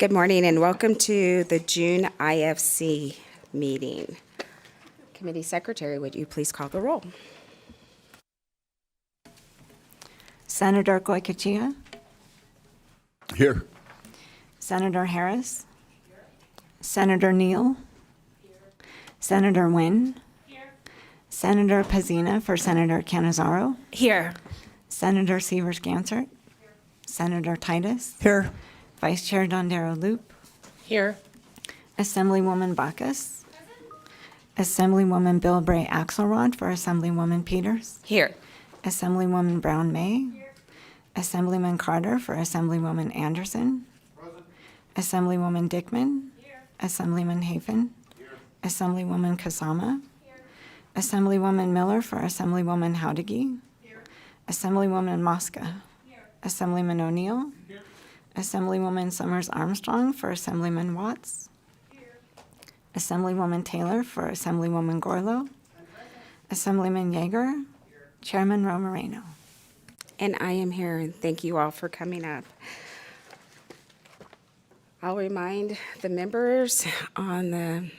Good morning and welcome to the June IFC meeting. Committee Secretary, would you please call the roll? Senator Goycochea. Here. Senator Harris. Here. Senator Neal. Here. Senator Nguyen. Here. Senator Pazina for Senator Canizaro. Here. Senator Severs-Gansert. Here. Senator Titus. Here. Vice Chair Dondero Loop. Here. Assemblywoman Bacchus. Assemblywoman Bilbray Axelrod for Assemblywoman Peters. Here. Assemblywoman Brown May. Here. Assemblyman Carter for Assemblywoman Anderson. Present. Assemblywoman Dickman. Here. Assemblyman Hafen. Here. Assemblywoman Kasama. Here. Assemblywoman Miller for Assemblywoman Howdigi. Here. Assemblywoman Mosca. Here. Assemblyman O'Neill. Here. Assemblywoman Summers Armstrong for Assemblyman Watts. Here. Assemblywoman Taylor for Assemblywoman Gorlow. Assemblyman Yeager. Chairman Moreno. And I am here, and thank you all for coming up. I'll remind the members on the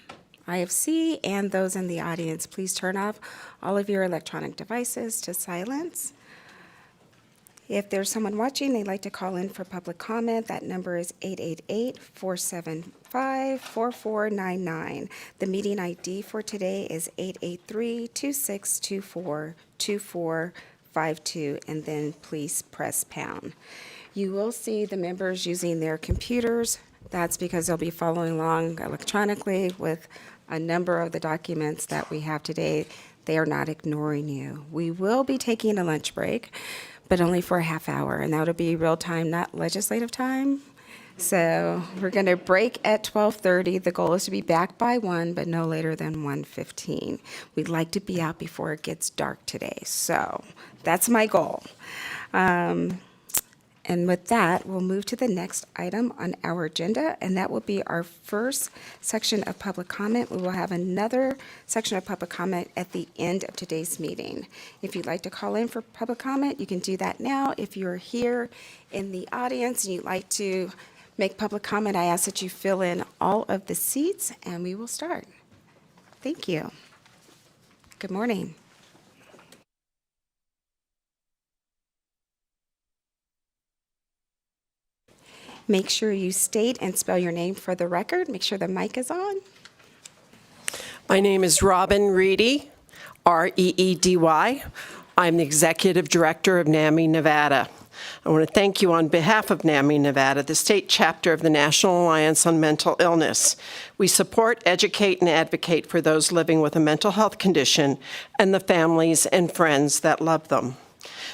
IFC and those in the audience, please turn off all of your electronic devices to silence. If there's someone watching, they'd like to call in for public comment, that number is 888-475-4499. The meeting ID for today is 883-2624-2452, and then please press pound. You will see the members using their computers. That's because they'll be following along electronically with a number of the documents that we have today. They are not ignoring you. We will be taking a lunch break, but only for a half hour, and that'll be real time, not legislative time. So we're going to break at 12:30. The goal is to be back by 1, but no later than 1:15. We'd like to be out before it gets dark today, so that's my goal. And with that, we'll move to the next item on our agenda, and that will be our first section of public comment. We will have another section of public comment at the end of today's meeting. If you'd like to call in for public comment, you can do that now. If you're here in the audience and you'd like to make public comment, I ask that you fill in all of the seats, and we will start. Thank you. Good morning. Make sure you state and spell your name for the record. Make sure the mic is on. My name is Robin Reedy, R-E-E-D-Y. I'm the Executive Director of NAMI Nevada. I want to thank you on behalf of NAMI Nevada, the state chapter of the National Alliance on Mental Illness. We support, educate, and advocate for those living with a mental health condition and the families and friends that love them.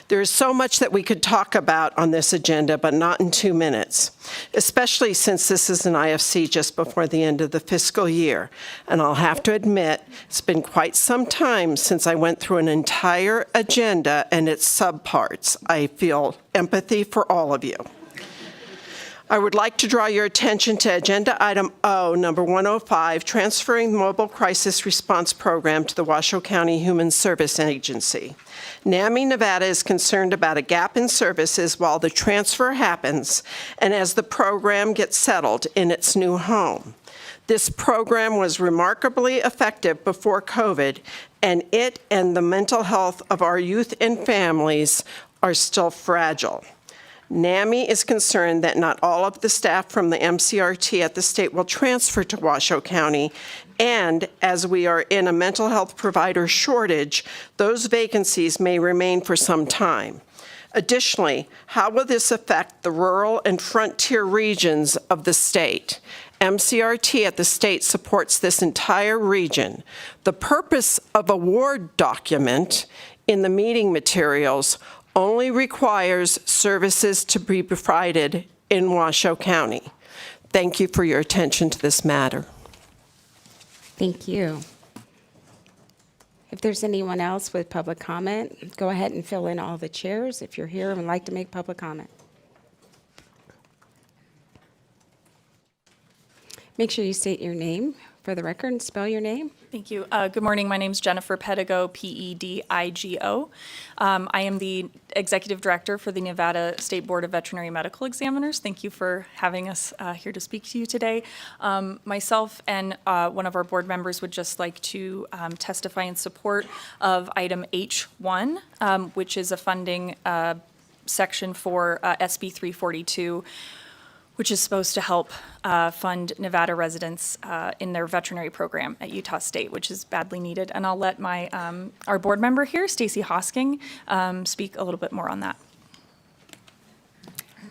There is so much that we could talk about on this agenda, but not in 2 minutes, especially since this is an IFC just before the end of the fiscal year. And I'll have to admit, it's been quite some time since I went through an entire agenda and its subparts. I feel empathy for all of you. I would like to draw your attention to Agenda Item O, number 105, transferring the Mobile Crisis Response Program to the Washoe County Human Service Agency. NAMI Nevada is concerned about a gap in services while the transfer happens and as the program gets settled in its new home. This program was remarkably effective before COVID, and it and the mental health of our youth and families are still fragile. NAMI is concerned that not all of the staff from the MCRT at the state will transfer to Washoe County, and as we are in a mental health provider shortage, those vacancies may remain for some time. Additionally, how will this affect the rural and frontier regions of the state? MCRT at the state supports this entire region. The purpose of a ward document in the meeting materials only requires services to be provided in Washoe County. Thank you for your attention to this matter. Thank you. If there's anyone else with public comment, go ahead and fill in all the chairs if you're here and would like to make public comment. Make sure you state your name for the record and spell your name. Thank you. Good morning. My name is Jennifer Pedigo, P-E-D-I-G-O. I am the Executive Director for the Nevada State Board of Veterinary Medical Examiners. Thank you for having us here to speak to you today. Myself and one of our board members would just like to testify in support of item H1, which is a funding section for SB 342, which is supposed to help fund Nevada residents in their veterinary program at Utah State, which is badly needed. And I'll let my our board member here, Stacy Hosking, speak a little bit more on that.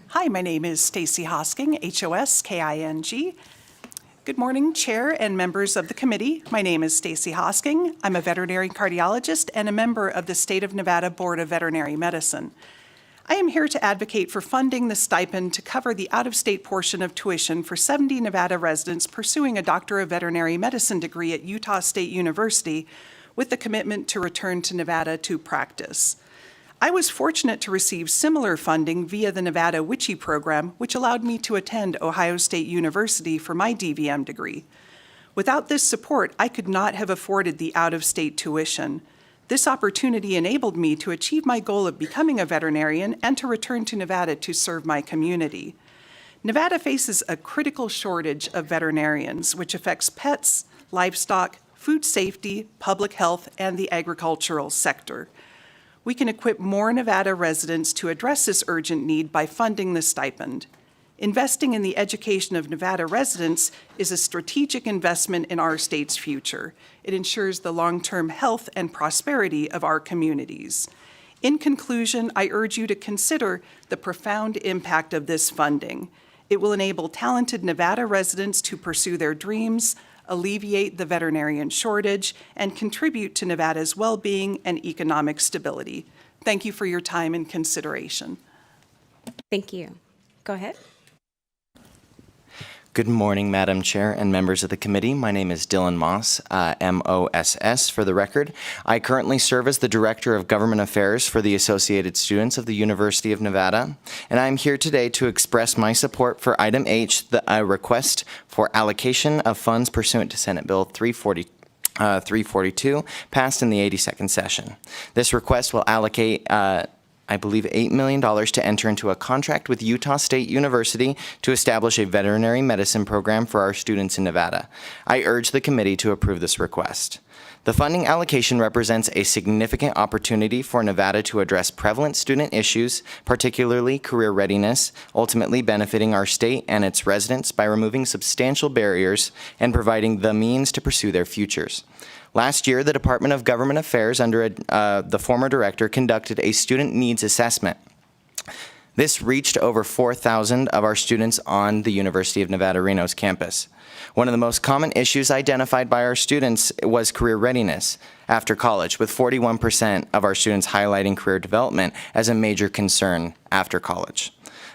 Hi, my name is Stacy Hosking, Hosking. Good morning, Chair and members of the committee. My name is Stacy Hosking. I'm a veterinary cardiologist and a member of the State of Nevada Board of Veterinary Medicine. I am here to advocate for funding the stipend to cover the out-of-state portion of tuition for 70 Nevada residents pursuing a Doctor of Veterinary Medicine degree at Utah State University with the commitment to return to Nevada to practice. I was fortunate to receive similar funding via the Nevada WICHE program, which allowed me to attend Ohio State University for my DVM degree. Without this support, I could not have afforded the out-of-state tuition. This opportunity enabled me to achieve my goal of becoming a veterinarian and to return to Nevada to serve my community. Nevada faces a critical shortage of veterinarians, which affects pets, livestock, food safety, public health, and the agricultural sector. We can equip more Nevada residents to address this urgent need by funding the stipend. Investing in the education of Nevada residents is a strategic investment in our state's future. It ensures the long-term health and prosperity of our communities. In conclusion, I urge you to consider the profound impact of this funding. It will enable talented Nevada residents to pursue their dreams, alleviate the veterinarian shortage, and contribute to Nevada's well-being and economic stability. Thank you for your time and consideration. Thank you. Go ahead. Good morning, Madam Chair and members of the committee. My name is Dylan Moss, M-O-S-S for the record. I currently serve as the Director of Government Affairs for the Associated Students of the University of Nevada, and I'm here today to express my support for item H, the request for allocation of funds pursuant to Senate Bill 342, passed in the 82nd session. This request will allocate I believe, $8 million to enter into a contract with Utah State University to establish a veterinary medicine program for our students in Nevada. I urge the committee to approve this request. The funding allocation represents a significant opportunity for Nevada to address prevalent student issues, particularly career readiness, ultimately benefiting our state and its residents by removing substantial barriers and providing the means to pursue their futures. Last year, the Department of Government Affairs, under the former director, conducted a student needs assessment. This reached over 4,000 of our students on the University of Nevada, Reno's campus. One of the most common issues identified by our students was career readiness after college, with 41% of our students highlighting career development as a major concern after college.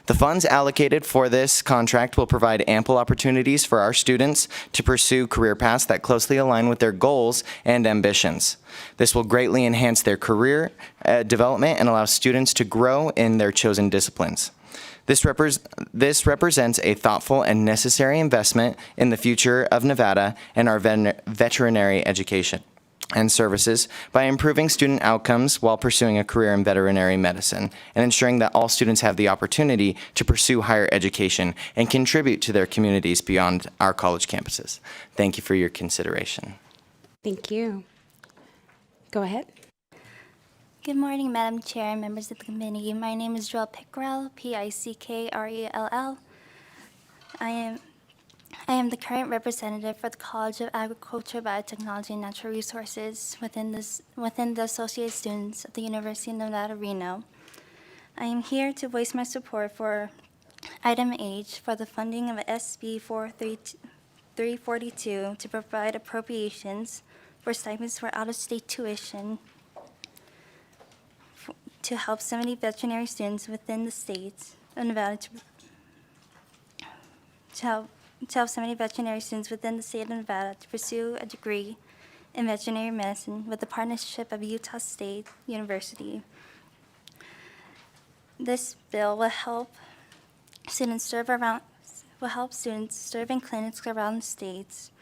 The funds allocated for this contract will provide ample opportunities for our students to pursue career paths that closely align with their goals and ambitions. This will greatly enhance their career development and allow students to grow in their chosen disciplines. This represents a thoughtful and necessary investment in the future of Nevada and our veterinary education and services by improving student outcomes while pursuing a career in veterinary medicine and ensuring that all students have the opportunity to pursue higher education and contribute to their communities beyond our college campuses. Thank you for your consideration. Thank you. Go ahead. Good morning, Madam Chair and members of the committee. My name is Joelle Pickrell, Pickrell. I am the current representative for the College of Agriculture, Biotechnology, and Natural Resources within the Associated Students of the University of Nevada, Reno. I am here to voice my support for item H for the funding of SB 342 to provide appropriations for stipends for out-of-state tuition to help 70 veterinary students within the state of Nevada to help 70 veterinary students within the state of Nevada to pursue a degree in veterinary medicine with the partnership of Utah State University. This bill will help students serve in clinics around the states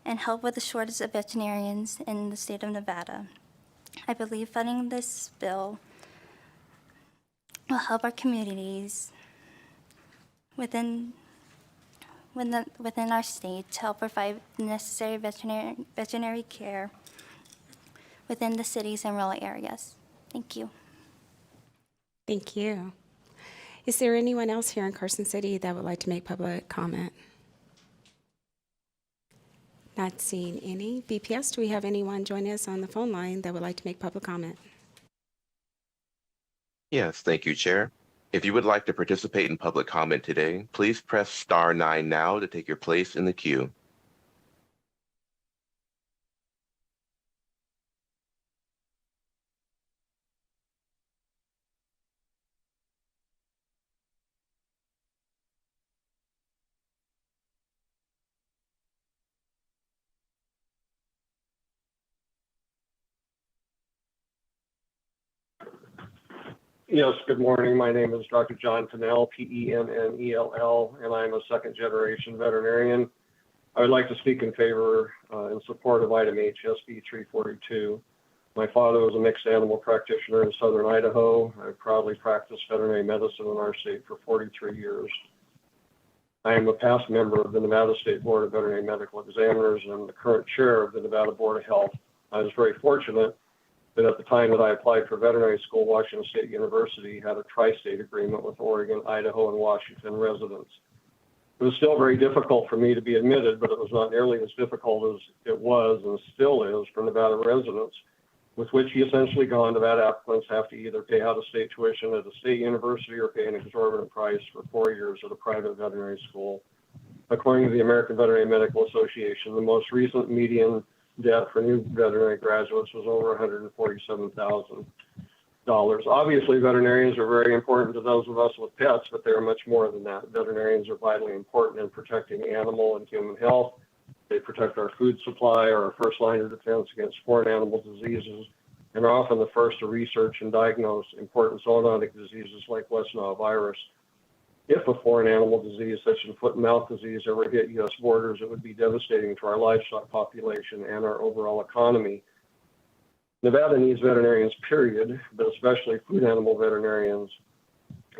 and help with the shortage of veterinarians in the state of Nevada. I believe funding this bill will help our communities within our state to help provide necessary veterinary care within the cities and rural areas. Thank you. Thank you. Is there anyone else here in Carson City that would like to make public comment? Not seeing any. BPS, do we have anyone joining us on the phone line that would like to make public comment? Yes, thank you, Chair. If you would like to participate in public comment today, please press *9 now to take your place in the queue. Yes, good morning. My name is Dr. John Pennell, Pennell, and I am a second-generation veterinarian. I would like to speak in favor in support of item H, SB 342. My father was a mixed animal practitioner in southern Idaho. I proudly practiced veterinary medicine in our state for 43 years. I am a past member of the Nevada State Board of Veterinary Medical Examiners and I'm the current chair of the Nevada Board of Health. I was very fortunate that at the time that I applied for veterinary school, Washington State University had a tri-state agreement with Oregon, Idaho, and Washington residents. It was still very difficult for me to be admitted, but it was not nearly as difficult as it was and still is for Nevada residents, with which essentially gone Nevada applicants have to either pay out-of-state tuition at a state university or pay an exorbitant price for 4 years at a private veterinary school. According to the American Veterinary Medical Association, the most recent median debt for new veterinary graduates was over $147,000. Obviously, veterinarians are very important to those of us with pets, but they are much more than that. Veterinarians are vitally important in protecting animal and human health. They protect our food supply, are our first line of defense against foreign animal diseases, and are often the first to research and diagnose important zoonotic diseases like West Nile virus. If a foreign animal disease such as foot and mouth disease ever hit U.S. borders, it would be devastating to our livestock population and our overall economy. Nevada needs veterinarians, period, but especially food animal veterinarians.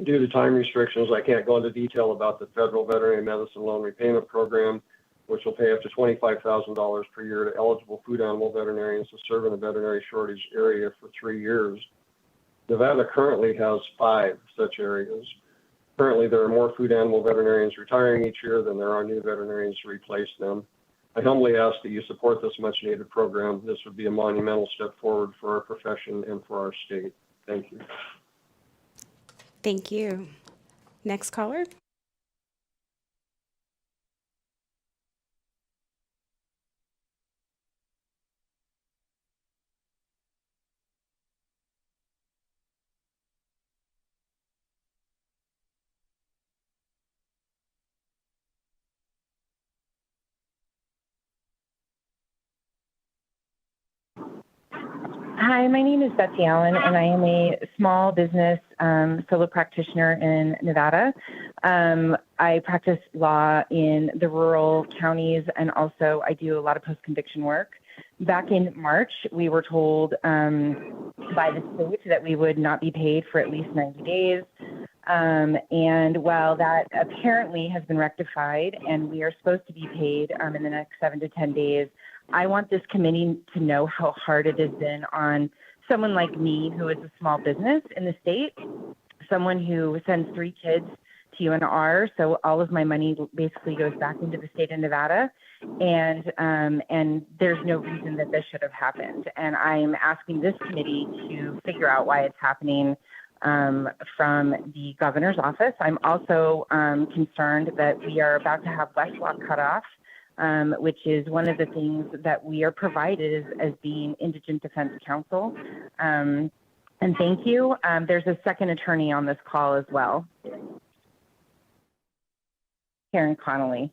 Due to time restrictions, I can't go into detail about the federal veterinary medicine loan repayment program, which will pay up to $25,000 per year to eligible food animal veterinarians to serve in a veterinary shortage area for 3 years. Nevada currently has 5 such areas. Currently, there are more food animal veterinarians retiring each year than there are new veterinarians to replace them. I humbly ask that you support this much-needed program. This would be a monumental step forward for our profession and for our state. Thank you. Thank you. Next caller. Hi, my name is Betsy Allen, and I am a small business solo practitioner in Nevada. I practice law in the rural counties, and also I do a lot of post-conviction work. Back in March, we were told by the state that we would not be paid for at least 90 days. And while that apparently has been rectified and we are supposed to be paid in the next 7 to 10 days, I want this committee to know how hard it has been on someone like me who is a small business in the state, someone who sends 3 kids to UNR, so all of my money basically goes back into the state of Nevada, and there's no reason that this should have happened. And I'm asking this committee to figure out why it's happening from the governor's office. I'm also concerned that we are about to have Westlaw cut off, which is one of the things that we are provided as being indigent defense counsel. And thank you. There's a second attorney on this call as well. Karen Connolly.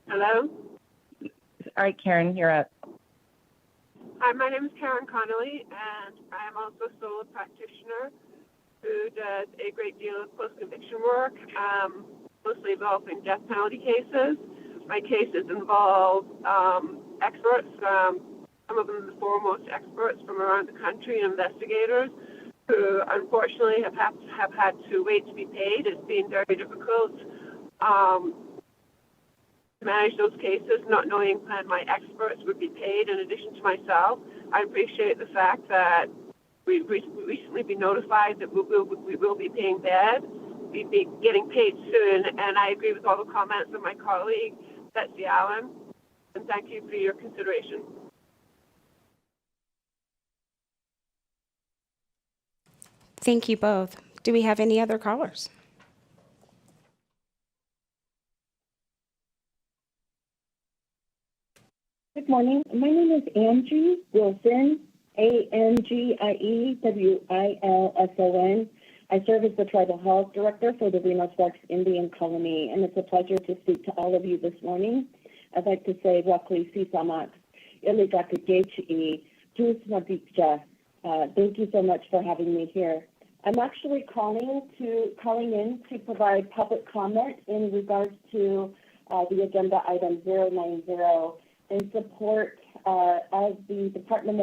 Hello? All right, Karen, you're up. Hi, my name is Karen Connolly, and I am also a solo practitioner who does a great deal of post-conviction work. mostly involving death penalty cases. My cases involve experts, some of them the foremost experts from around the country, investigators, who unfortunately have had to wait to be paid. It's been very difficult to manage those cases, not knowing when my experts would be paid in addition to myself. I appreciate the fact that we've recently been notified that we will be paying bad. We'll be getting paid soon, and I agree with all the comments of my colleague, Betsy Allen, and thank you for your consideration. Thank you both. Do we have any other callers? Good morning. My name is Angie Wilson, ANGIEWILSON. I serve as the Tribal Health Director for the Reno Sparks Indian Colony, and it's a pleasure to speak to all of you this morning. I'd like to say, Wakli Sisamak, Iligakagechi, Tusmadikja. Thank you so much for having me here. I'm actually calling in to provide public comment in regards to the agenda item 090 in support of the Department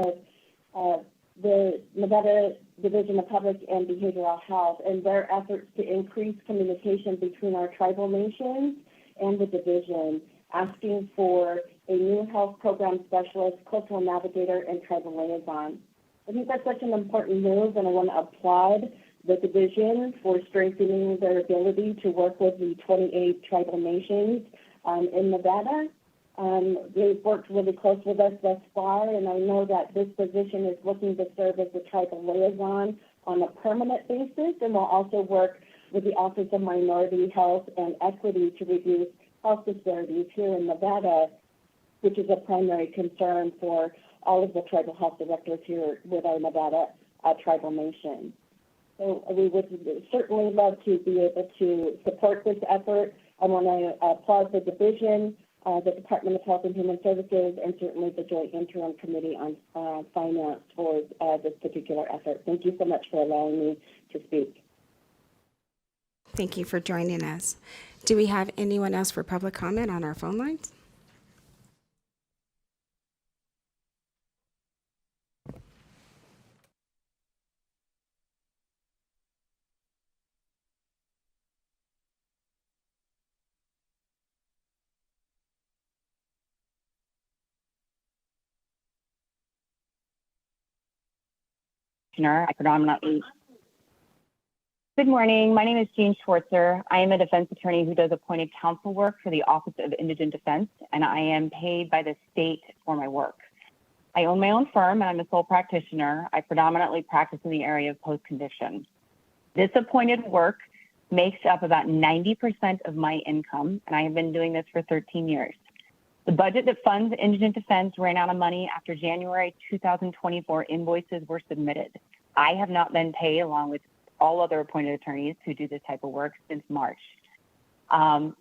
of the Nevada Division of Public and Behavioral Health and their efforts to increase communication between our tribal nations and the division, asking for a new health program specialist, cultural navigator, and tribal liaison. I think that's such an important move, and I want to applaud the division for strengthening their ability to work with the 28 tribal nations in Nevada. They've worked really close with us thus far, and I know that this position is looking to serve as the tribal liaison on a permanent basis, and will also work with the Office of Minority Health and Equity to reduce health disparities here in Nevada, which is a primary concern for all of the tribal health directors here with our Nevada tribal nation. So we would certainly love to be able to support this effort. I want to applaud the division, the Department of Health and Human Services, and certainly the Joint Interim Committee on Finance for this particular effort. Thank you so much for allowing me to speak. Thank you for joining us. Do we have anyone else for public comment on our phone lines? Good morning. My name is Jean Schwartzer. I am a defense attorney who does appointed counsel work for the Office of Indigent Defense, and I am paid by the state for my work. I own my own firm, and I'm a sole practitioner. I predominantly practice in the area of post-conviction. This appointed work makes up about 90% of my income, and I have been doing this for 13 years. The budget that funds indigent defense ran out of money after January 2024 invoices were submitted. I have not been paid, along with all other appointed attorneys who do this type of work, since March.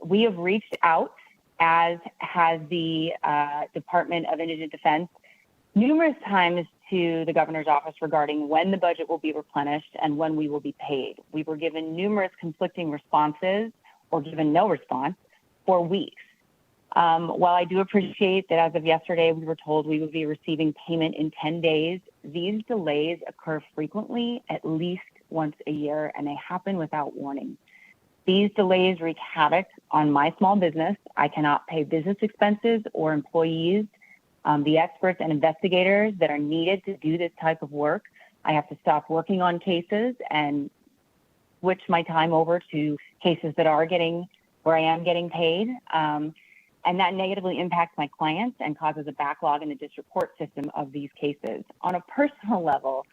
We have reached out, as has the Department of Indigent Defense, numerous times to the governor's office regarding when the budget will be replenished and when we will be paid. We were given numerous conflicting responses, or given no response, for weeks. While I do appreciate that as of yesterday, we were told we would be receiving payment in 10 days, these delays occur frequently, at least once a year, and they happen without warning. These delays wreak havoc on my small business. I cannot pay business expenses or employees, the experts and investigators that are needed to do this type of work. I have to stop working on cases and switch my time over to cases that are where I am getting paid. And that negatively impacts my clients and causes a backlog in the district court system of these cases. On a personal level,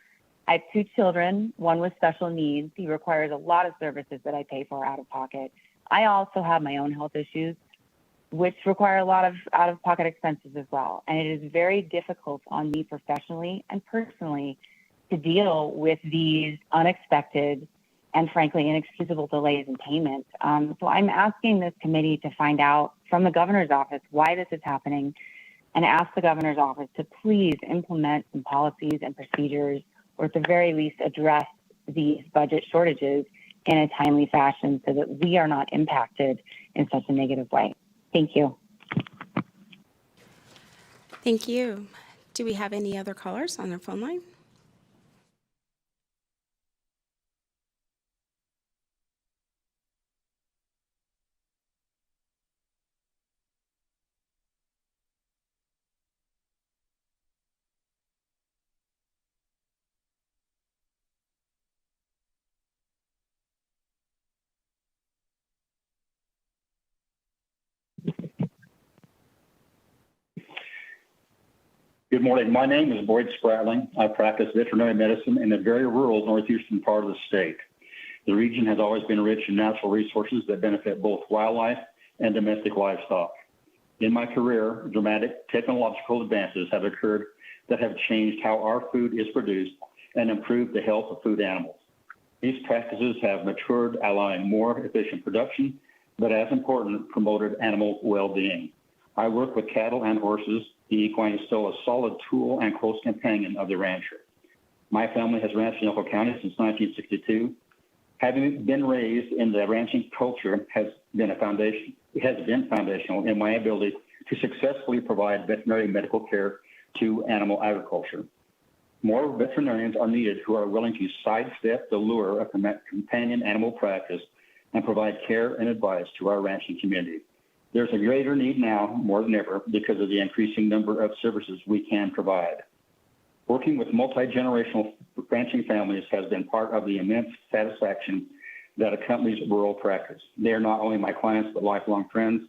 I have 2 children, one with special needs. He requires a lot of services that I pay for out of pocket. I also have my own health issues, which require a lot of out-of-pocket expenses as well. And it is very difficult on me professionally and personally to deal with these unexpected and frankly inexcusable delays in payments. So I'm asking this committee to find out from the governor's office why this is happening, and ask the governor's office to please implement some policies and procedures, or at the very least address these budget shortages in a timely fashion so that we are not impacted in such a negative way. Thank you. Thank you. Do we have any other callers on our phone line? Good morning. My name is Boyd Spratling. I practice veterinary medicine in a very rural northeastern part of the state. The region has always been rich in natural resources that benefit both wildlife and domestic livestock. In my career, dramatic technological advances have occurred that have changed how our food is produced and improved the health of food animals. These practices have matured, allowing more efficient production, but as important, promoted animal well-being. I work with cattle and horses. The equine is still a solid tool and close companion of the rancher. My family has ranched in Yoko County since 1962. Having been raised in the ranching culture has been foundational in my ability to successfully provide veterinary medical care to animal agriculture. More veterinarians are needed who are willing to sidestep the lure of companion animal practice and provide care and advice to our ranching community. There's a greater need now more than ever because of the increasing number of services we can provide. Working with multi-generational ranching families has been part of the immense satisfaction that accompanies rural practice. They are not only my clients, but lifelong friends.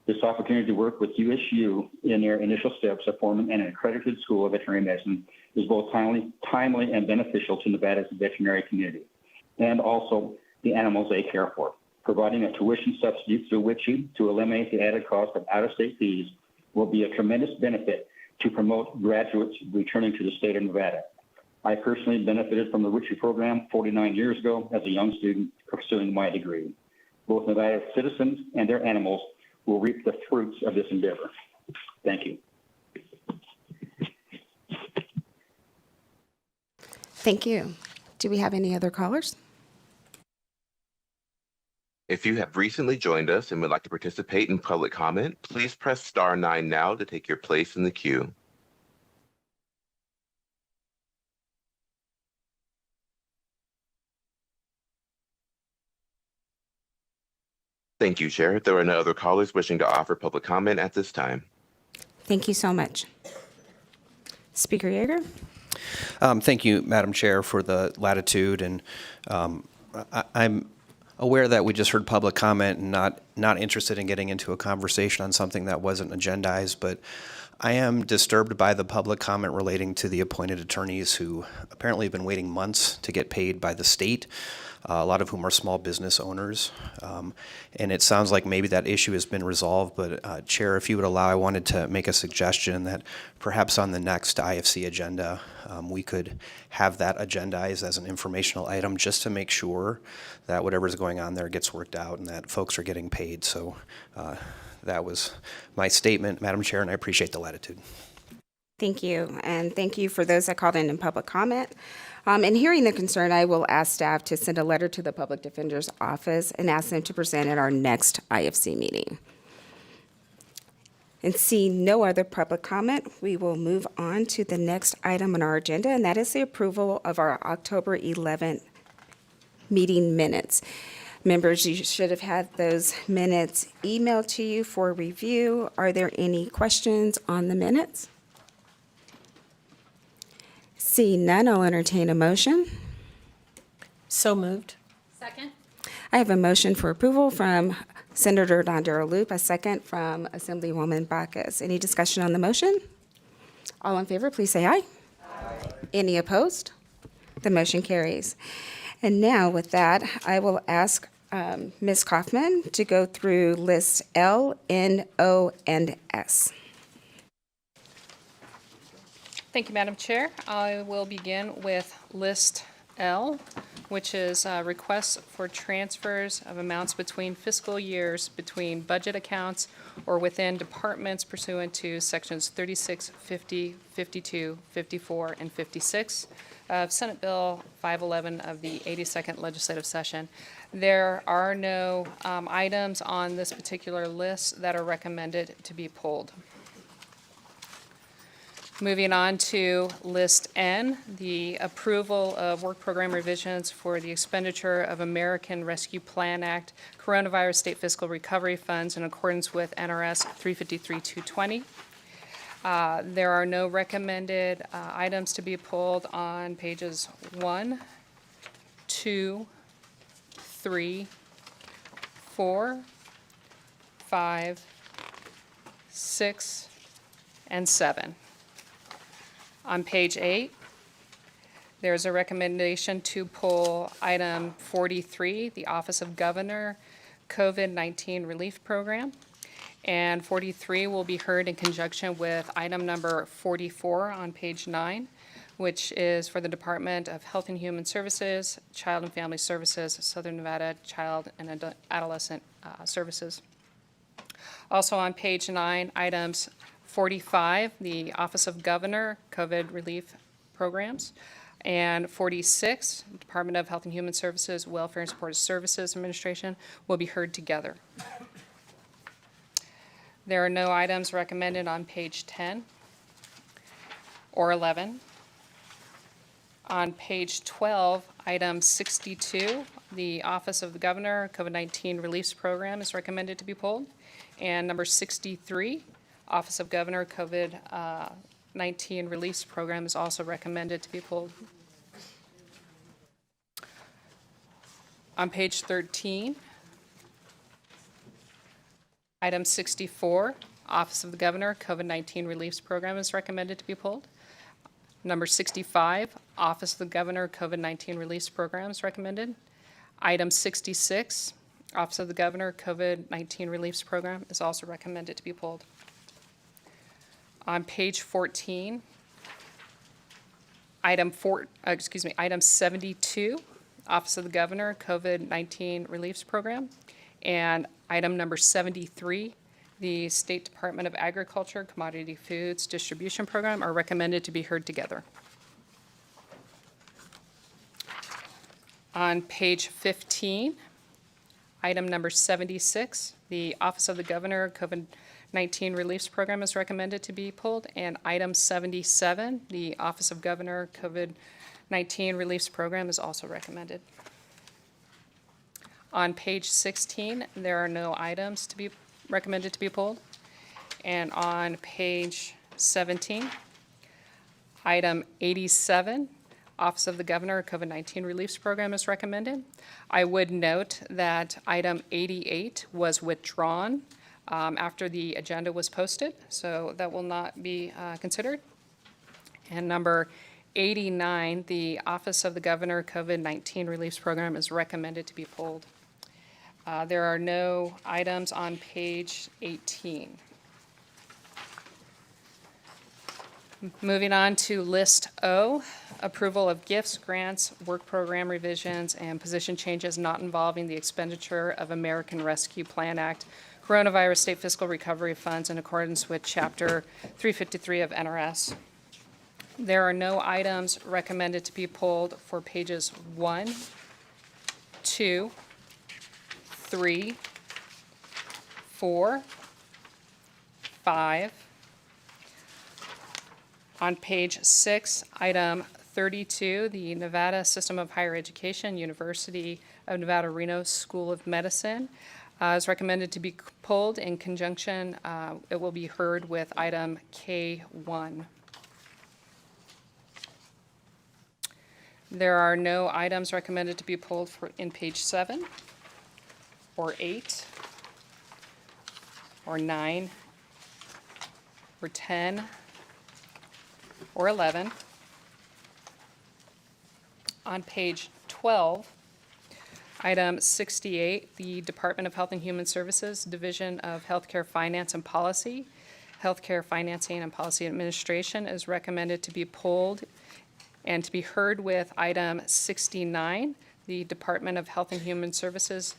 This opportunity to work with USU in their initial steps of forming an accredited school of veterinary medicine is both timely and beneficial to Nevada's veterinary community, and also the animals they care for. Providing a tuition subsidy through WICHE to eliminate the added cost of out-of-state fees will be a tremendous benefit to promote graduates returning to the state of Nevada. I personally benefited from the WICHE program 49 years ago as a young student pursuing my degree. Both Nevada's citizens and their animals will reap the fruits of this endeavor. Thank you. Thank you. Do we have any other callers? If you have recently joined us and would like to participate in public comment, please press star 9 now to take your place in the queue. Thank you, Chair. There are no other callers wishing to offer public comment at this time. Thank you so much. Speaker Yeager? Thank you, Madam Chair, for the latitude, and I'm aware that we just heard public comment and not interested in getting into a conversation on something that wasn't agendized, but I am disturbed by the public comment relating to the appointed attorneys who apparently have been waiting months to get paid by the state, a lot of whom are small business owners. And it sounds like maybe that issue has been resolved, but Chair, if you would allow, I wanted to make a suggestion that perhaps on the next IFC agenda, we could have that agendized as an informational item just to make sure that whatever's going on there gets worked out and that folks are getting paid. So that was my statement, Madam Chair, and I appreciate the latitude. Thank you, and thank you for those that called in public comment. In hearing the concern, I will ask staff to send a letter to the Public Defender's Office and ask them to present at our next IFC meeting. And seeing no other public comment, we will move on to the next item on our agenda, and that is the approval of our October 11th meeting minutes. Members, you should have had those minutes emailed to you for review. Are there any questions on the minutes? Seeing none, I'll entertain a motion. So moved. Second. I have a motion for approval from Senator Dondero Loop, a second from Assemblywoman Bacchus. Any discussion on the motion? All in favor, please say aye. Aye. Any opposed? The motion carries. And now with that, I will ask Ms. Kaufman to go through list L, N, O, and S. Thank you, Madam Chair. I will begin with list L, which is requests for transfers of amounts between fiscal years between budget accounts or within departments pursuant to sections 36, 50, 52, 54, and 56. of Senate Bill 511 of the 82nd Legislative Session. There are no items on this particular list that are recommended to be pulled. Moving on to List N, the approval of work program revisions for the expenditure of American Rescue Plan Act Coronavirus State Fiscal Recovery Funds in accordance with NRS 353-220. There are no recommended items to be pulled on pages 1, 2, 3, 4, 5, 6, and 7. On page 8, there's a recommendation to pull item 43, the Office of Governor COVID-19 Relief Program. And 43 will be heard in conjunction with item number 44 on page 9, which is for the Department of Health and Human Services, Child and Family Services, Southern Nevada Child and Adolescent Services. Also on page 9, items 45, the Office of Governor COVID Relief Programs, and 46, Department of Health and Human Services, Welfare and Supportive Services Administration, will be heard together. There are no items recommended on page 10 or 11. On page 12, item 62, the Office of the Governor COVID-19 Relief Program is recommended to be pulled. And number 63, Office of Governor COVID-19 Relief Program is also recommended to be pulled. On page 13, item 64, Office of the Governor COVID-19 Relief Program is recommended to be pulled. Number 65, Office of the Governor COVID-19 Relief Program is recommended. Item 66, Office of the Governor COVID-19 Relief Program is also recommended to be pulled. On page 14, item 72, Office of the Governor COVID-19 Relief Program, and item number 73, the State Department of Agriculture Commodity Foods Distribution Program are recommended to be heard together. On page 15, item number 76, the Office of the Governor COVID-19 Relief Program is recommended to be pulled, and item 77, the Office of Governor COVID-19 Relief Program is also recommended. On page 16, there are no items to be recommended to be pulled. And on page 17, item 87, Office of the Governor COVID-19 Relief Program is recommended. I would note that item 88 was withdrawn after the agenda was posted, so that will not be considered. And number 89, the Office of the Governor COVID-19 Relief Program is recommended to be pulled. There are no items on page 18. Moving on to List O, approval of gifts, grants, work program revisions, and position changes not involving the expenditure of American Rescue Plan Act Coronavirus State Fiscal Recovery Funds in accordance with Chapter 353 of NRS. There are no items recommended to be pulled for pages 1, 2, 3, 4, 5. On page 6, item 32, the Nevada System of Higher Education, University of Nevada, Reno School of Medicine, is recommended to be pulled in conjunction. It will be heard with item K1. There are no items recommended to be pulled in page 7, or 8, or 9, or 10, or 11. On page 12, item 68, the Department of Health and Human Services, Division of Healthcare Finance and Policy, Healthcare Financing and Policy Administration is recommended to be pulled and to be heard with item 69, the Department of Health and Human Services,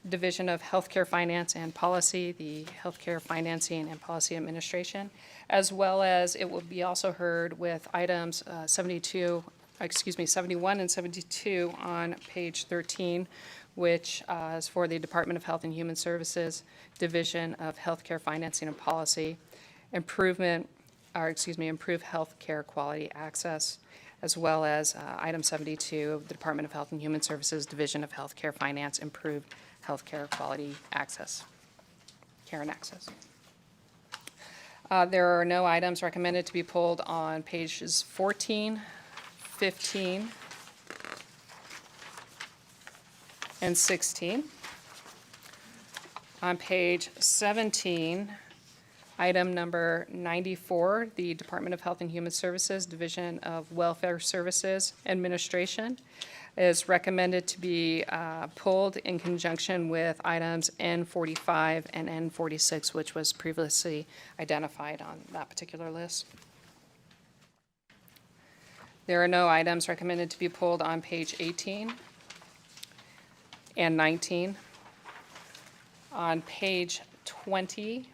Division of Healthcare Finance and Policy, the Healthcare Financing and Policy Administration, as well as it will be also heard with items 72 71 and 72 on page 13, which is for the Department of Health and Human Services, Division of Healthcare Financing and Policy, improve healthcare quality access, as well as item 72 of the Department of Health and Human Services, Division of Healthcare Finance, improved healthcare quality access, care and access. There are no items recommended to be pulled on pages 14, 15, and 16. On page 17, item number 94, the Department of Health and Human Services, Division of Welfare Services Administration, is recommended to be pulled in conjunction with items N45 and N46, which was previously identified on that particular list. There are no items recommended to be pulled on page 18 and 19. On page 20,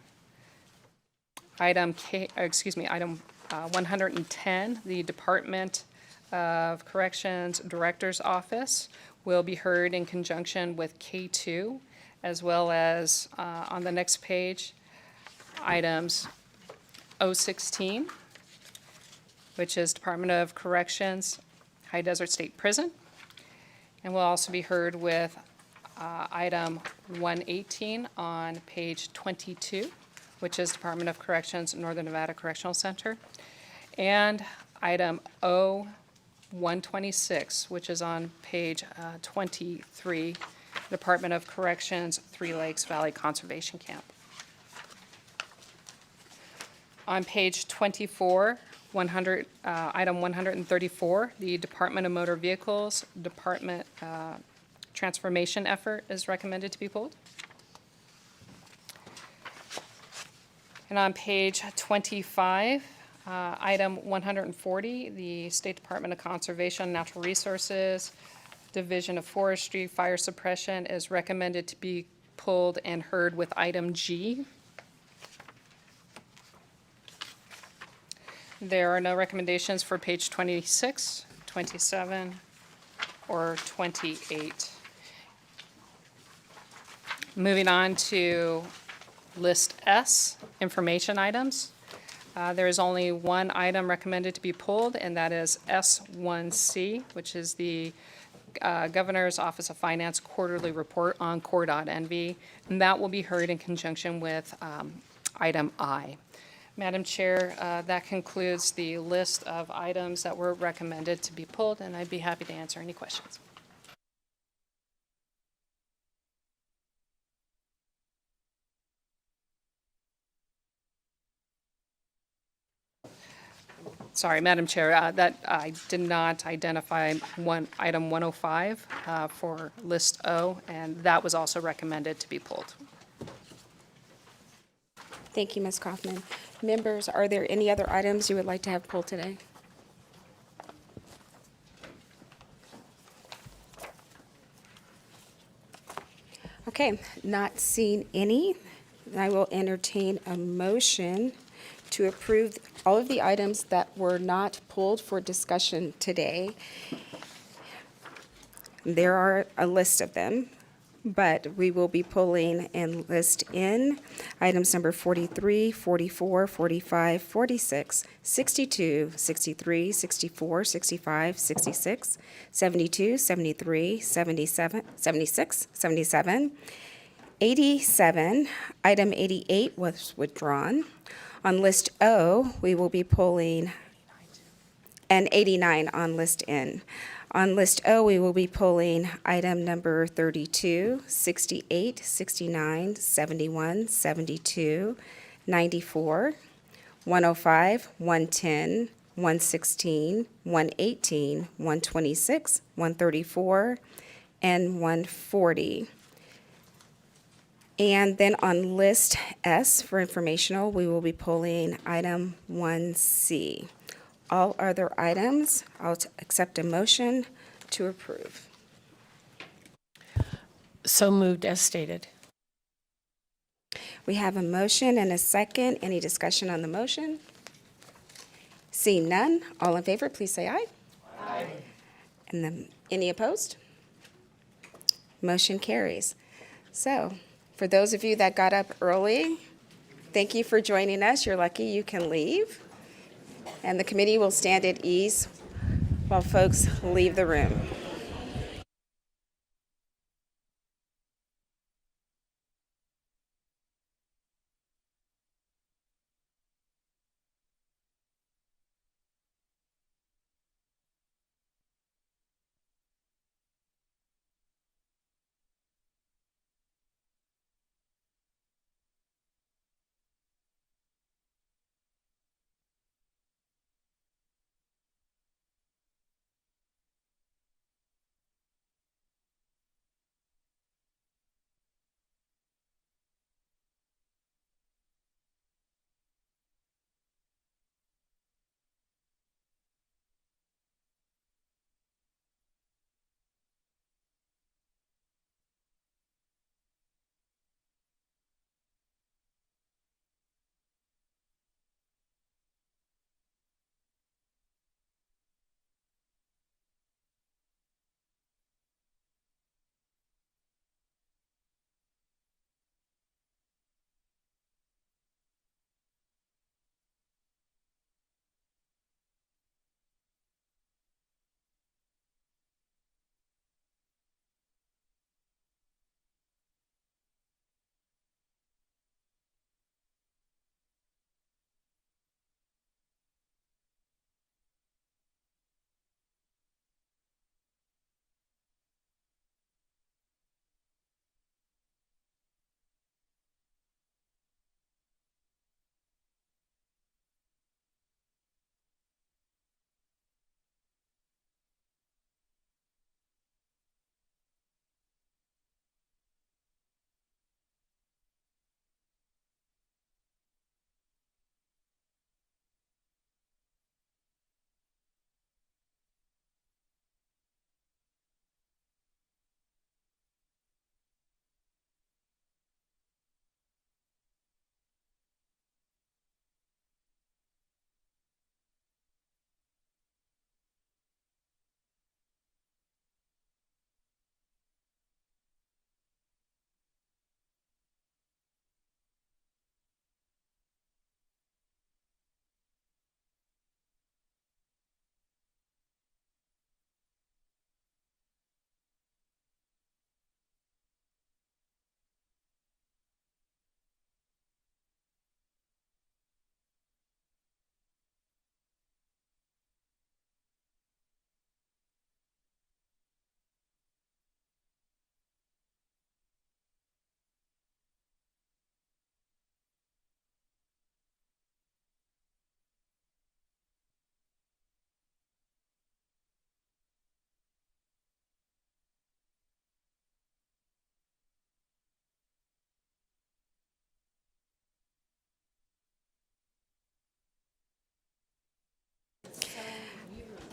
item 110, the Department of Corrections Director's Office will be heard in conjunction with K2, as well as on the next page, items 016, which is Department of Corrections, High Desert State Prison, and will also be heard with item 118 on page 22, which is Department of Corrections, Northern Nevada Correctional Center, and item 0126, which is on page 23, Department of Corrections, Three Lakes Valley Conservation Camp. On page 24, item 134, the Department of Motor Vehicles, Department transformation effort is recommended to be pulled. And on page 25, item 140, the State Department of Conservation and Natural Resources, Division of Forestry, Fire Suppression is recommended to be pulled and heard with item G. There are no recommendations for page 26, 27, or 28. Moving on to list S, information items. There is only one item recommended to be pulled, and that is S1C, which is the Governor's Office of Finance quarterly report on core.nv, and that will be heard in conjunction with item I. Madam Chair, that concludes the list of items that were recommended to be pulled, and I'd be happy to answer any questions. Sorry, Madam Chair, that I did not identify item 105 for list O, and that was also recommended to be pulled. Thank you, Ms. Kaufman. Members, are there any other items you would like to have pulled today? Okay, not seeing any, I will entertain a motion to approve all of the items that were not pulled for discussion today. There are a list of them, but we will be pulling in list N, items number 43, 44, 45, 46, 62, 63, 64, 65, 66, 72, 73, 77, 76, 77, 87, item 88 was withdrawn. On list O, we will be pulling, and 89 on list N. On list O, we will be pulling item number 32, 68, 69, 71, 72, 94, 105, 110, 116, 118, 126, 134, and 140. And then on list S for informational, we will be pulling item 1C. All other items, I'll accept a motion to approve. So moved as stated. We have a motion and a second. Any discussion on the motion? Seeing none, all in favor, please say aye. Aye. And then, any opposed? Motion carries. So, for those of you that got up early, thank you for joining us. You're lucky you can leave. And the committee will stand at ease while folks leave the room.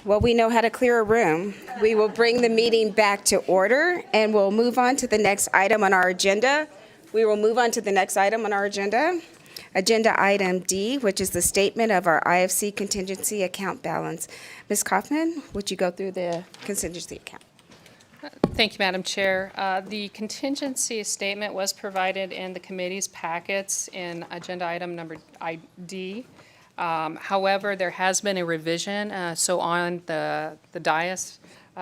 Well, we know how to clear a room. We will bring the meeting back to order, and we'll move on to the next item on our agenda. Agenda item D, which is the statement of our IFC contingency account balance. Ms. Kaufman, would you go through the contingency account? Thank you, Madam Chair. The contingency statement was provided in the committee's packets in agenda item number D. However, there has been a revision, so on the dais,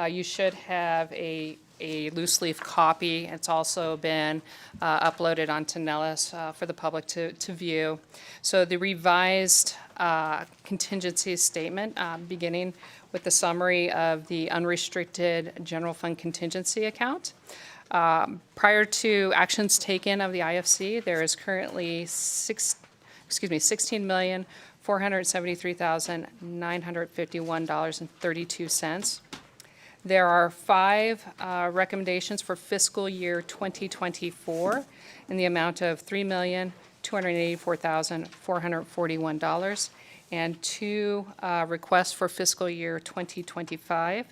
you should have a loose leaf copy. It's also been uploaded onto Nellis for the public to view. So the revised contingency statement, beginning with the summary of the unrestricted general fund contingency account. Prior to actions taken of the IFC, there is currently $16,473,951.32. There are 5 recommendations for fiscal year 2024 in the amount of $3,284,441, and 2 requests for fiscal year 2025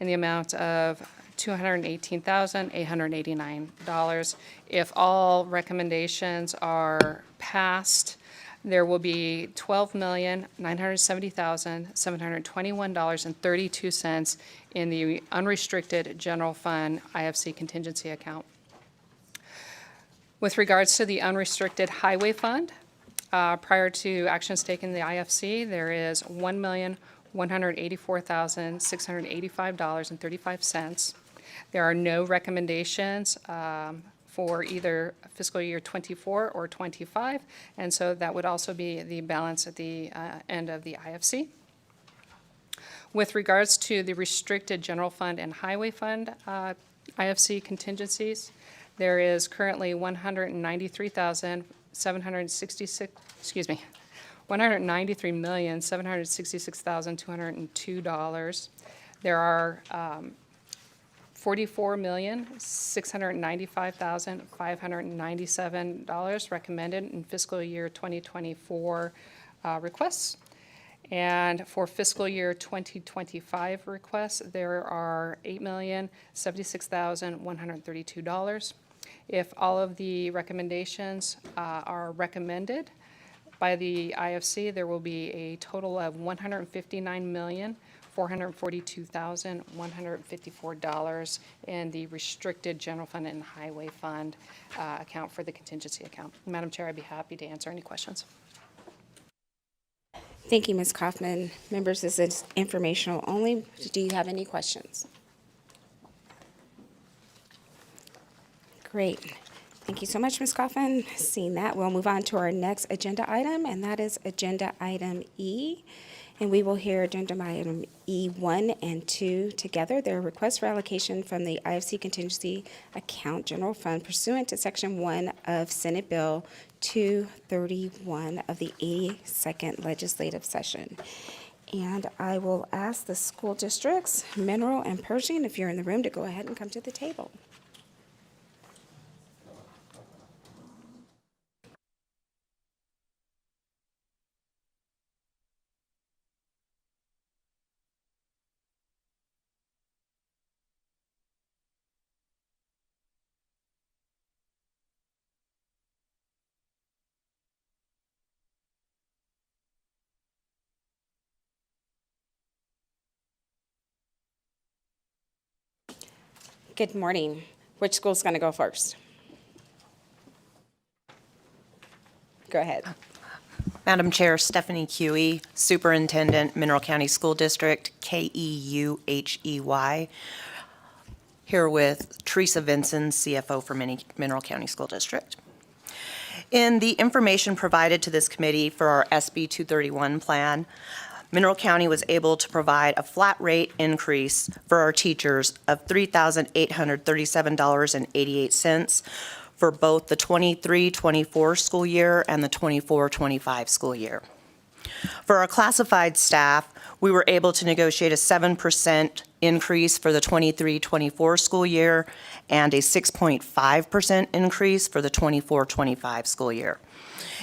in the amount of $218,889. If all recommendations are passed, there will be $12,970,721.32 in the unrestricted general fund IFC contingency account. With regards to the unrestricted highway fund, prior to actions taken in the IFC, there is $1,184,685.35. There are no recommendations for either fiscal year 24 or 25, and so that would also be the balance at the end of the IFC. With regards to the restricted general fund and highway fund IFC contingencies, there is currently $193,766,202. There are $44,695,597 recommended in fiscal year 2024 requests. And for fiscal year 2025 requests, there are $8,076,132. If all of the recommendations are recommended by the IFC, there will be a total of $159,442,154 in the restricted general fund and highway fund account for the contingency account. Madam Chair, I'd be happy to answer any questions. Thank you, Ms. Kaufman. Members, this is informational only. Do you have any questions? Great. Thank you so much, Ms. Kaufman. Seeing that, we'll move on to our next agenda item, and that is agenda item E. And we will hear agenda item E1 and 2 together. There are requests for allocation from the IFC Contingency Account General Fund pursuant to Section 1 of Senate Bill 231 of the 82nd Legislative Session. And I will ask the school districts, Mineral and Pershing, if you're in the room, to go ahead and come to the table. Good morning. Which school's going to go first? Go ahead. Madam Chair, Stephanie Huey, Superintendent, Mineral County School District, KEUHEY. Here with Teresa Vinson, CFO for Mineral County School District. In the information provided to this committee for our SB 231 plan, Mineral County was able to provide a flat rate increase for our teachers of $3,837.88 for both the 23-24 school year and the 24-25 school year. For our classified staff, we were able to negotiate a 7% increase for the 23-24 school year and a 6.5% increase for the 24-25 school year.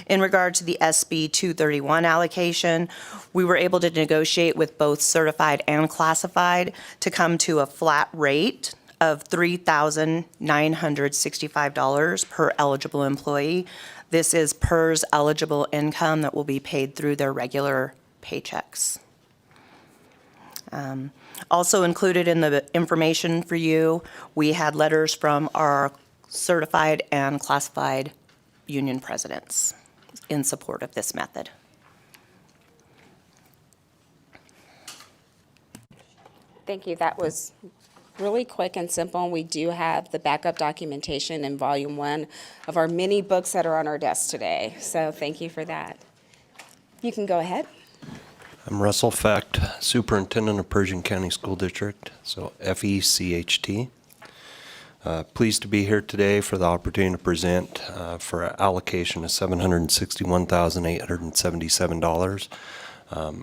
In regard to the SB 231 allocation, we were able to negotiate with both certified and classified to come to a flat rate of $3,965 per eligible employee. This is PERS eligible income that will be paid through their regular paychecks. Also included in the information for you, we had letters from our certified and classified union presidents in support of this method. Thank you. That was really quick and simple. And we do have the backup documentation in volume 1 of our many books that are on our desk today. So thank you for that. You can go ahead. I'm Russell Fecht, Superintendent of Pershing County School District, so FECHT. Pleased to be here today for the opportunity to present for an allocation of $761,877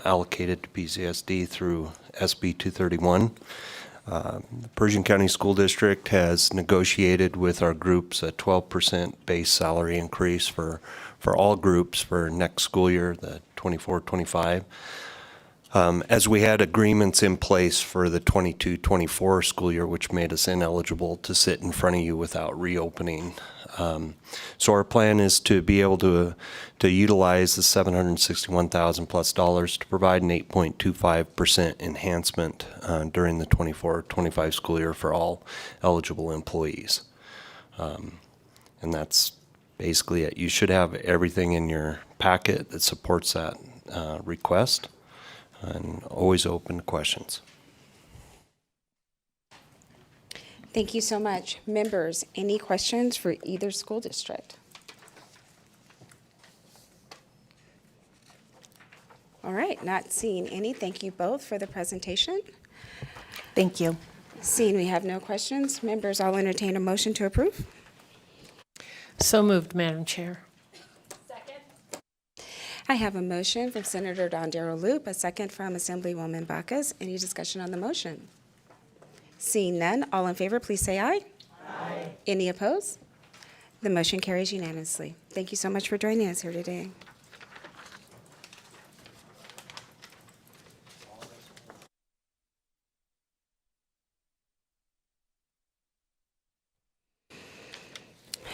allocated to PCSD through SB 231. The Pershing County School District has negotiated with our groups a 12% base salary increase for all groups for next school year, the 24-25. As we had agreements in place for the 22-24 school year, which made us ineligible to sit in front of you without reopening So our plan is to be able to utilize the $761,000 plus to provide an 8.25% enhancement during the 24-25 school year for all eligible employees. And that's basically it. You should have everything in your packet that supports that request, and always open to questions. Thank you so much. Members, any questions for either school district? All right, not seeing any. Thank you both for the presentation. Thank you. Seeing we have no questions, members, I'll entertain a motion to approve. So moved, Madam Chair. I have a motion from Senator Dondero Loop, a second from Assemblywoman Bacchus. Any discussion on the motion? Seeing none, all in favor, please say aye. Aye. Any opposed? The motion carries unanimously. Thank you so much for joining us here today.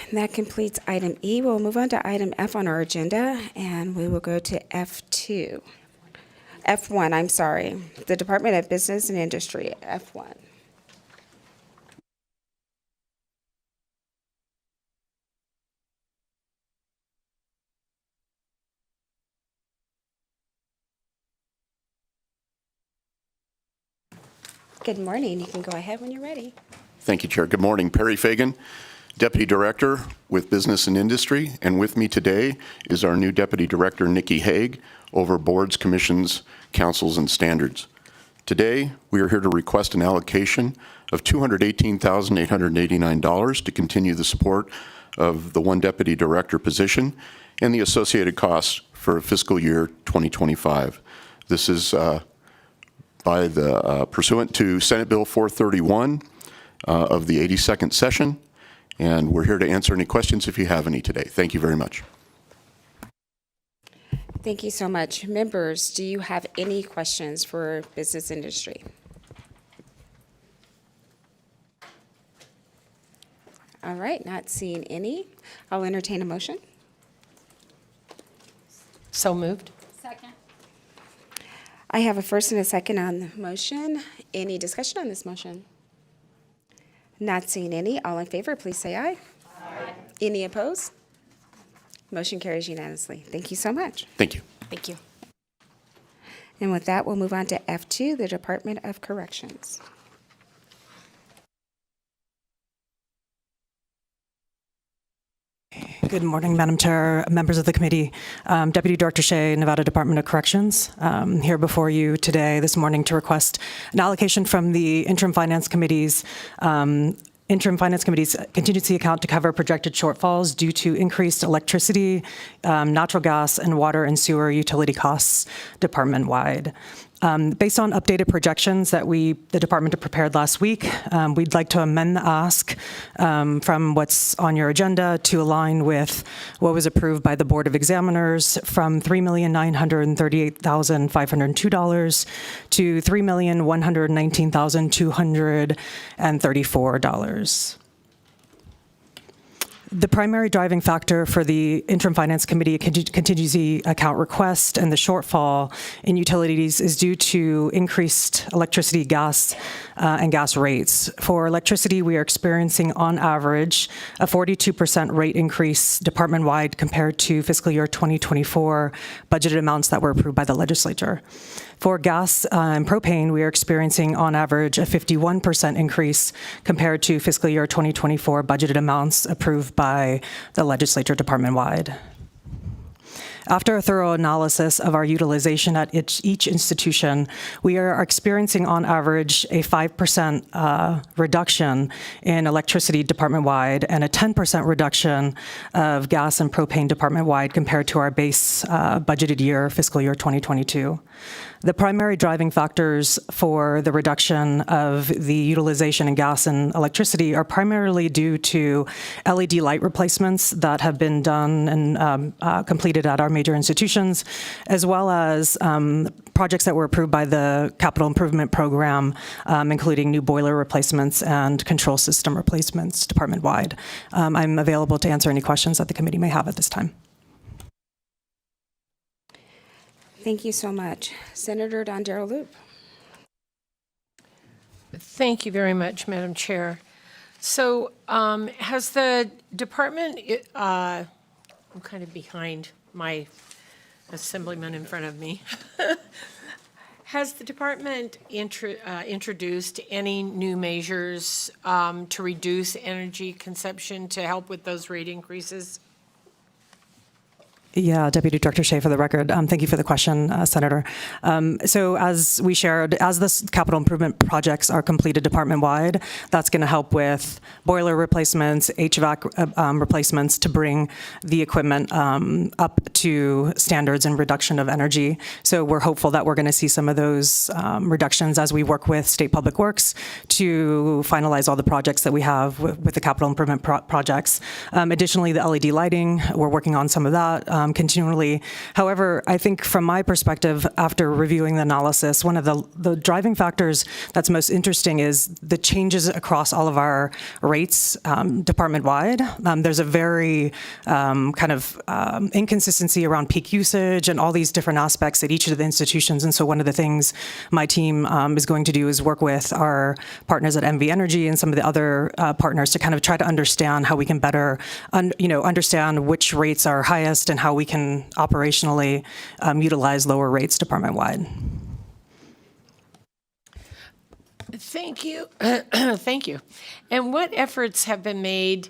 And that completes item E. We'll move on to item F on our agenda, and we will go to F2. F1, I'm sorry. The Department of Business and Industry, F1. Good morning. You can go ahead when you're ready. Thank you, Chair. Good morning. Perry Fagan, Deputy Director with Business and Industry, and with me today is our new Deputy Director, Nikki Haig, over boards, commissions, councils, and standards. Today, we are here to request an allocation of $218,889 to continue the support of the one Deputy Director position and the associated costs for fiscal year 2025. This is by the pursuant to Senate Bill 431 of the 82nd session, and we're here to answer any questions if you have any today. Thank you very much. Thank you so much. Members, do you have any questions for business industry? All right, not seeing any. I'll entertain a motion. So moved. Second. I have a first and a second on the motion. Any discussion on this motion? Not seeing any. All in favor, please say aye. Aye. Any opposed? Motion carries unanimously. Thank you so much. Thank you. Thank you. And with that, we'll move on to F2, the Department of Corrections. Good morning, Madam Chair, members of the committee. Deputy Director Shea, Nevada Department of Corrections, here before you today, this morning, to request an allocation from the Interim Finance Committee's contingency account to cover projected shortfalls due to increased electricity, natural gas, and water and sewer utility costs department-wide. Based on updated projections that the department prepared last week, we'd like to amend the ask from what's on your agenda to align with what was approved by the Board of Examiners from $3,938,502 to $3,119,234. The primary driving factor for the Interim Finance Committee contingency account request and the shortfall in utilities is due to increased electricity, gas, and gas rates. For electricity, we are experiencing on average a 42% rate increase department-wide compared to fiscal year 2024 budgeted amounts that were approved by the legislature. For gas and propane, we are experiencing on average a 51% increase compared to fiscal year 2024 budgeted amounts approved by the legislature department-wide. After a thorough analysis of our utilization at each institution, we are experiencing on average a 5% reduction in electricity department-wide and a 10% reduction of gas and propane department-wide compared to our base budgeted year, fiscal year 2022. The primary driving factors for the reduction of the utilization in gas and electricity are primarily due to LED light replacements that have been done and completed at our major institutions, as well as projects that were approved by the Capital Improvement Program, including new boiler replacements and control system replacements department-wide. I'm available to answer any questions that the committee may have at this time. Thank you so much. Senator Loop. Thank you very much, Madam Chair. So has the department, I'm kind of behind my assemblyman in front of me. Has the department introduced any new measures to reduce energy consumption to help with those rate increases? Yeah, Deputy Director Shea, for the record, thank you for the question, Senator. So as we shared, as the capital improvement projects are completed department-wide, that's going to help with boiler replacements, HVAC replacements to bring the equipment up to standards and reduction of energy. So we're hopeful that we're going to see some of those reductions as we work with State Public Works to finalize all the projects that we have with the capital improvement projects. Additionally, the LED lighting, we're working on some of that continually. However, I think from my perspective, after reviewing the analysis, one of the driving factors that's most interesting is the changes across all of our rates department-wide. There's a very kind of inconsistency around peak usage and all these different aspects at each of the institutions. And so one of the things my team is going to do is work with our partners at MV Energy and some of the other partners to kind of try to understand how we can better understand which rates are highest and how we can operationally utilize lower rates department-wide. Thank you. Thank you. And what efforts have been made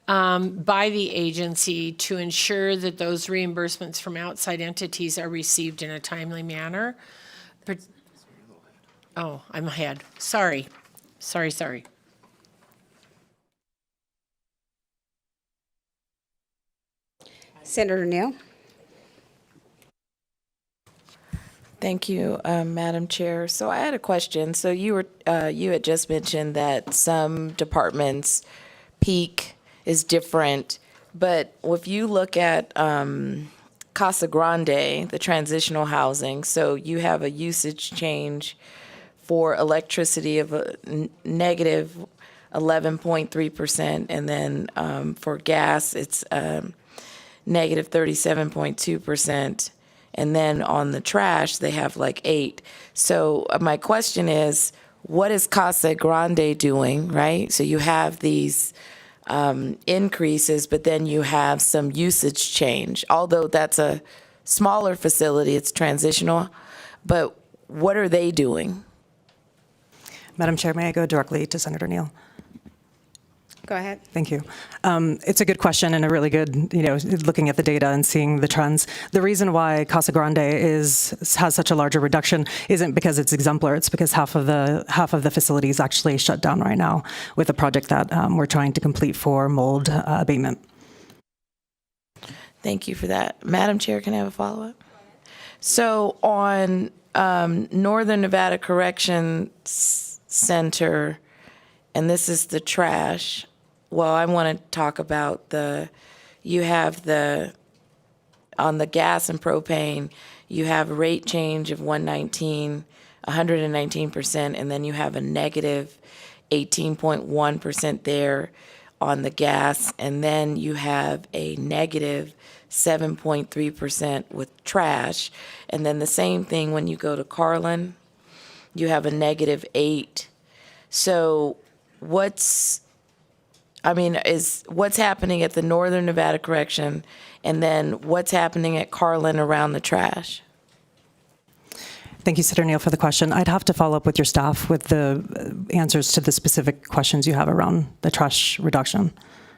by the agency to ensure that those reimbursements from outside entities are received in a timely manner? Oh, I'm ahead. Sorry. Senator Neal. Thank you, Madam Chair. So I had a question. So you had just mentioned that some departments' peak is different, but if you look at Casa Grande, the transitional housing, so you have a usage change for electricity of a negative 11.3%, and then for gas, it's negative 37.2%. And then on the trash, they have like 8. So my question is, what is Casa Grande doing, right? So you have these increases, but then you have some usage change. Although that's a smaller facility, it's transitional. But what are they doing? Madam Chair, may I go directly to Senator Neal? Go ahead. Thank you. It's a good question and a really good, looking at the data and seeing the trends. The reason why Casa Grande has such a larger reduction isn't because it's exemplar. It's because half of the facility is actually shut down right now with a project that we're trying to complete for mold abatement. Thank you for that. Madam Chair, can I have a follow-up? So on Northern Nevada Correction Center, and this is the trash. Well, I want to talk about you have on the gas and propane, you have a rate change of 119%, and then you have a negative 18.1% there on the gas, and then you have a negative 7.3% with trash, and then the same thing when you go to Carlin, you have a negative 8%. So what's happening at the Northern Nevada Correction, and then what's happening at Carlin around the trash? Thank you, Senator Neal, for the question. I'd have to follow up with your staff with the answers to the specific questions you have around the trash reduction,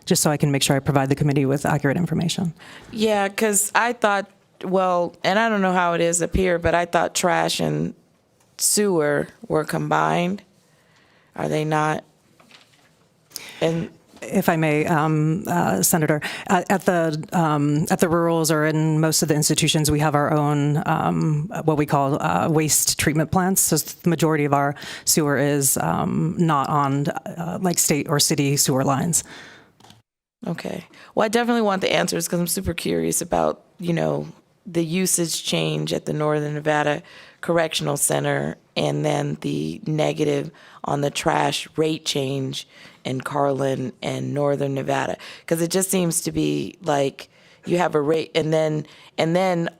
just so I can make sure I provide the committee with accurate information. Yeah, because I thought, and I don't know how it is up here, but I thought trash and sewer were combined. Are they not? And if I may, Senator, at the rurals or in most of the institutions, we have our own what we call waste treatment plants. So the majority of our sewer is not on like state or city sewer lines. Okay. Well, I definitely want the answers because I'm super curious about, the usage change at the Northern Nevada Correctional Center and then the negative on the trash rate change in Carlin and Northern Nevada. Because it just seems to be like you have a rate, and then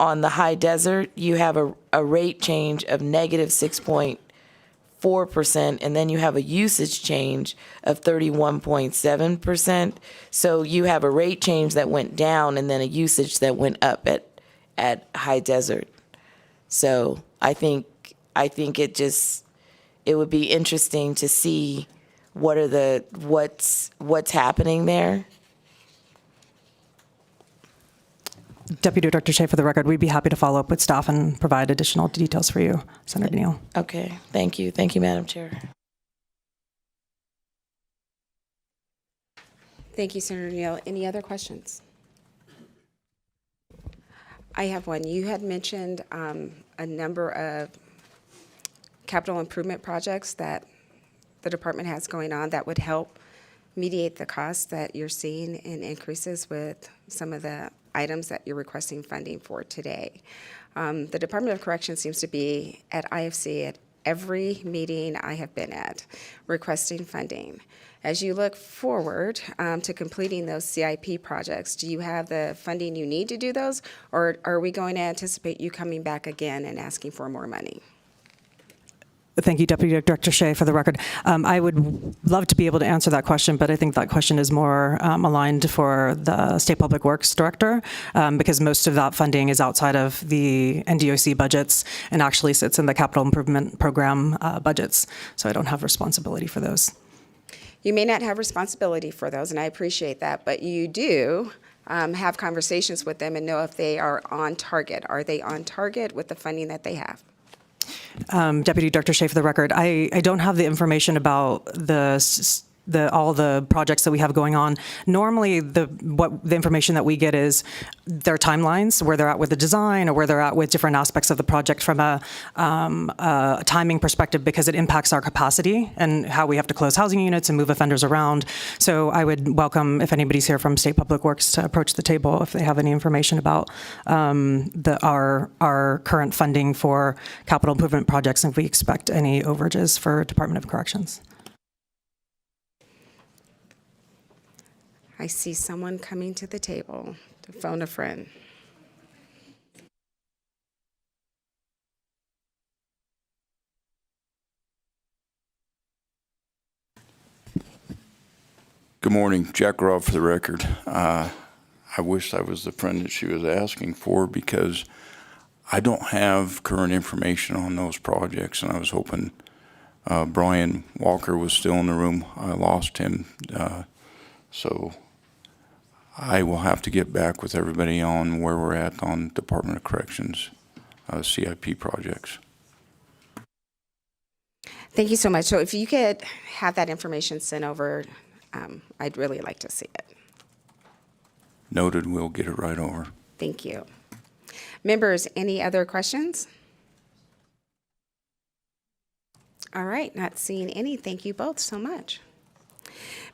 on the high desert, you have a rate change of negative 6.4%, and then you have a usage change of 31.7%. So you have a rate change that went down and then a usage that went up at high desert. So I think it would be interesting to see what's happening there. Deputy Director Shea, for the record, we'd be happy to follow up with staff and provide additional details for you, Senator Neal. Okay, thank you. Thank you, Madam Chair. Thank you, Senator Neal. Any other questions? I have one. You had mentioned a number of capital improvement projects that the department has going on that would help mediate the costs that you're seeing in increases with some of the items that you're requesting funding for today. The Department of Corrections seems to be at IFC at every meeting I have been at, requesting funding. As you look forward to completing those CIP projects, do you have the funding you need to do those, or are we going to anticipate you coming back again and asking for more money? Thank you, Deputy Director Shea, for the record. I would love to be able to answer that question, but I think that question is more aligned for the State Public Works Director because most of that funding is outside of the NDOC budgets and actually sits in the Capital Improvement Program budgets. So I don't have responsibility for those. You may not have responsibility for those, and I appreciate that, but you do have conversations with them and know if they are on target. Are they on target with the funding that they have? Deputy Director Shea, for the record, I don't have the information about all the projects that we have going on. Normally, the information that we get is their timelines, where they're at with the design, or where they're at with different aspects of the project from a timing perspective, because it impacts our capacity and how we have to close housing units and move offenders around. So I would welcome if anybody's here from State Public Works to approach the table if they have any information about our current funding for capital improvement projects and if we expect any overages for Department of Corrections. I see someone coming to the table to phone a friend. Good morning, Jack Robb for the record. I wish I was the friend that she was asking for because I don't have current information on those projects, and I was hoping Brian Walker was still in the room. I lost him, so I will have to get back with everybody on where we're at on Department of Corrections CIP projects. Thank you so much. So if you could have that information sent over, I'd really like to see it. Noted, we'll get it right over. Thank you. Members, any other questions? All right, not seeing any. Thank you both so much.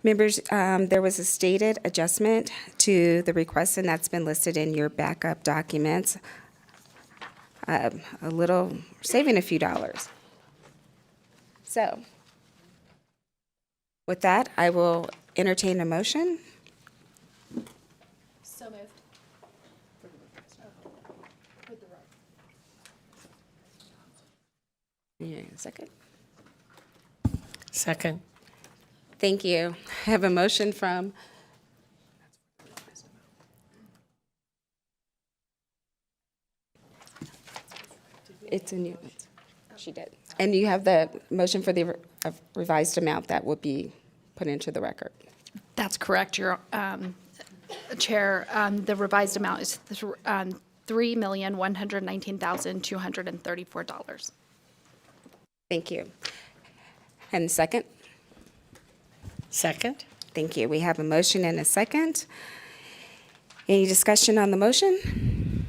Members, there was a stated adjustment to the request, and that's been listed in your backup documents. Saving a few dollars. So, with that, I will entertain a motion. So moved. Yeah, second. Second. Thank you. I have a motion from it's a new one. She did. And you have the motion for the revised amount that will be put into the record. That's correct, Your Chair. The revised amount is $3,119,234. Thank you. And second? Second. Thank you. We have a motion and a second. Any discussion on the motion?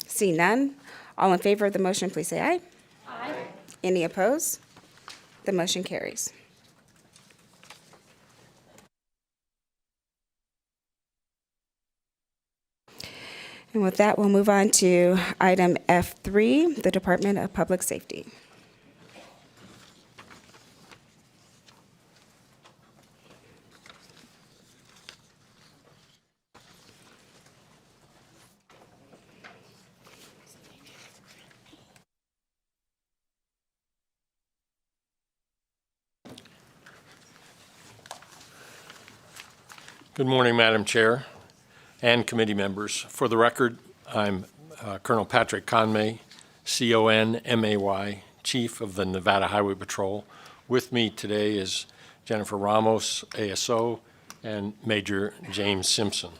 See none. All in favor of the motion, please say aye. Aye. Any opposed? The motion carries. And with that, we'll move on to item F3, the Department of Public Safety. Good morning, Madam Chair and committee members. For the record, I'm Colonel Patrick Conmay, C-O-N-M-A-Y, Chief of the Nevada Highway Patrol. With me today is Jennifer Ramos, ASO, and Major James Simpson.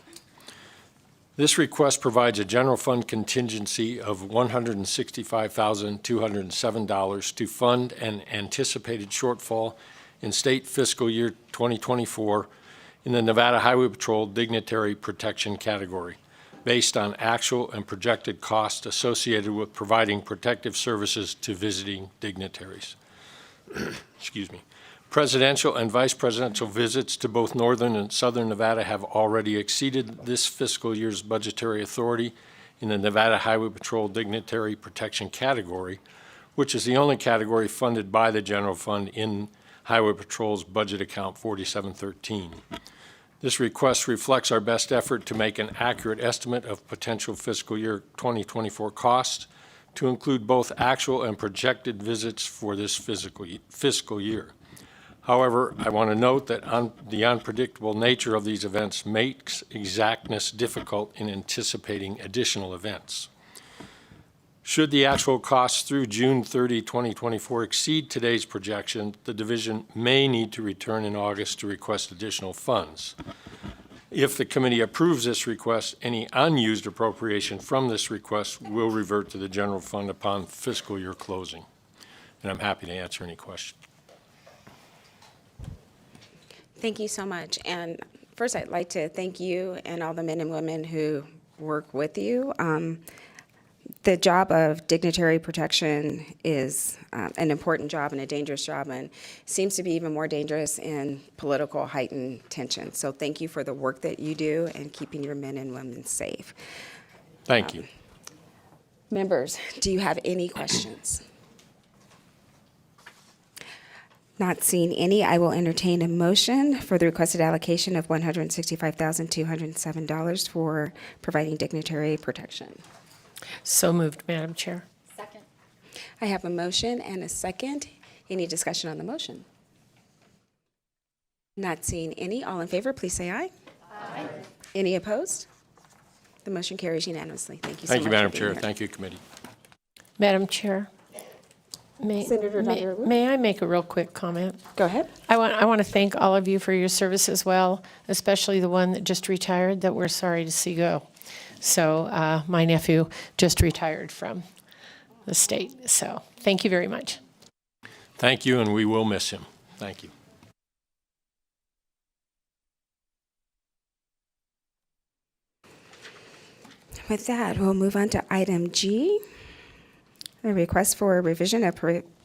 This request provides a general fund contingency of $165,207 to fund an anticipated shortfall in state fiscal year 2024 in the Nevada Highway Patrol Dignitary Protection category, based on actual and projected costs associated with providing protective services to visiting dignitaries. Excuse me. Presidential and vice presidential visits to both northern and southern Nevada have already exceeded this fiscal year's budgetary authority in the Nevada Highway Patrol Dignitary Protection category, which is the only category funded by the general fund in Highway Patrol's budget account 4713. This request reflects our best effort to make an accurate estimate of potential fiscal year 2024 costs to include both actual and projected visits for this fiscal year. However, I want to note that the unpredictable nature of these events makes exactness difficult in anticipating additional events. Should the actual costs through June 30, 2024 exceed today's projection, the division may need to return in August to request additional funds. If the committee approves this request, any unused appropriation from this request will revert to the general fund upon fiscal year closing. And I'm happy to answer any questions. Thank you so much. And first, I'd like to thank you and all the men and women who work with you. The job of dignitary protection is an important job and a dangerous job, and seems to be even more dangerous in political heightened tension. So thank you for the work that you do and keeping your men and women safe. Thank you. Members, do you have any questions? Not seeing any, I will entertain a motion for the requested allocation of $165,207 for providing dignitary protection. So moved, Madam Chair. Second. I have a motion and a second. Any discussion on the motion? Not seeing any. All in favor, please say aye. Aye. Any opposed? The motion carries unanimously. Thank you so much. Thank you, Madam for being Chair. here. Thank you, committee. Madam Chair, Senator Dr. may I make a real quick comment? Go ahead. I want to thank all of you for your service as well, especially the one that just retired that we're sorry to see go. So my nephew just retired from the state. So thank you very much. Thank you, and we will miss him. Thank you. With that, we'll move on to item G, a request for a revision of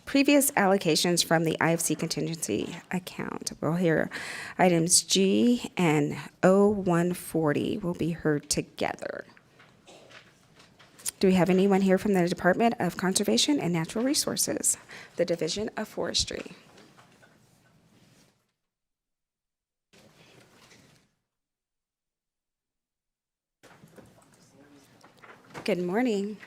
previous allocations from the IFC contingency account. We'll hear items G and O140 will be heard together. Do we have anyone here from the Department of Conservation and Natural Resources, the Division of Forestry? Good morning.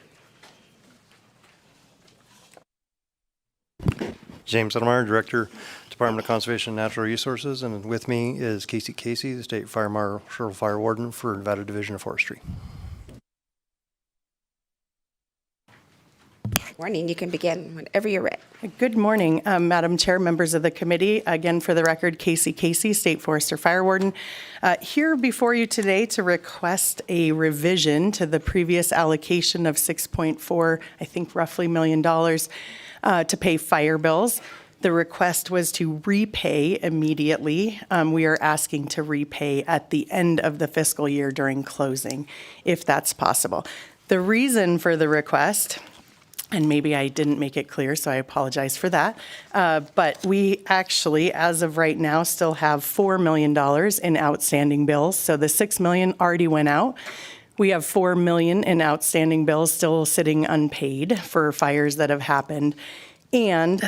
James Edelmeyer, Director, Department of Conservation and Natural Resources, and with me is Casey Casey, the State Fire Marshal Fire Warden for Nevada Division of Forestry. Morning. You can begin whenever you're ready. Good morning, Madam Chair, members of the committee. Again, for the record, Casey Casey, State Forester Fire Warden, here before you today to request a revision to the previous allocation of $6.4, I think roughly $1 million to pay fire bills. The request was to repay immediately. We are asking to repay at the end of the fiscal year during closing, if that's possible. The reason for the request, and maybe I didn't make it clear, so I apologize for that, but we actually, as of right now, still have $4 million in outstanding bills. So the $6 million already went out. We have $4 million in outstanding bills still sitting unpaid for fires that have happened. And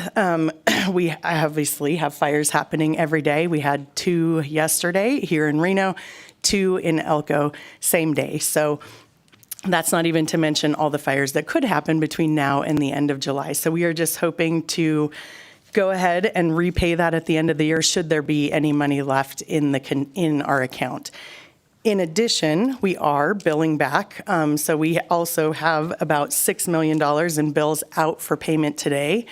we obviously have fires happening every day. We had 2 yesterday here in Reno, 2 in Elko, same day. So that's not even to mention all the fires that could happen between now and the end of July. So we are just hoping to go ahead and repay that at the end of the year, should there be any money left in our account. In addition, we are billing back. So we also have about $6 million in bills out for payment today.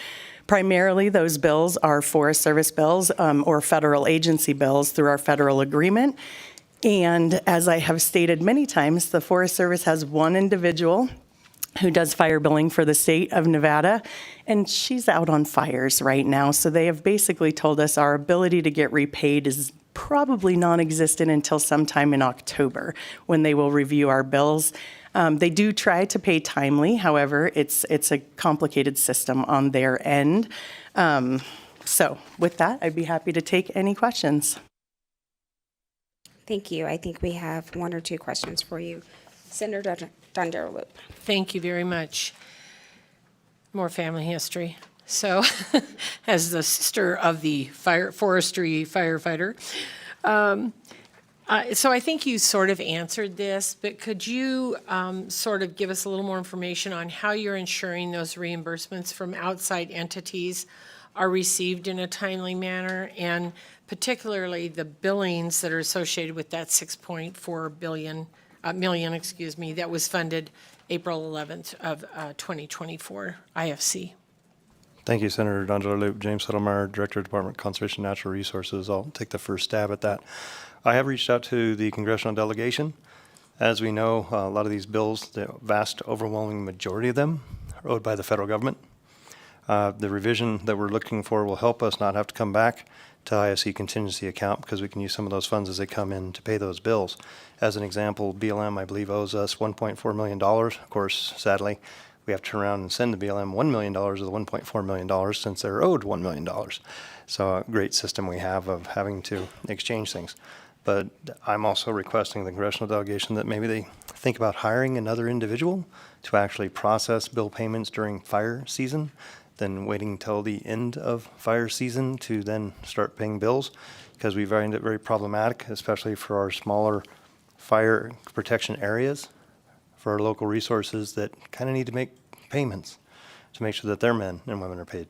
Primarily, those bills are Forest Service bills or federal agency bills through our federal agreement. And as I have stated many times, the Forest Service has one individual who does fire billing for the state of Nevada, and she's out on fires right now. So they have basically told us our ability to get repaid is probably non-existent until sometime in October, when they will review our bills. They do try to pay timely. However, it's a complicated system on their end. So with that, I'd be happy to take any questions. Thank you. I think we have 1 or 2 questions for you. Senator Dunderloop. Thank you very much. More family history. So, as the sister of the forestry firefighter, so I think you sort of answered this, but could you sort of give us a little more information on how you're ensuring those reimbursements from outside entities are received in a timely manner, and particularly the billings that are associated with that $6.4 million, that was funded April 11th of 2024 IFC? Thank you, Senator Dunderloop. James Settlemeyer, Director of Department of Conservation and Natural Resources. I'll take the first stab at that. I have reached out to the congressional delegation. As we know, a lot of these bills, the vast overwhelming majority of them, are owed by the federal government. The revision that we're looking for will help us not have to come back to ISC contingency account, because we can use some of those funds as they come in to pay those bills. As an example, BLM, I believe, owes us $1.4 million. Of course, sadly, we have to turn around and send the BLM $1 million of the $1.4 million since they're owed $1 million. So a great system we have of having to exchange things. But I'm also requesting the congressional delegation that maybe they think about hiring another individual to actually process bill payments during fire season, than waiting until the end of fire season to then start paying bills, because we find it very problematic, especially for our smaller fire protection areas, for our local resources that kind of need to make payments to make sure that their men and women are paid.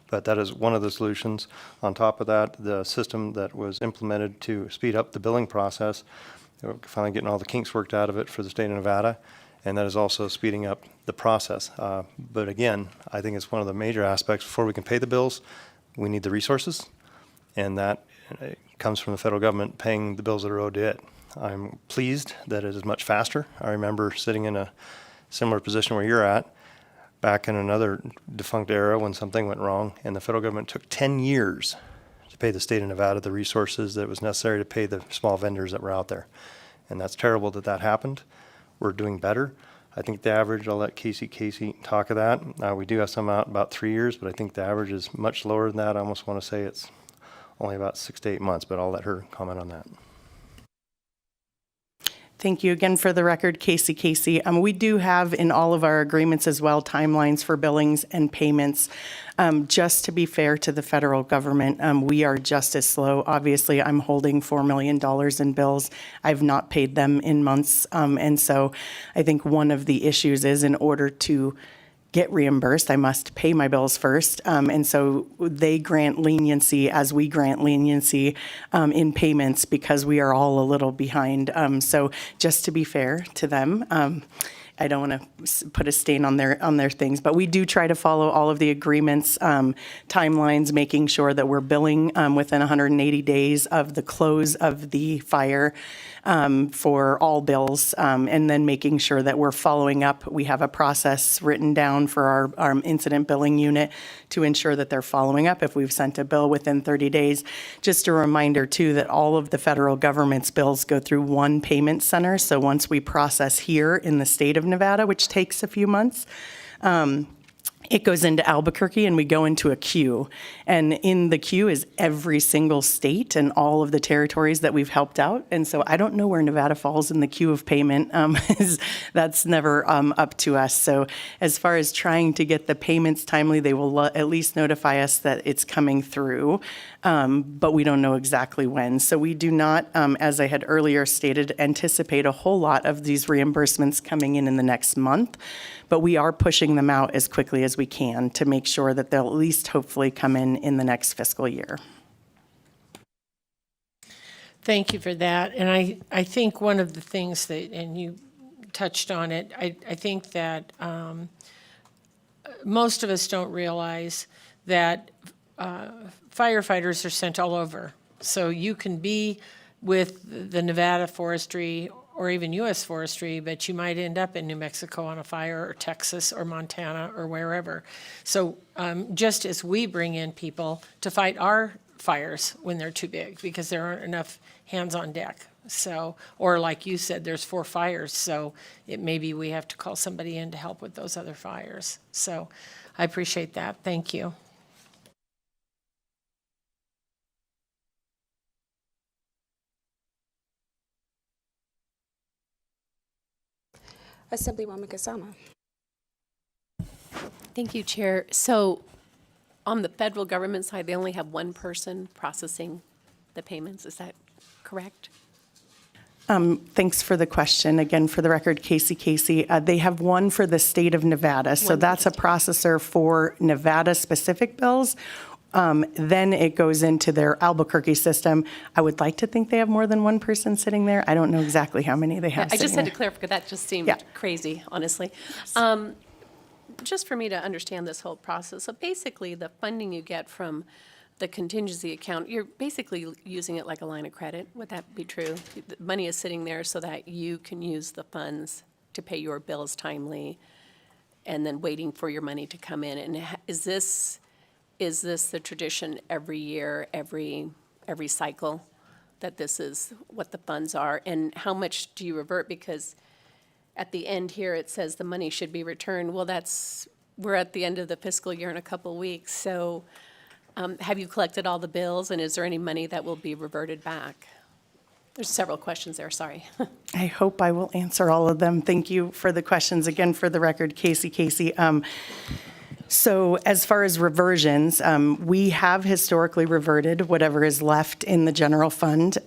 But that is one of the solutions. On top of that, the system that was implemented to speed up the billing process, we're finally getting all the kinks worked out of it for the state of Nevada, and that is also speeding up the process. But again, I think it's one of the major aspects. Before we can pay the bills, we need the resources, and that comes from the federal government paying the bills that are owed to it. I'm pleased that it is much faster. I remember sitting in a similar position where you're at, back in another defunct era when something went wrong, and the federal government took 10 years to pay the state of Nevada the resources that was necessary to pay the small vendors that were out there. And that's terrible that that happened. We're doing better. I think the average, I'll let Casey talk of that. We do have some out about 3 years, but I think the average is much lower than that. I almost want to say it's only about 6 to 8 months, but I'll let her comment on that. Thank you again. For the record, Casey. We do have in all of our agreements as well timelines for billings and payments. Just to be fair to the federal government, we are just as slow. Obviously, I'm holding $4 million in bills. I've not paid them in months. And so I think one of the issues is, in order to get reimbursed, I must pay my bills first. And so they grant leniency as we grant leniency in payments, because we are all a little behind. So just to be fair to them. I don't want to put a stain on their things, but we do try to follow all of the agreements, timelines, making sure that we're billing within 180 days of the close of the fire for all bills, and then making sure that we're following up. We have a process written down for our incident billing unit to ensure that they're following up if we've sent a bill within 30 days. Just a reminder, too, that all of the federal government's bills go through one payment center. So once we process here in the state of Nevada, which takes a few months, it goes into Albuquerque and we go into a queue. And in the queue is every single state and all of the territories that we've helped out. And so I don't know where Nevada falls in the queue of payment. That's never up to us. So as far as trying to get the payments timely, they will at least notify us that it's coming through. But we don't know exactly when. So we do not, as I had earlier stated, anticipate a whole lot of these reimbursements coming in the next month. But we are pushing them out as quickly as we can to make sure that they'll at least hopefully come in the next fiscal year. Thank you for that. And I think one of the things that, and you touched on it, I think that most of us don't realize that firefighters are sent all over. So you can be with the Nevada Forestry or even U.S. Forestry, but you might end up in New Mexico on a fire, or Texas, or Montana, or wherever. So just as we bring in people to fight our fires when they're too big, because there aren't enough hands on deck. So, or like you said, there's 4 fires, so maybe we have to call somebody in to help with those other fires. So I appreciate that. Thank you. Assemblywoman Gasama. Thank you, Chair. So on the federal government side, they only have one person processing the payments. Is that correct? Thanks for the question. Again, for the record, Casey. They have one for the state of Nevada. So that's a processor for Nevada-specific bills. Then it goes into their Albuquerque system. I would like to think they have more than one person sitting there. I don't know exactly how many they have. I just sitting had there. to clarify, because that just seemed crazy, honestly. Just for me to understand this whole process, so basically the funding you get from the contingency account, you're basically using it like a line of credit. Would that be true? The money is sitting there so that you can use the funds to pay your bills timely, and then waiting for your money to come in. And is this the tradition every year, every cycle, that this is what the funds are? And how much do you revert? Because at the end here, it says the money should be returned. Well, we're at the end of the fiscal year in a couple weeks. So have you collected all the bills, and is there any money that will be reverted back? There's several questions there, sorry. I hope I will answer all of them. Thank you for the questions. Again, for the record, Casey. So as far as reversions, we have historically reverted whatever is left in the general fund.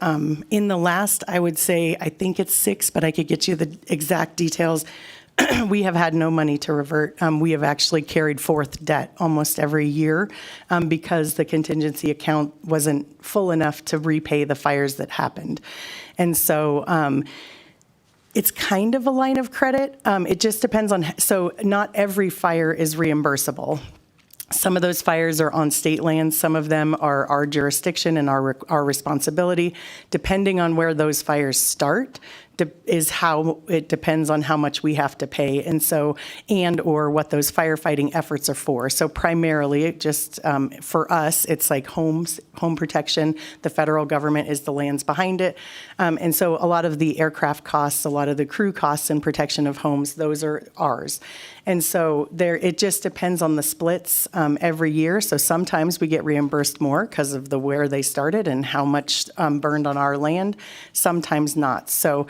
In the last, I would say, I think it's 6, but I could get you the exact details. We have had no money to revert. We have actually carried forth debt almost every year because the contingency account wasn't full enough to repay the fires that happened. And so it's kind of a line of credit. It just depends on, so not every fire is reimbursable. Some of those fires are on state lands. Some of them are our jurisdiction and our responsibility. Depending on where those fires start is how it depends on how much we have to pay, and or what those firefighting efforts are for. So primarily, just for us, it's like home protection. The federal government is the lands behind it, and so a lot of the aircraft costs, a lot of the crew costs and protection of homes, those are ours. And so it just depends on the splits every year. So sometimes we get reimbursed more because of where they started and how much burned on our land. Sometimes not. So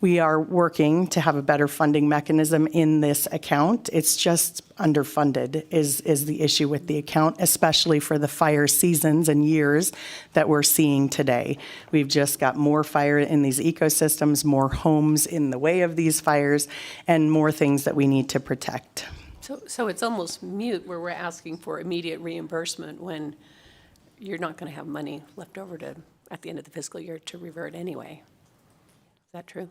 we are working to have a better funding mechanism in this account. It's just underfunded is the issue with the account, especially for the fire seasons and years that we're seeing today. We've just got more fire in these ecosystems, more homes in the way of these fires, and more things that we need to protect. So it's almost mute where we're asking for immediate reimbursement when you're not going to have money left over at the end of the fiscal year to revert anyway. Is that true?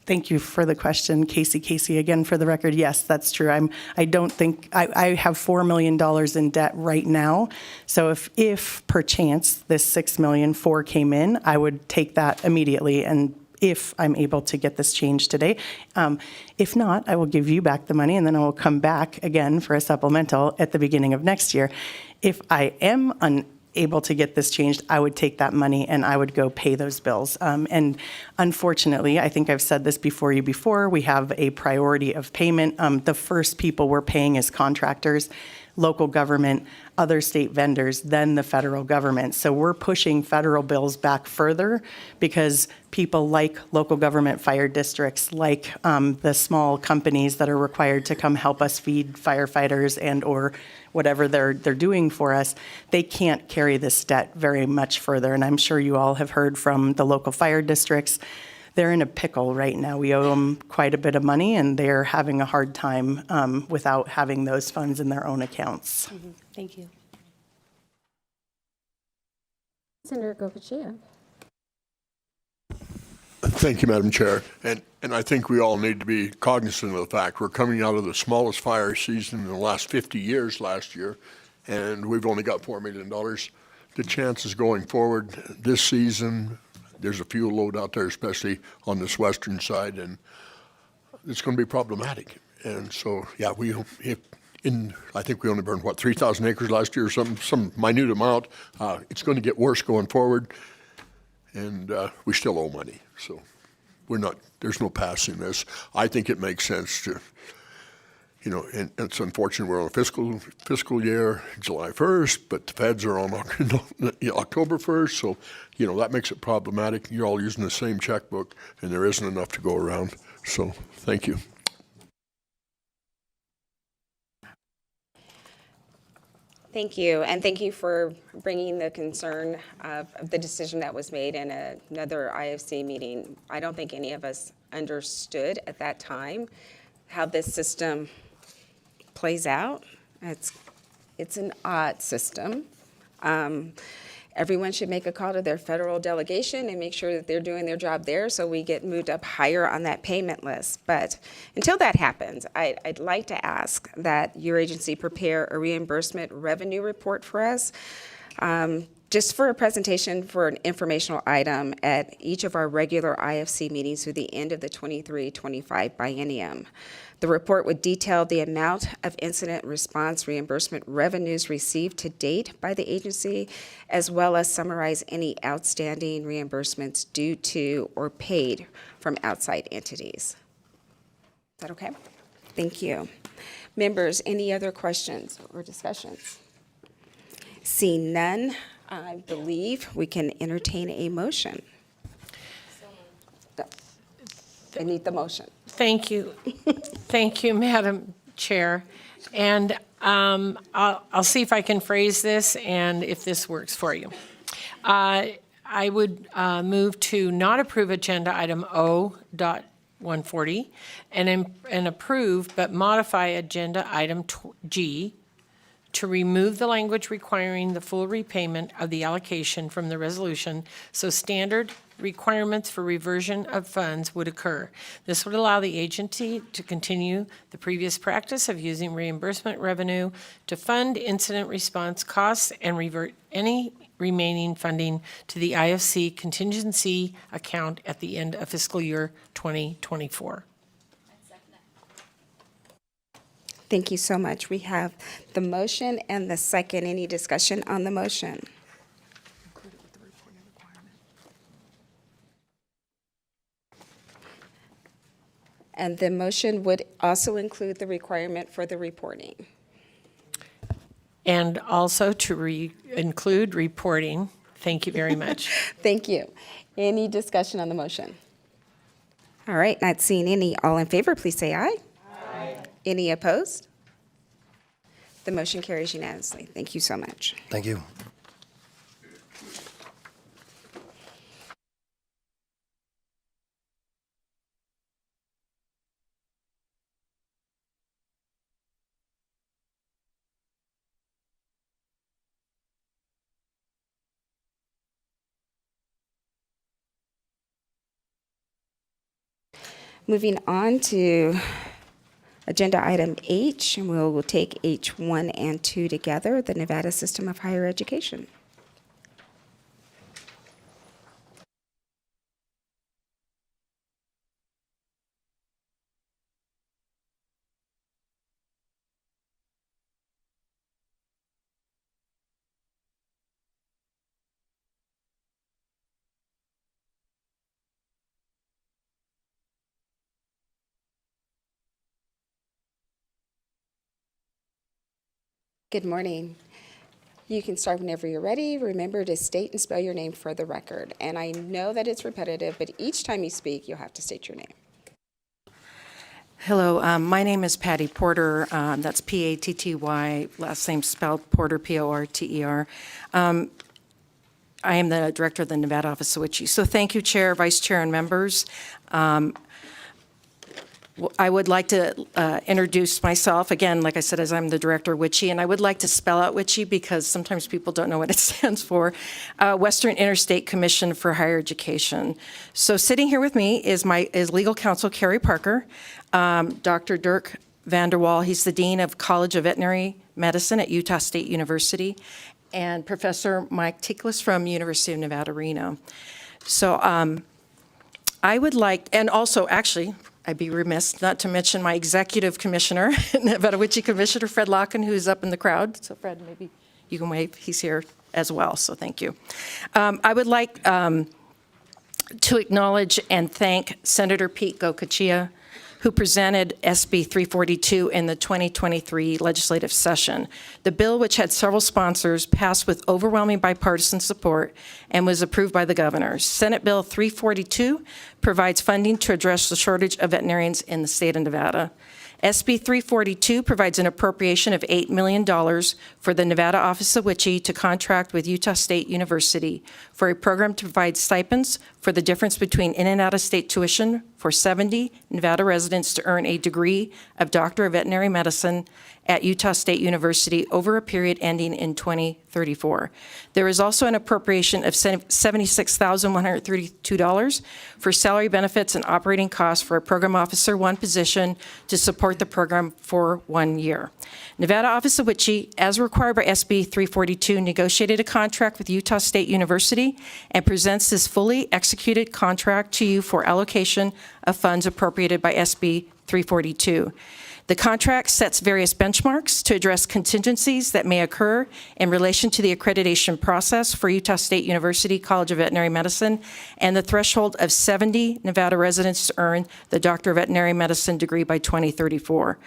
Thank you for the question, Casey. Again, for the record, yes, that's true. I don't think, I have $4 million in debt right now. So if perchance this $6 million came in, I would take that immediately, and if I'm able to get this changed today. If not, I will give you back the money, and then I will come back again for a supplemental at the beginning of next year. If I am unable to get this changed, I would take that money and I would go pay those bills. And unfortunately, I think I've said this before, we have a priority of payment. The first people we're paying is contractors, local government, other state vendors, then the federal government. So we're pushing federal bills back further because people like local government fire districts, like the small companies that are required to come help us feed firefighters and or whatever they're doing for us, they can't carry this debt very much further. And I'm sure you all have heard from the local fire districts. They're in a pickle right now. We owe them quite a bit of money, and they're having a hard time without having those funds in their own accounts. Thank you. Senator Govichev. Thank you, Madam Chair. And I think we all need to be cognizant of the fact we're coming out of the smallest fire season in the last 50 years last year, and we've only got $4 million. The chances going forward this season, there's a fuel load out there, especially on this western side, and it's going to be problematic. And so, yeah, I think we only burned, 3,000 acres last year, some minute amount. It's going to get worse going forward, and we still owe money. So there's no passing this. I think it makes sense to, and it's unfortunate we're on a fiscal year, July 1st, but the feds are on October 1st. So, that makes it problematic. You're all using the same checkbook, and there isn't enough to go around. So, thank you. Thank you, and thank you for bringing the concern of the decision that was made in another IFC meeting. I don't think any of us understood at that time how this system plays out. It's an odd system. Everyone should make a call to their federal delegation and make sure that they're doing their job there so we get moved up higher on that payment list. But until that happens, I'd like to ask that your agency prepare a reimbursement revenue report for us, just for a presentation for an informational item at each of our regular IFC meetings through the end of the 23-25 biennium. The report would detail the amount of incident response reimbursement revenues received to date by the agency, as well as summarize any outstanding reimbursements due to or paid from outside entities. Is that okay? Thank you. Members, any other questions or discussions? Seeing none, I believe we can entertain a motion. I need the motion. Thank you. Thank you, Madam Chair. And I'll see if I can phrase this and if this works for you. I would move to not approve agenda item O.140 and approve but modify agenda item G to remove the language requiring the full repayment of the allocation from the resolution so standard requirements for reversion of funds would occur. This would allow the agency to continue the previous practice of using reimbursement revenue to fund incident response costs and revert any remaining funding to the IFC contingency account at the end of fiscal year 2024. Thank you so much. We have the motion and the second. Any discussion on the motion? And the motion would also include the requirement for the reporting. And also to include reporting. Thank you very much. Thank you. Any discussion on the motion? All right, not seeing any. All in favor, please say aye. Aye. Any opposed? The motion carries unanimously. Thank you so much. Thank you. Moving on to agenda item H, and we'll take H1 and 2 together, the Nevada System of Higher Education. Good morning. You can start whenever you're ready. Remember to state and spell your name for the record. And I know that it's repetitive, but each time you speak, you'll have to state your name. Hello, my name is Patty Porter. That's P-A-T-T-Y, last name spelled Porter, P-O-R-T-E-R. I am the director of the Nevada Office of WICHE. So thank you, Chair, Vice Chair, and members. I would like to introduce myself, again, like I said, as I'm the director of WICHE, and I would like to spell out WICHE because sometimes people don't know what it stands for, Western Interstate Commission for Higher Education. So sitting here with me is legal counsel Carrie Parker, Dr. Dirk Vanderwall, he's the Dean of College of Veterinary Medicine at Utah State University, and Professor Mike Tiklis from University of Nevada, Reno. So I would like, and also actually, I'd be remiss not to mention my executive commissioner, Nevada WICHE Commissioner Fred Locken, who's up in the crowd. So Fred, maybe you can wave. He's here as well, so thank you. I would like to acknowledge and thank Senator Pete Gokachia, who presented SB 342 in the 2023 legislative session. The bill, which had several sponsors, passed with overwhelming bipartisan support and was approved by the governor. Senate Bill 342 provides funding to address the shortage of veterinarians in the state of Nevada. SB 342 provides an appropriation of $8 million for the Nevada Office of WICHE to contract with Utah State University for a program to provide stipends for the difference between in and out of state tuition for 70 Nevada residents to earn a degree of Doctor of Veterinary Medicine at Utah State University over a period ending in 2034. There is also an appropriation of $76,132 for salary benefits and operating costs for a program officer one position to support the program for 1 year. Nevada Office of WICHE, as required by SB 342, negotiated a contract with Utah State University and presents this fully executed contract to you for allocation of funds appropriated by SB 342. The contract sets various benchmarks to address contingencies that may occur in relation to the accreditation process for Utah State University College of Veterinary Medicine and the threshold of 70 Nevada residents to earn the Doctor of Veterinary Medicine degree by 2034.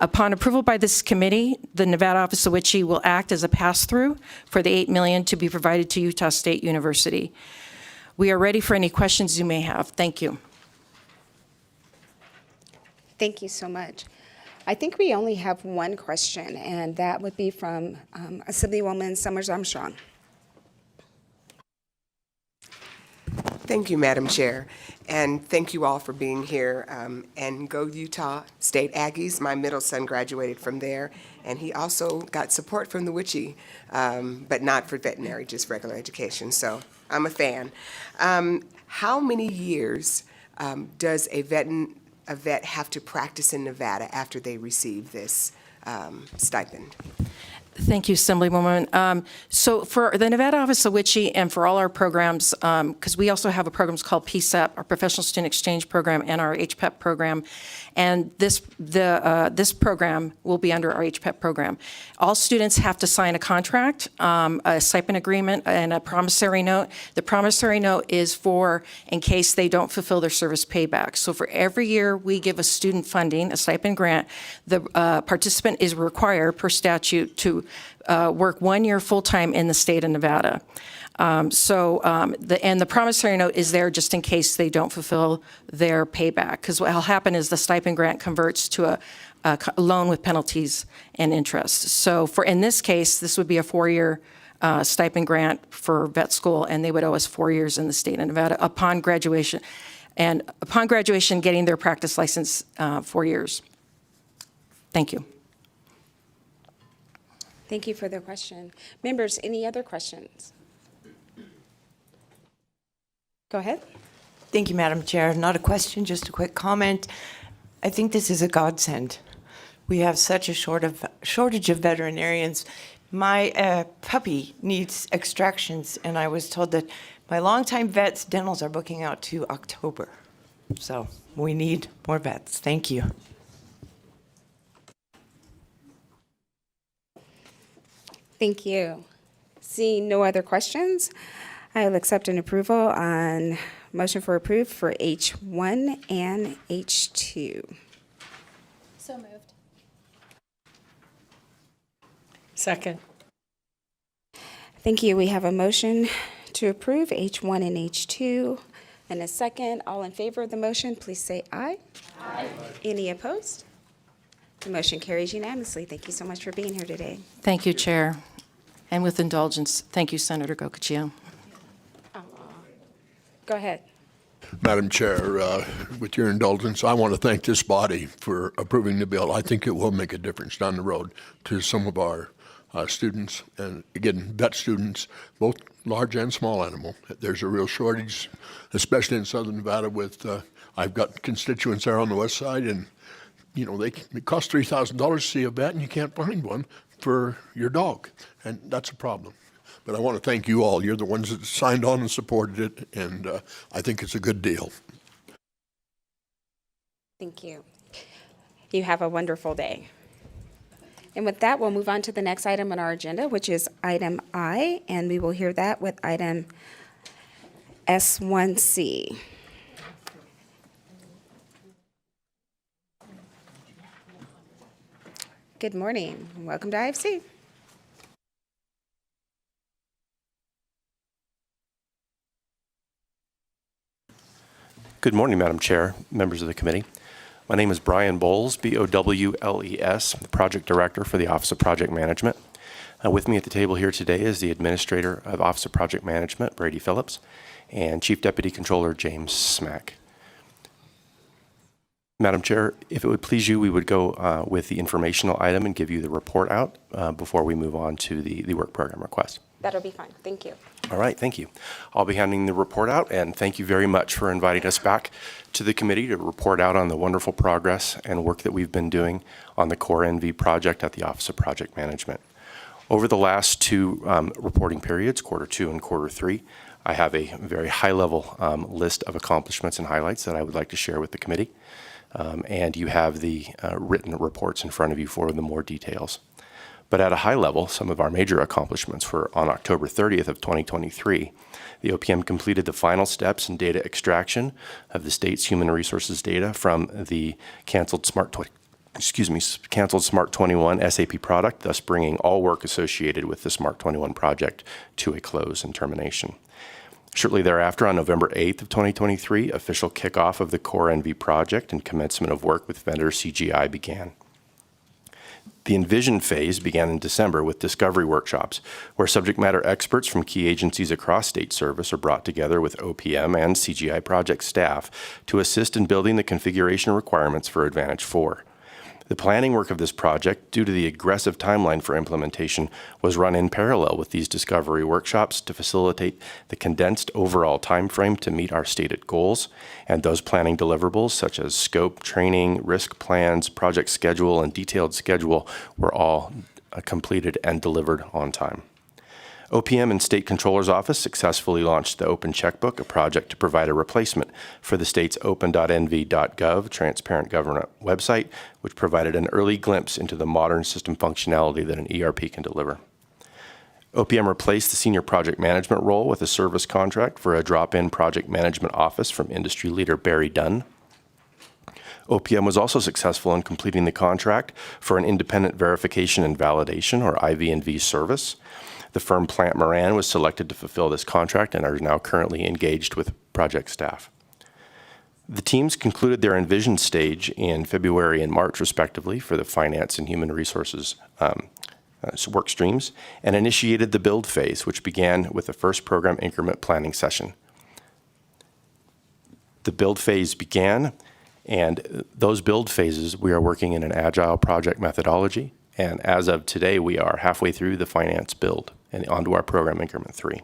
Upon approval by this committee, the Nevada Office of WICHE will act as a pass-through for the $8 million to be provided to Utah State University. We are ready for any questions you may have. Thank you. Thank you so much. I think we only have one question, and that would be from Assemblywoman Summers Armstrong. Thank you, Madam Chair, and thank you all for being here. And go Utah State Aggies. My middle son graduated from there, and he also got support from the WICHE, but not for veterinary, just regular education. So I'm a fan. How many years does a vet have to practice in Nevada after they receive this stipend? Thank you, Assemblywoman. So for the Nevada Office of WICHE and for all our programs, because we also have a program called PSEP, our Professional Student Exchange Program, and our HPEP program, and this program will be under our HPEP program. All students have to sign a contract, a stipend agreement, and a promissory note. The promissory note is for in case they don't fulfill their service payback. So for every year we give a student funding, a stipend grant, the participant is required per statute to work 1 year full-time in the state of Nevada. The promissory note is there just in case they don't fulfill their payback, because what will happen is the stipend grant converts to a loan with penalties and interest. So in this case, this would be a 4-year stipend grant for vet school, and they would owe us 4 years in the state of Nevada upon graduation. And upon graduation, getting their practice license 4 years. Thank you. Thank you for the question. Members, any other questions? Go ahead. Thank you, Madam Chair. Not a question, just a quick comment. I think this is a godsend. We have such a shortage of veterinarians. My puppy needs extractions, and I was told that my longtime vets, dentals, are booking out to October. So we need more vets. Thank you. Thank you. Seeing no other questions, I will accept an approval on motion for approve for H1 and H2. So moved. Second. Thank you. We have a motion to approve H1 and H2 and a second. All in favor of the motion, please say aye. Aye. Any opposed? The motion carries unanimously. Thank you so much for being here today. Thank you, Chair. And with indulgence, thank you, Senator Gokachio. Go ahead. Madam Chair, with your indulgence, I want to thank this body for approving the bill. I think it will make a difference down the road to some of our students, and again, vet students, both large and small animal. There's a real shortage, especially in Southern Nevada with, I've got constituents there on the west side, and you know, it costs $3,000 to see a vet and you can't find one for your dog, and that's a problem. But I want to thank you all. You're the ones that signed on and supported it, and I think it's a good deal. Thank you. You have a wonderful day. And with that, we'll move on to the next item on our agenda, which is item I, and we will hear that with item S1C. Good morning. Welcome to IFC. Good morning, Madam Chair, members of the committee. My name is Brian Bowles, B-O-W-L-E-S. I'm the Project Director for the Office of Project Management. With me at the table here today is the Administrator of Office of Project Management, Brady Phillips, and Chief Deputy Controller, James Smack. Madam Chair, if it would please you, we would go with the informational item and give you the report out before we move on to the work program request. That'll be fine. Thank you. All right, thank you. I'll be handing the report out, and thank you very much for inviting us back to the committee to report out on the wonderful progress and work that we've been doing on the Core NV project at the Office of Project Management. Over the last two reporting periods, quarter 2 and quarter 3, I have a very high-level list of accomplishments and highlights that I would like to share with the committee. And you have the written reports in front of you for the more details. But at a high level, some of our major accomplishments were on October 30th of 2023. The OPM completed the final steps in data extraction of the state's human resources data from the canceled Smart 21 SAP product, thus bringing all work associated with the Smart 21 project to a close and termination. Shortly thereafter, on November 8th of 2023, official kickoff of the Core NV project and commencement of work with vendor CGI began. The Envision phase began in December with discovery workshops, where subject matter experts from key agencies across state service are brought together with OPM and CGI project staff to assist in building the configuration requirements for Advantage 4. The planning work of this project, due to the aggressive timeline for implementation, was run in parallel with these discovery workshops to facilitate the condensed overall timeframe to meet our stated goals, and those planning deliverables such as scope, training, risk plans, project schedule, and detailed schedule were all completed and delivered on time. OPM and State Controller's Office successfully launched the Open Checkbook, a project to provide a replacement for the state's open.nv.gov transparent government website, which provided an early glimpse into the modern system functionality that an ERP can deliver. OPM replaced the senior project management role with a service contract for a drop-in project management office from industry leader Barry Dunn. OPM was also successful in completing the contract for an independent verification and validation, or IV&V service. The firm Plant Moran was selected to fulfill this contract and are now currently engaged with project staff. The teams concluded their Envision stage in February and March, respectively, for the finance and human resources work streams, and initiated the build phase, which began with the first program increment planning session. The build phase began, and those build phases, we are working in an agile project methodology, and as of today, we are halfway through the finance build and onto our program increment 3.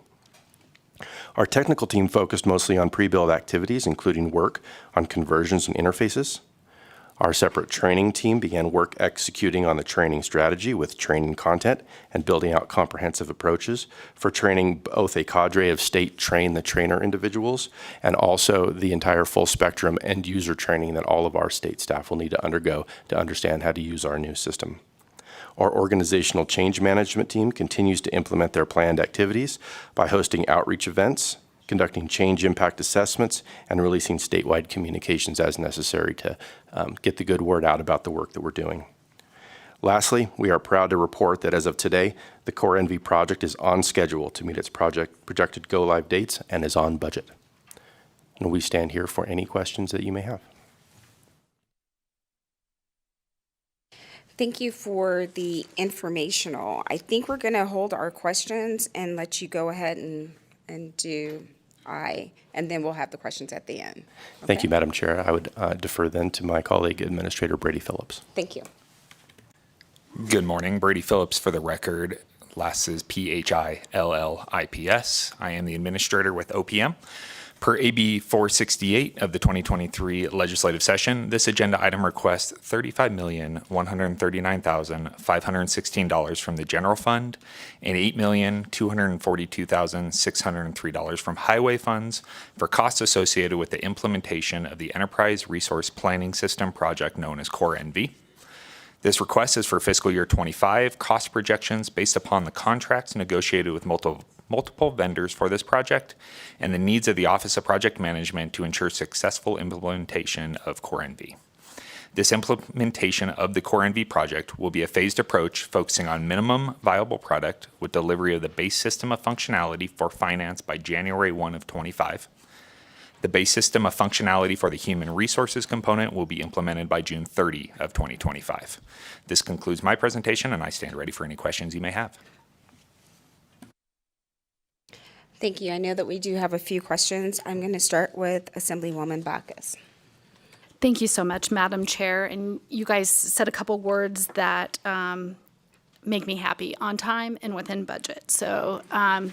Our technical team focused mostly on pre-build activities, including work on conversions and interfaces. Our separate training team began work executing on the training strategy with training content and building out comprehensive approaches for training both a cadre of state train the trainer individuals and also the entire full spectrum end user training that all of our state staff will need to undergo to understand how to use our new system. Our organizational change management team continues to implement their planned activities by hosting outreach events, conducting change impact assessments, and releasing statewide communications as necessary to get the good word out about the work that we're doing. Lastly, we are proud to report that as of today, the Core NV project is on schedule to meet its projected go-live dates and is on budget. And we stand here for any questions that you may have. Thank you for the informational. I think we're going to hold our questions and let you go ahead and do and then we'll have the questions at the end. Okay? Thank you, Madam Chair. I would defer then to my colleague, Administrator Brady Phillips. Thank you. Good morning. Brady Phillips for the record. Last is PHILLIPS. I am the administrator with OPM. Per AB 468 of the 2023 legislative session, this agenda item requests $35,139,516 from the general fund and $8,242,603 from highway funds for costs associated with the implementation of the Enterprise Resource Planning System project known as Core NV. This request is for fiscal year 25 cost projections based upon the contracts negotiated with multiple vendors for this project and the needs of the Office of Project Management to ensure successful implementation of Core NV. This implementation of the Core NV project will be a phased approach focusing on minimum viable product with delivery of the base system of functionality for finance by January 1 of 25. The base system of functionality for the human resources component will be implemented by June 30 of 2025. This concludes my presentation, and I stand ready for any questions you may have. Thank you. I know that we do have a few questions. I'm going to start with Assemblywoman Backus. Thank you so much, Madam Chair. And you guys said a couple words that make me happy: on time and within budget. So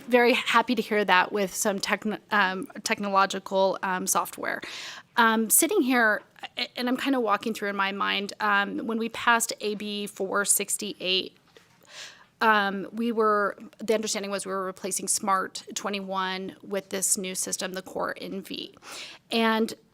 very happy to hear that with some technological software. Sitting here, and I'm kind of walking through in my mind, when we passed AB 468, the understanding was we were replacing Smart 21 with this new system, the Core NV.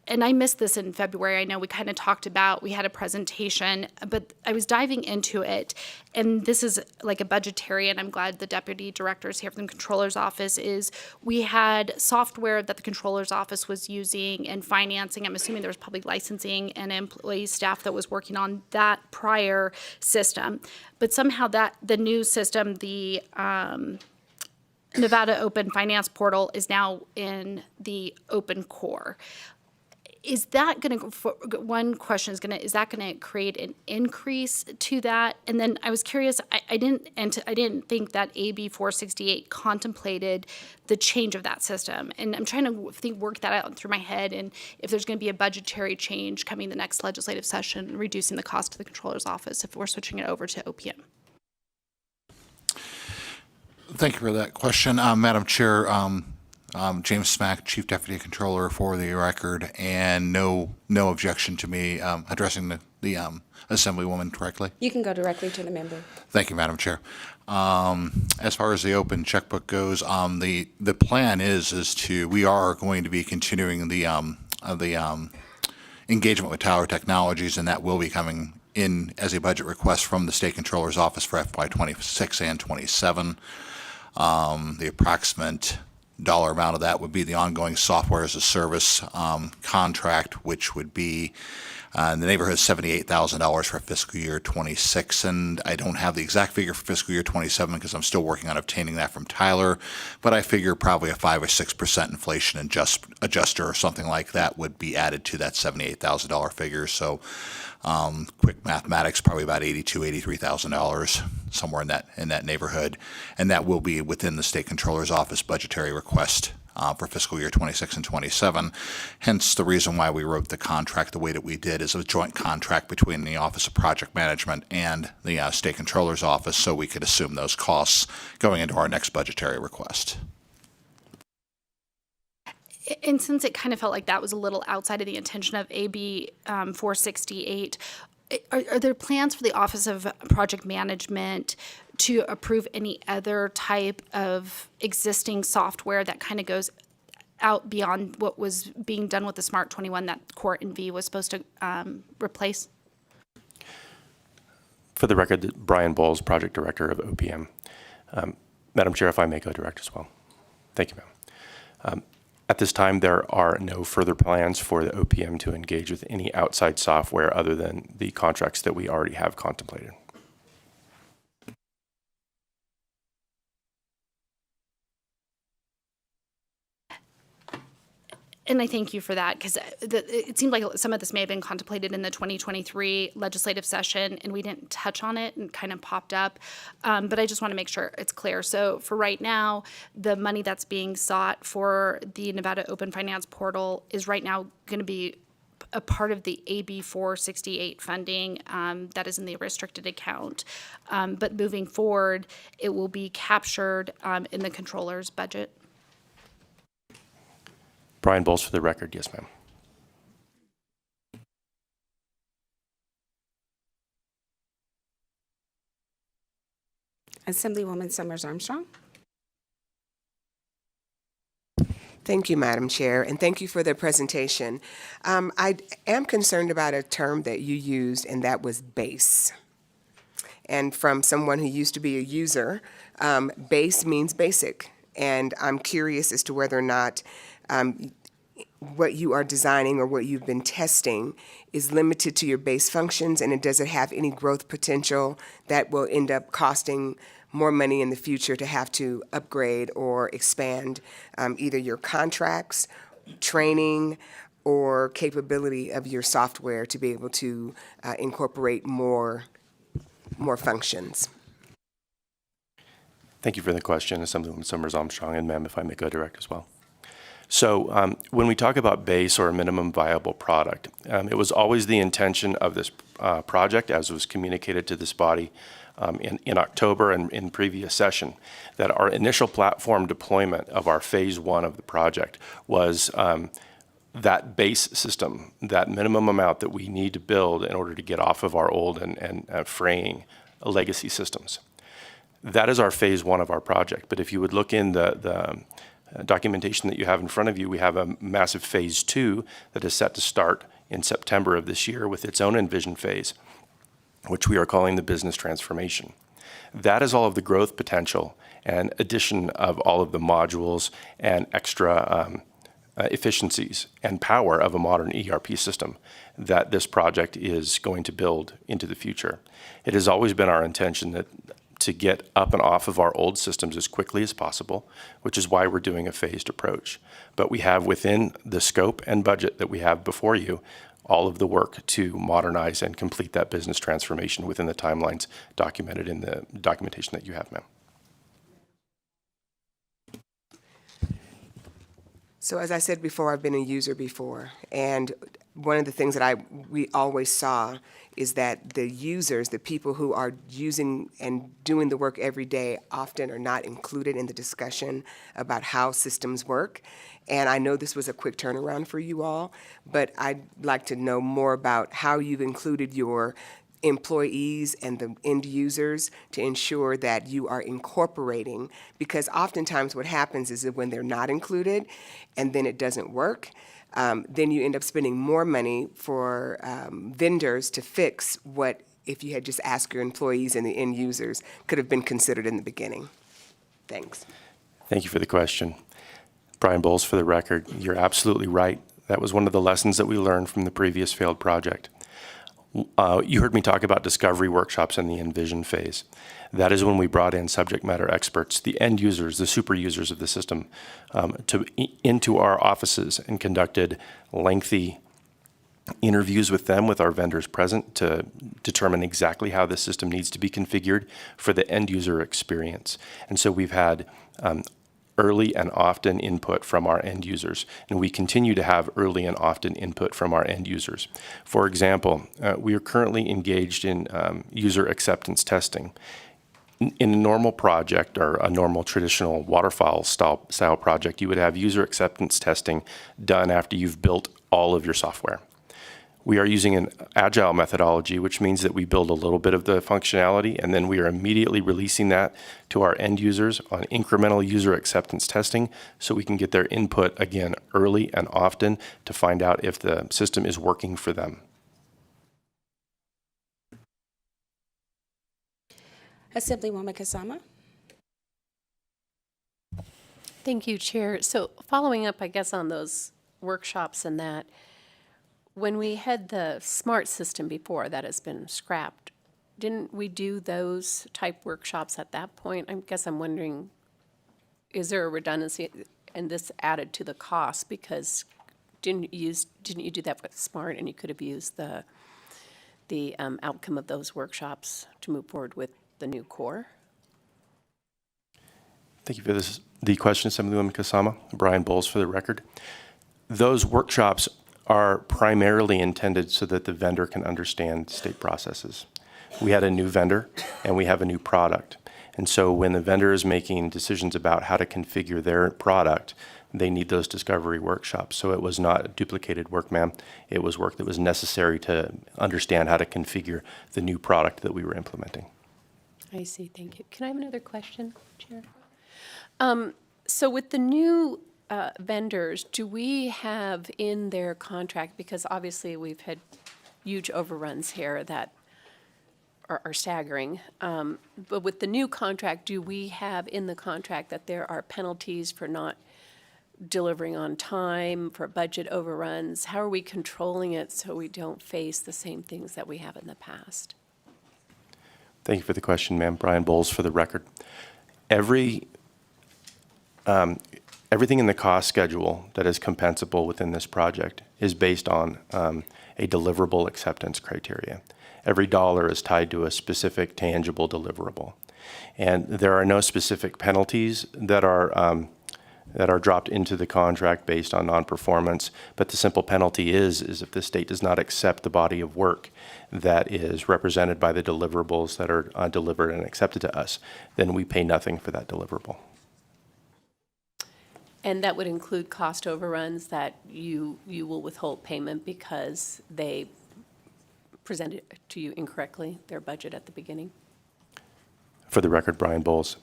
And I missed this in February. I know we kind of talked about, we had a presentation, but I was diving into it, and this is like a budgetary, and I'm glad the deputy directors here from the controller's office is, we had software that the controller's office was using and financing. I'm assuming there was public licensing and employee staff that was working on that prior system. But somehow the new system, the Nevada Open Finance Portal, is now in the Open Core. Is that going to, one question is going to, is that going to create an increase to that? And then I was curious, I didn't think that AB 468 contemplated the change of that system. And I'm trying to work that out through my head, and if there's going to be a budgetary change coming the next legislative session, reducing the cost to the controller's office if we're switching it over to OPM. Thank you for that question. Madam Chair, James Smack, Chief Deputy Controller for the record, and no objection to me addressing the Assemblywoman directly. You can go directly to the member. Thank you, Madam Chair. As far as the open checkbook goes, the plan is we are going to be continuing the engagement with Tower Technologies, and that will be coming in as a budget request from the State Controller's Office for FY 26 and 27. The approximate dollar amount of that would be the ongoing software as a service contract, which would be in the neighborhood of $78,000 for fiscal year 26. And I don't have the exact figure for fiscal year 27 because I'm still working on obtaining that from Tyler, but I figure probably a 5 or 6% inflation adjuster or something like that would be added to that $78,000 figure. So quick mathematics, probably about $82,000, $83,000, somewhere in that neighborhood, and that will be within the State Controller's Office budgetary request for fiscal year 26 and 27. Hence, the reason why we wrote the contract the way that we did is a joint contract between the Office of Project Management and the State Controller's Office, so we could assume those costs going into our next budgetary request. And since it kind of felt like that was a little outside of the intention of AB 468, are there plans for the Office of Project Management to approve any other type of existing software that kind of goes out beyond what was being done with the Smart 21 that Core NV was supposed to replace? For the record, Brian Bowles, Project Director of OPM. Madam Chair, if I may go direct as well. Thank you, ma'am. At this time, there are no further plans for the OPM to engage with any outside software other than the contracts that we already have contemplated. And I thank you for that, because it seemed like some of this may have been contemplated in the 2023 legislative session, and we didn't touch on it and kind of popped up. But I just want to make sure it's clear. So for right now, the money that's being sought for the Nevada Open Finance Portal is right now going to be a part of the AB 468 funding that is in the restricted account. But moving forward, it will be captured in the controller's budget. Brian Bowles for the record. Yes, ma'am. Assemblywoman Summers Armstrong. Thank you, Madam Chair, and thank you for the presentation. I am concerned about a term that you used, and that was base. And from someone who used to be a user, base means basic. And I'm curious as to whether or not what you are designing or what you've been testing is limited to your base functions, and does it have any growth potential that will end up costing more money in the future to have to upgrade or expand either your contracts, training, or capability of your software to be able to incorporate more functions? Thank you for the question, Assemblywoman Summers Armstrong, and ma'am, if I may go direct as well. So when we talk about base or a minimum viable product, it was always the intention of this project, as was communicated to this body in October and in previous session, that our initial platform deployment of our phase one of the project was that base system, that minimum amount that we need to build in order to get off of our old and fraying legacy systems. That is our phase one of our project. But if you would look in the documentation that you have in front of you, we have a massive phase two that is set to start in September of this year with its own envision phase, which we are calling the business transformation. That is all of the growth potential and addition of all of the modules and extra efficiencies and power of a modern ERP system that this project is going to build into the future. It has always been our intention that to get up and off of our old systems as quickly as possible, which is why we're doing a phased approach. But we have within the scope and budget that we have before you all of the work to modernize and complete that business transformation within the timelines documented in the documentation that you have, ma'am. So as I said before, I've been a user before, and one of the things that we always saw is that the users, the people who are using and doing the work every day, often are not included in the discussion about how systems work. And I know this was a quick turnaround for you all, but I'd like to know more about how you've included your employees and the end users to ensure that you are incorporating, because oftentimes what happens is that when they're not included and then it doesn't work, then you end up spending more money for vendors to fix what, if you had just asked your employees and the end users, could have been considered in the beginning. Thanks. Thank you for the question. Brian Bowles for the record. You're absolutely right. That was one of the lessons that we learned from the previous failed project. You heard me talk about discovery workshops in the envision phase. That is when we brought in subject matter experts, the end users, the super users of the system, into our offices and conducted lengthy interviews with them, with our vendors present, to determine exactly how the system needs to be configured for the end user experience. And so we've had early and often input from our end users, and we continue to have early and often input from our end users. For example, we are currently engaged in user acceptance testing. In a normal project or a normal traditional waterfall style project, you would have user acceptance testing done after you've built all of your software. We are using an agile methodology, which means that we build a little bit of the functionality and then we are immediately releasing that to our end users on incremental user acceptance testing so we can get their input again early and often to find out if the system is working for them. Assemblywoman Kasama. Thank you, Chair. So following up, I guess, on those workshops and that, when we had the SMART system before that has been scrapped, didn't we do those type workshops at that point? I guess I'm wondering, is there a redundancy and this added to the cost because didn't you do that with SMART and you could have used the outcome of those workshops to move forward with the new core? Thank you for the question, Assemblywoman Kasama. Brian Bowles for the record. Those workshops are primarily intended so that the vendor can understand state processes. We had a new vendor and we have a new product. And so when the vendor is making decisions about how to configure their product, they need those discovery workshops. So it was not duplicated work, ma'am. It was work that was necessary to understand how to configure the new product that we were implementing. I see, thank you. Can I have another question, Chair? So with the new vendors, do we have in their contract, because obviously we've had huge overruns here that are staggering, but with the new contract, do we have in the contract that there are penalties for not delivering on time, for budget overruns? How are we controlling it so we don't face the same things that we have in the past? Thank you for the question, ma'am. Brian Bowles for the record. Everything in the cost schedule that is compensable within this project is based on a deliverable acceptance criteria. Every dollar is tied to a specific tangible deliverable. And there are no specific penalties that are dropped into the contract based on non-performance, but the simple penalty is if the state does not accept the body of work that is represented by the deliverables that are delivered and accepted to us, then we pay nothing for that deliverable. And that would include cost overruns that you will withhold payment because they presented to you incorrectly, their budget at the beginning? For the record, Brian Bowles.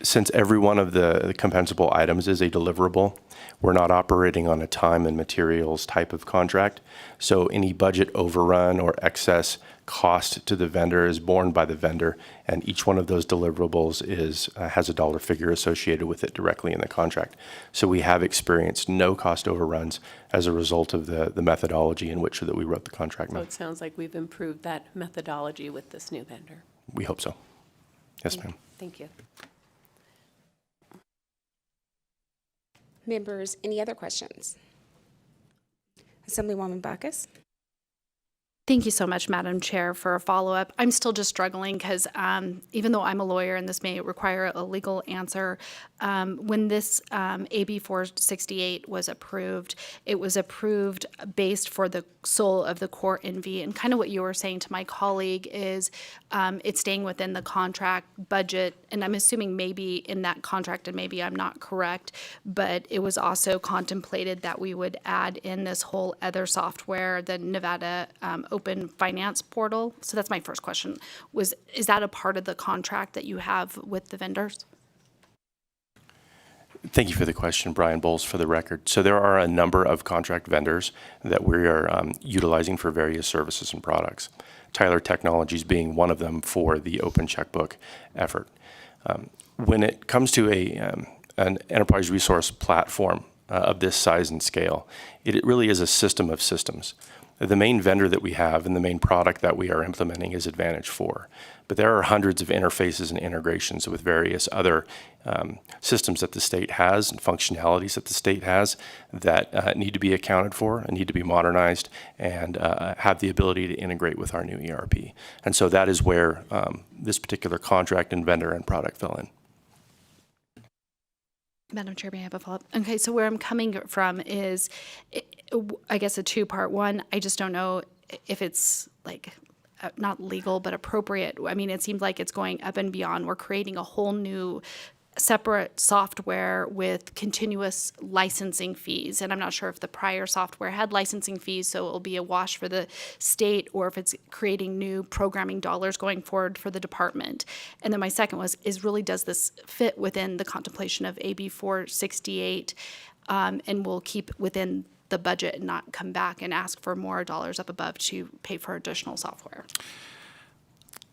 Since every one of the compensable items is a deliverable, we're not operating on a time and materials type of contract. So any budget overrun or excess cost to the vendor is borne by the vendor, and each one of those deliverables has a dollar figure associated with it directly in the contract. So we have experienced no cost overruns as a result of the methodology in which that we wrote the contract. So it sounds like we've improved that methodology with this new vendor. We hope so. Yes, ma'am. Thank you. Members, any other questions? Assemblywoman Bacchus. Thank you so much, Madam Chair, for a follow-up. I'm still just struggling because even though I'm a lawyer and this may require a legal answer, when this AB 468 was approved, it was approved based for the sole of the core NV. And kind of what you were saying to my colleague is it's staying within the contract budget. And I'm assuming maybe in that contract, and maybe I'm not correct, but it was also contemplated that we would add in this whole other software, the Nevada Open Finance Portal. So that's my first question. Is that a part of the contract that you have with the vendors? Thank you for the question, Brian Bowles, for the record. So there are a number of contract vendors that we are utilizing for various services and products. Tyler Technologies being one of them for the open checkbook effort. When it comes to an enterprise resource platform of this size and scale, it really is a system of systems. The main vendor that we have and the main product that we are implementing is Advantage 4. But there are hundreds of interfaces and integrations with various other systems that the state has and functionalities that the state has that need to be accounted for and need to be modernized and have the ability to integrate with our new ERP. And so that is where this particular contract and vendor and product fell in. Madam Chair, may I have a follow-up? Okay, so where I'm coming from is, I guess, a two-part. One, I just don't know if it's like not legal, but appropriate. I mean, it seems like it's going up and beyond. We're creating a whole new separate software with continuous licensing fees. And I'm not sure if the prior software had licensing fees, so it'll be a wash for the state, or if it's creating new programming dollars going forward for the department. And then my second is really, does this fit within the contemplation of AB 468, and will keep within the budget and not come back and ask for more dollars up above to pay for additional software?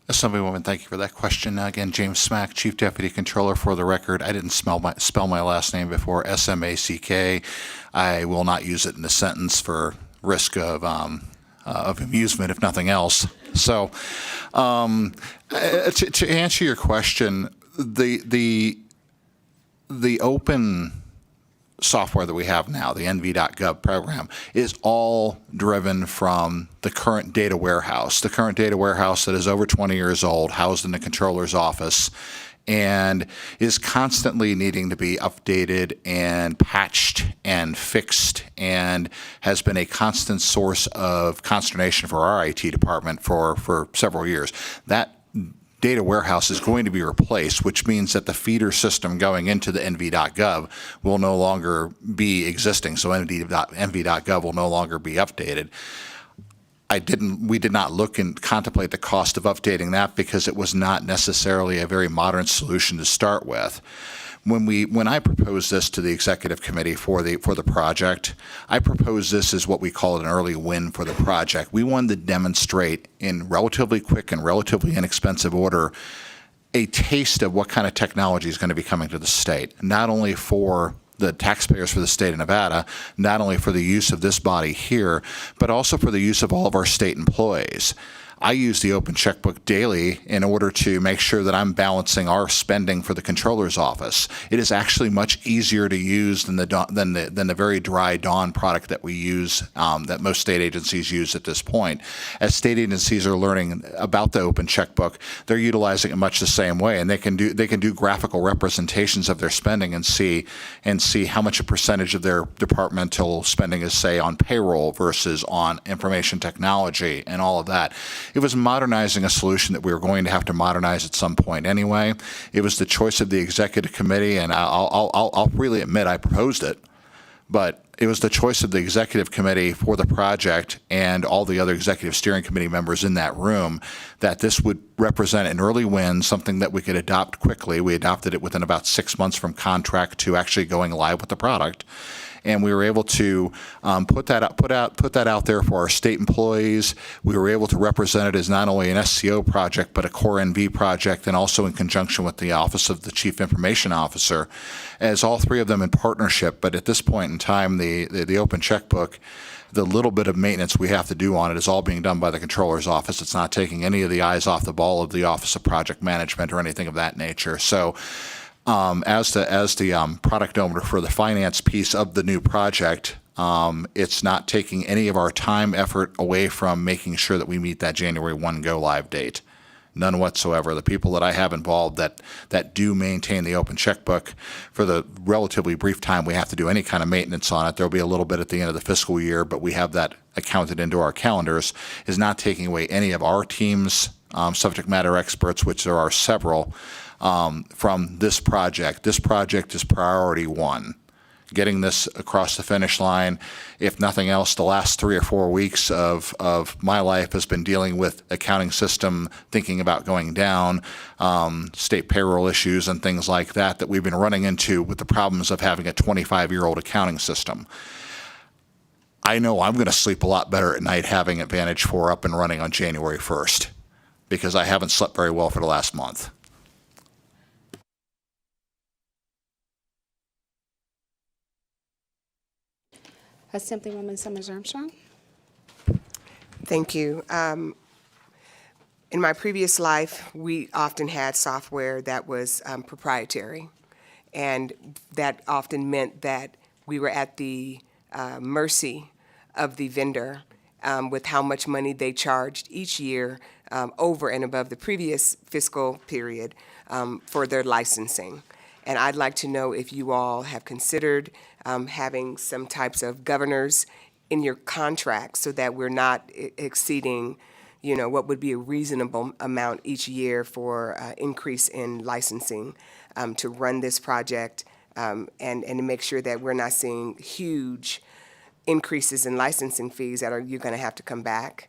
Assemblywoman, thank you for that question. Again, James Smack, Chief Deputy Controller. For the record, I didn't spell my last name before, S-M-A-C-K. I will not use it in a sentence for risk of amusement, if nothing else. So, to answer your question, the open software that we have now, the nv.gov program, is all driven from the current data warehouse. The current data warehouse that is over 20 years old, housed in the controller's office, and is constantly needing to be updated and patched and fixed, and has been a constant source of consternation for our IT department for several years. That data warehouse is going to be replaced, which means that the feeder system going into the nv.gov will no longer be existing. So nv.gov will no longer be updated. We did not look and contemplate the cost of updating that because it was not necessarily a very modern solution to start with. When I proposed this to the executive committee for the project, I proposed this as what we call an early win for the project. We wanted to demonstrate in relatively quick and relatively inexpensive order a taste of what kind of technology is going to be coming to the state, not only for the taxpayers for the state of Nevada, not only for the use of this body here, but also for the use of all of our state employees. I use the open checkbook daily in order to make sure that I'm balancing our spending for the controller's office. It is actually much easier to use than the very dry Dawn product that we use, that most state agencies use at this point. As state agencies are learning about the open checkbook, they're utilizing it much the same way, and they can do graphical representations of their spending and see how much a percentage of their departmental spending is, say, on payroll versus on information technology and all of that. It was modernizing a solution that we were going to have to modernize at some point anyway. It was the choice of the executive committee, and I'll freely admit I proposed it, but it was the choice of the executive committee for the project and all the other executive steering committee members in that room that this would represent an early win, something that we could adopt quickly. We adopted it within about 6 months from contract to actually going live with the product. And we were able to put that out there for our state employees. We were able to represent it as not only an SCO project, but a core NV project, and also in conjunction with the Office of the Chief Information Officer, as all three of them in partnership. But at this point in time, the open checkbook, the little bit of maintenance we have to do on it is all being done by the controller's office. It's not taking any of the eyes off the ball of the Office of Project Management or anything of that nature. So as the product owner for the finance piece of the new project, it's not taking any of our time, effort away from making sure that we meet that January 1 go live date. None whatsoever. The people that I have involved that do maintain the open checkbook, for the relatively brief time we have to do any kind of maintenance on it, there'll be a little bit at the end of the fiscal year, but we have that accounted into our calendars, is not taking away any of our team's subject matter experts, which there are several, from this project. This project is priority one. Getting this across the finish line. If nothing else, the last 3 or 4 weeks of my life has been dealing with accounting system, thinking about going down, state payroll issues and things like that we've been running into with the problems of having a 25-year-old accounting system. I know I'm going to sleep a lot better at night having Advantage 4 up and running on January 1st, because I haven't slept very well for the last month. Assemblywoman Summers Armstrong. Thank you. In my previous life, we often had software that was proprietary, and that often meant that we were at the mercy of the vendor with how much money they charged each year over and above the previous fiscal period for their licensing. And I'd like to know if you all have considered having some types of governors in your contract so that we're not exceeding, what would be a reasonable amount each year for increase in licensing to run this project and to make sure that we're not seeing huge increases in licensing fees that you're going to have to come back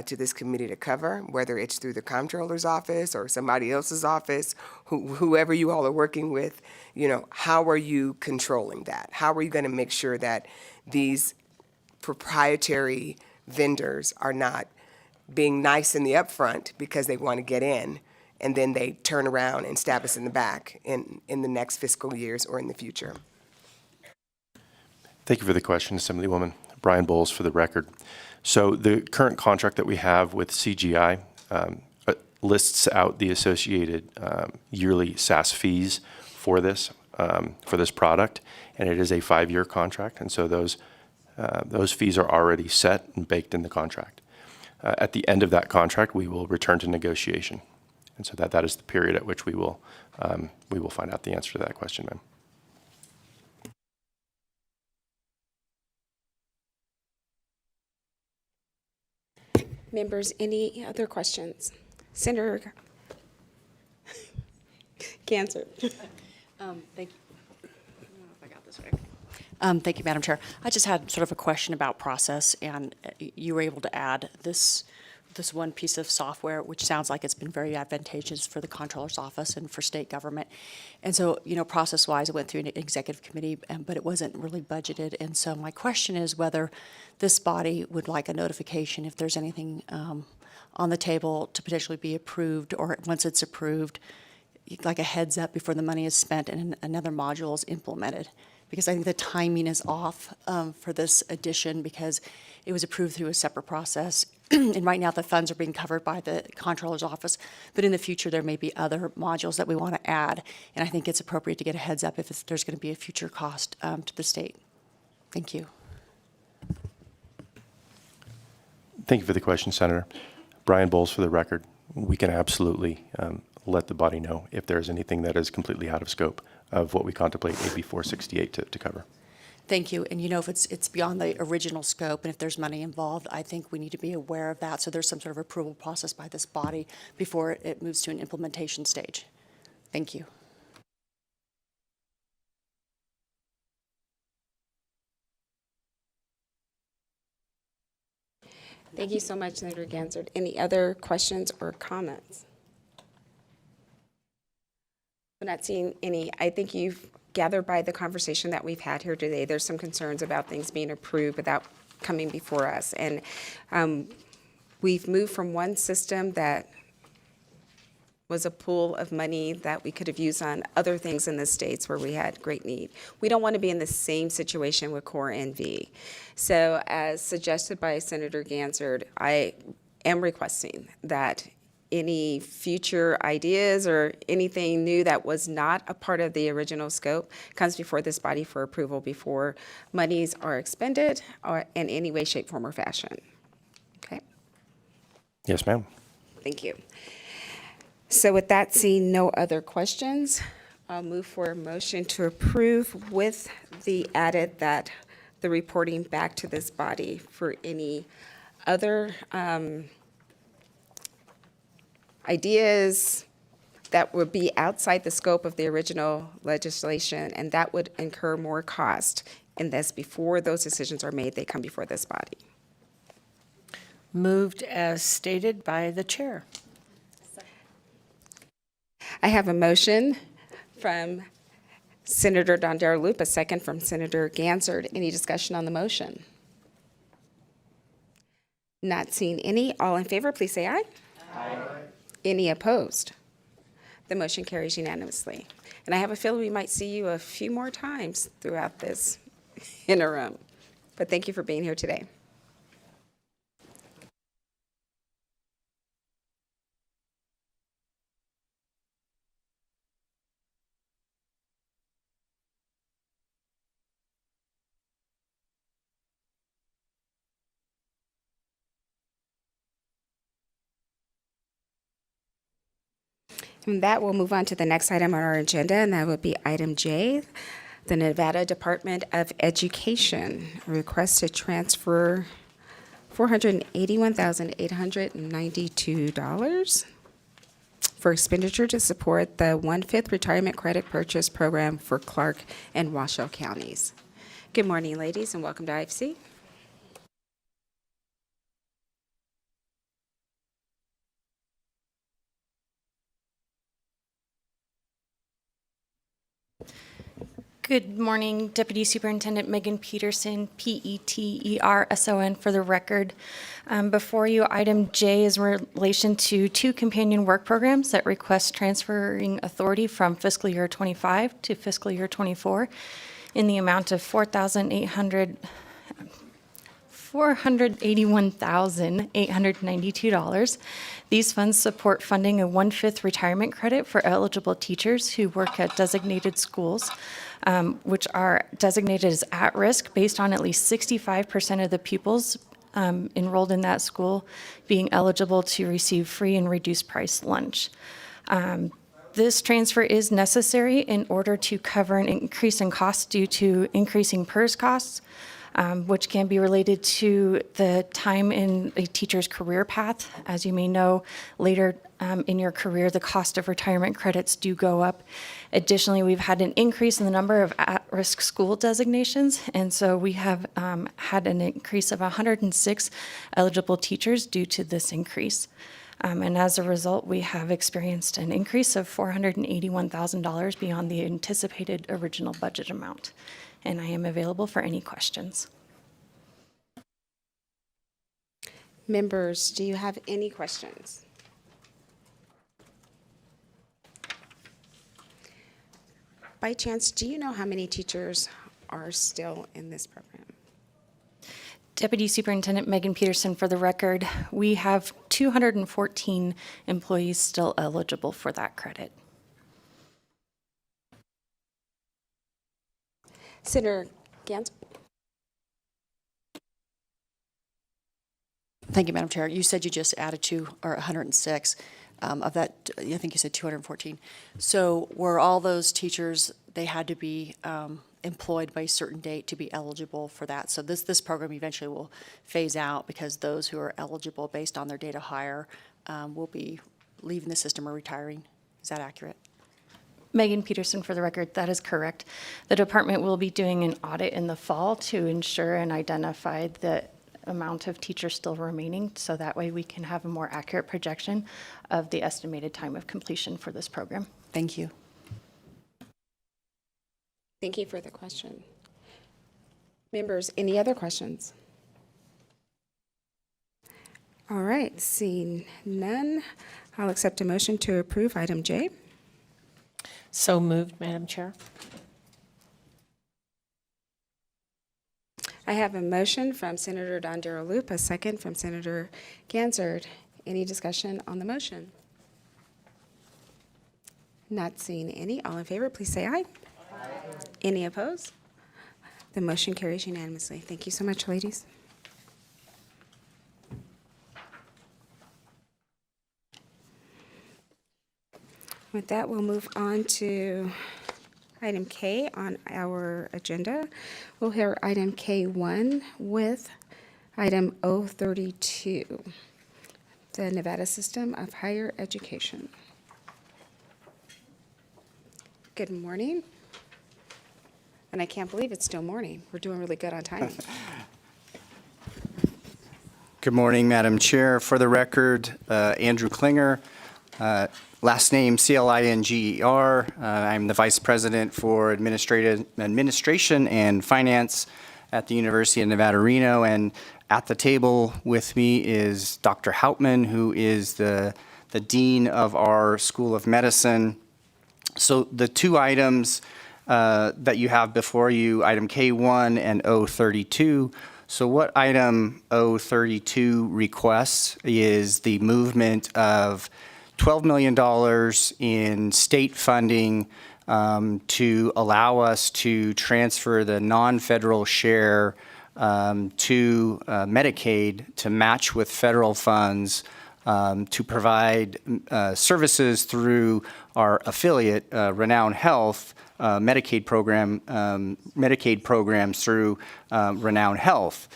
to this committee to cover, whether it's through the comptroller's office or somebody else's office, whoever you all are working with. How are you controlling that? How are you going to make sure that these proprietary vendors are not being nice in the upfront because they want to get in, and then they turn around and stab us in the back in the next fiscal years or in the future? Thank you for the question, Assemblywoman. Brian Bowles for the record. So the current contract that we have with CGI lists out the associated yearly SaaS fees for this product, and it is a 5-year contract, and so those fees are already set and baked in the contract. At the end of that contract, we will return to negotiation, and so that is the period at which we will find out the answer to that question, ma'am. Members, any other questions? Senator Ganser. Thank you. I don't know if I got this right. Thank you, Madam Chair. I just had sort of a question about process, and you were able to add this one piece of software, which sounds like it's been very advantageous for the Comptroller's Office and for state government. And so, process-wise, it went through an executive committee, but it wasn't really budgeted. And so my question is whether this body would like a notification if there's anything on the table to potentially be approved, or once it's approved, like a heads up before the money is spent and another module is implemented. Because I think the timing is off for this addition, because it was approved through a separate process. And right now the funds are being covered by the Comptroller's Office. But in the future, there may be other modules that we want to add. And I think it's appropriate to get a heads up if there's going to be a future cost to the state. Thank you. Thank you for the question, Senator. Brian Bowles for the record. We can absolutely let the body know if there's anything that is completely out of scope of what we contemplate AB 468 to cover. Thank you. And if it's beyond the original scope, and if there's money involved, I think we need to be aware of that. So there's some sort of approval process by this body before it moves to an implementation stage. Thank you. Thank you so much, Senator Ganser. Any other questions or comments? I'm not seeing any. I think you've gathered by the conversation that we've had here today, there's some concerns about things being approved without coming before us. And we've moved from one system that was a pool of money that we could have used on other things in the states where we had great need. We don't want to be in the same situation with Core NV. So as suggested by Senator Ganser, I am requesting that any future ideas or anything new that was not a part of the original scope comes before this body for approval before monies are expended or in any way, shape, form, or fashion. Okay? Yes, ma'am. Thank you. So with that, seeing no other questions, I'll move for a motion to approve with the added that the reporting back to this body for any other ideas that would be outside the scope of the original legislation, and that would incur more cost. And this, before those decisions are made, they come before this body. Moved as stated by the chair. I have a motion from Senator Dondero-Loop, a second from Senator Ganser. Any discussion on the motion? Not seeing any. All in favor, please say aye. Aye. Any opposed? The motion carries unanimously. And I have a feeling we might see you a few more times throughout this interim. But thank you for being here today. And that will move on to the next item on our agenda, and that would be item J, the Nevada Department of Education, a request to transfer $481,892 for expenditure to support the 1/5 retirement credit purchase program for Clark and Washoe counties. Good morning, ladies, and welcome to IFC. Good morning, Deputy Superintendent Megan Peterson, Peterson for the record. Before you, item J is in relation to 2 companion work programs that request transferring authority from fiscal year 25 to fiscal year 24 in the amount of $481,892. These funds support funding a 1/5 retirement credit for eligible teachers who work at designated schools, which are designated as at-risk based on at least 65% of the pupils enrolled in that school being eligible to receive free and reduced price lunch. This transfer is necessary in order to cover an increase in costs due to increasing PERS costs, which can be related to the time in a teacher's career path. As you may know, later in your career, the cost of retirement credits do go up. Additionally, we've had an increase in the number of at-risk school designations, and so we have had an increase of 106 eligible teachers due to this increase. And as a result, we have experienced an increase of $481,000 beyond the anticipated original budget amount. And I am available for any questions. Members, do you have any questions? By chance, do you know how many teachers are still in this program? Deputy Superintendent Megan Peterson, for the record, we have 214 employees still eligible for that credit. Senator Gans? Thank you, Madam Chair. You said you just added 106. Of that, I think you said 214. So were all those teachers, they had to be employed by a certain date to be eligible for that? So this program eventually will phase out because those who are eligible based on their date of hire will be leaving the system or retiring. Is that accurate? Megan Peterson, for the record, that is correct. The department will be doing an audit in the fall to ensure and identify the amount of teachers still remaining, so that way we can have a more accurate projection of the estimated time of completion for this program. Thank you. Thank you for the question. Members, any other questions? All right, seeing none, I'll accept a motion to approve item J. So moved, Madam Chair. I have a motion from Senator Dondero Loop, a second from Senator Gansard. Any discussion on the motion? Not seeing any. All in favor, please say aye. Aye. Any opposed? The motion carries unanimously. Thank you so much, ladies. With that, we'll move on to item K on our agenda. We'll hear item K1 with item 032, the Nevada System of Higher Education. Good morning. And I can't believe it's still morning. We're doing really good on time. Good morning, Madam Chair. For the record, Andrew Klinger, last name Klinger. I'm the Vice President for Administration and Finance at the University of Nevada, Reno. And at the table with me is Dr. Hauptman, who is the Dean of our School of Medicine. So the two items that you have before you, item K1 and 032. So what item 032 requests is the movement of $12 million in state funding to allow us to transfer the non-federal share to Medicaid to match with federal funds to provide services through our affiliate, Renown Health, Medicaid programs through Renown Health.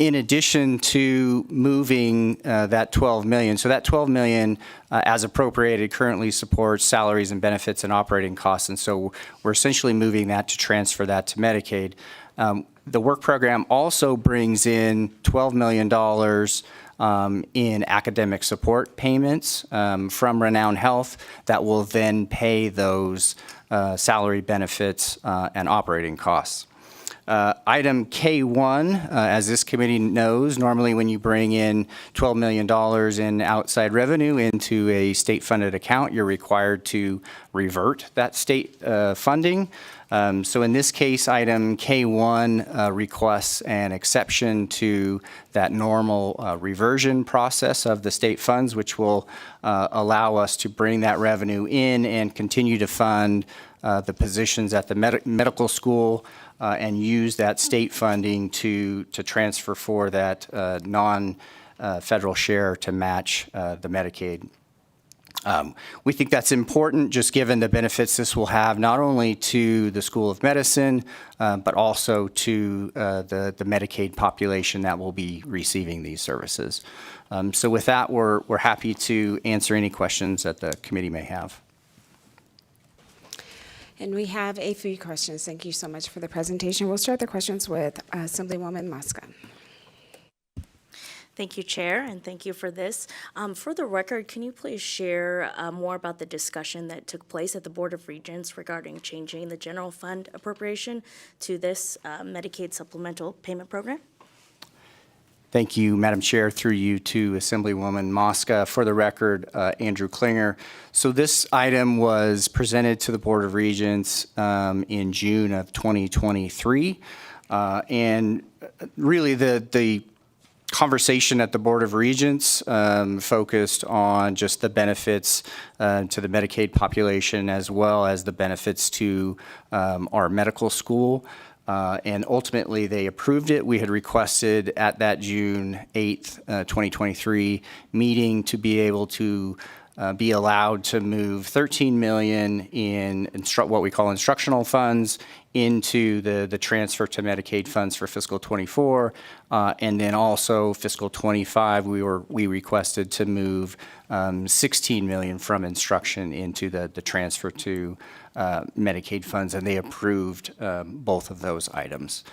in addition to moving that 12 million, so that 12 million as appropriated currently supports salaries and benefits and operating costs, and so we're essentially moving that to transfer that to Medicaid. The work program also brings in $12 million in academic support payments from Renown Health that will then pay those salary benefits and operating costs. Item K1, as this committee knows, normally when you bring in $12 million in outside revenue into a state-funded account, you're required to revert that state funding. So in this case, item K1 requests an exception to that normal reversion process of the state funds, which will allow us to bring that revenue in and continue to fund the positions at the medical school and use that state funding to transfer for that non-federal share to match the Medicaid. We think that's important just given the benefits this will have not only to the School of Medicine, but also to the Medicaid population that will be receiving these services. So with that, we're happy to answer any questions that the committee may have. And we have a few questions. Thank you so much for the presentation. We'll start the questions with Assemblywoman Mosca. Thank you, Chair, and thank you for this. For the record, can you please share more about the discussion that took place at the Board of Regents regarding changing the general fund appropriation to this Medicaid supplemental payment program? Thank you, Madam Chair, through you to Assemblywoman Mosca. For the record, Andrew Klinger. So this item was presented to the Board of Regents in June of 2023. And really the conversation at the Board of Regents focused on just the benefits to the Medicaid population as well as the benefits to our medical school. And ultimately, they approved it. We had requested at that June 8th, 2023 meeting to be able to be allowed to move $13 million in what we call instructional funds into the transfer to Medicaid funds for fiscal 24. And then also fiscal 25, we requested to move $16 million from instruction into the transfer to Medicaid funds, and they approved both of those items.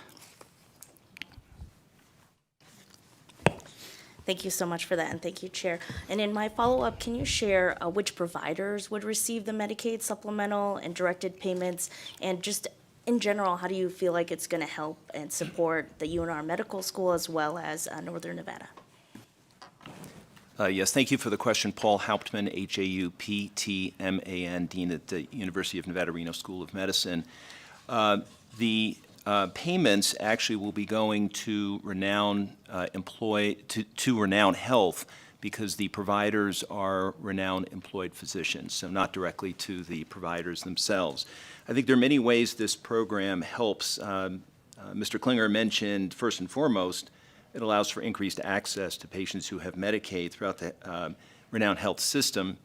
Thank you so much for that, and thank you, Chair. And in my follow-up, can you share which providers would receive the Medicaid supplemental and directed payments? And just in general, how do you feel like it's going to help and support the UNR Medical School as well as Northern Nevada? Yes, thank you for the question. Paul Hauptmann, Hauptmann, Dean at the University of Nevada, Reno School of Medicine. The payments actually will be going to Renown to Renown Health because the providers are Renown employed physicians, so not directly to the providers themselves. I think there are many ways this program helps. Mr. Klinger mentioned, first and foremost, it allows for increased access to patients who have Medicaid throughout the Renown Health system.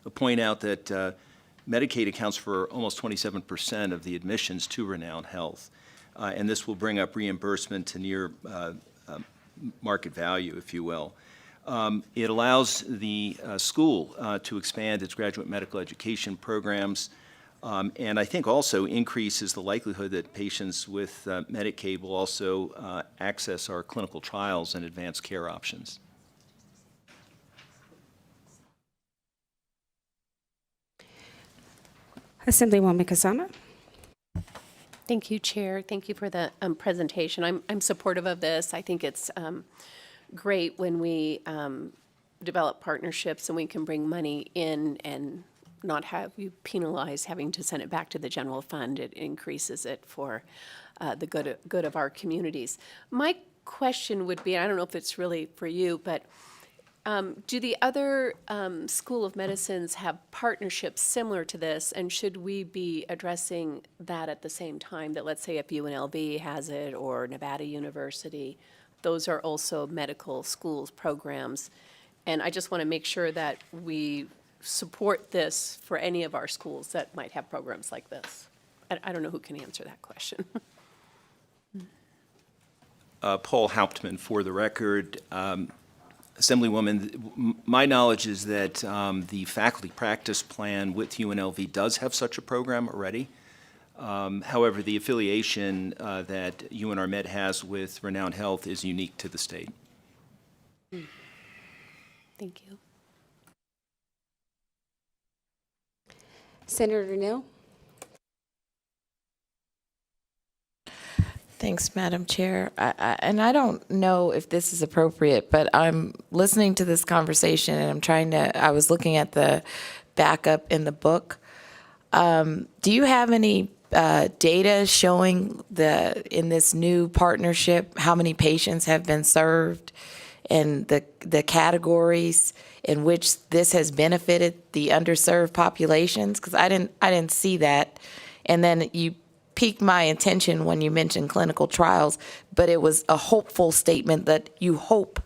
I'll point out that Medicaid accounts for almost 27% of the admissions to Renown Health, and this will bring up reimbursement to near market value, if you will. It allows the school to expand its graduate medical education programs, and I think also increases the likelihood that patients with Medicaid will also access our clinical trials and advanced care options. Assemblywoman Kasama. Thank you, Chair. Thank you for the presentation. I'm supportive of this. I think it's great when we develop partnerships and we can bring money in and not have you penalize having to send it back to the general fund. It increases it for the good of our communities. My question would be, I don't know if it's really for you, but do the other School of Medicines have partnerships similar to this, and should we be addressing that at the same time, that let's say if UNLV has it or Nevada University, those are also medical schools programs, and I just want to make sure that we support this for any of our schools that might have programs like this. I don't know who can answer that question. Paul Hauptman for the record. Assemblywoman, my knowledge is that the faculty practice plan with UNLV does have such a program already. However, the affiliation that UNR Med has with Renown Health is unique to the state. Thank you. Senator Neal? Thanks, Madam Chair. And I don't know if this is appropriate, but I'm listening to this conversation and I was looking at the backup in the book. Do you have any data showing in this new partnership, how many patients have been served and the categories in which this has benefited the underserved populations? Because I didn't see that. And then you piqued my attention when you mentioned clinical trials, but it was a hopeful statement that you hope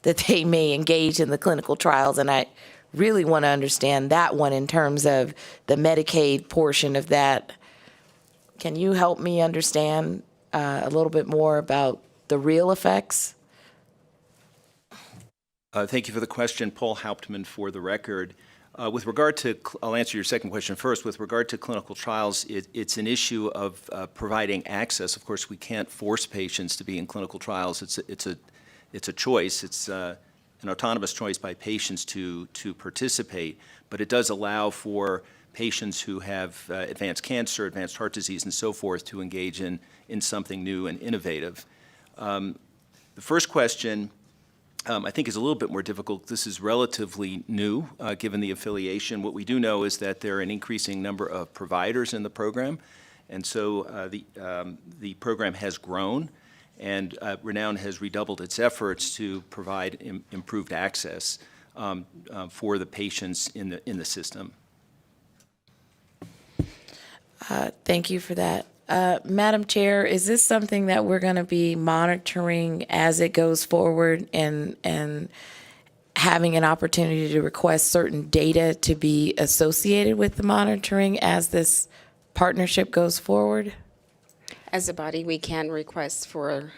that they may engage in the clinical trials. And I really want to understand that one in terms of the Medicaid portion of that. Can you help me understand a little bit more about the real effects? Thank you for the question, Paul Hauptman for the record. With regard to, I'll answer your second question first. With regard to clinical trials, it's an issue of providing access. Of course, we can't force patients to be in clinical trials. It's a choice. It's an autonomous choice by patients to participate. But it does allow for patients who have advanced cancer, advanced heart disease, and so forth to engage in something new and innovative. The first question, I think, is a little bit more difficult. This is relatively new, given the affiliation. What we do know is that there are an increasing number of providers in the program, and so the program has grown, and Renown has redoubled its efforts to provide improved access for the patients in the system. Thank you for that. Madam Chair, is this something that we're going to be monitoring as it goes forward and having an opportunity to request certain data to be associated with the monitoring as this partnership goes forward? As a body, we can request for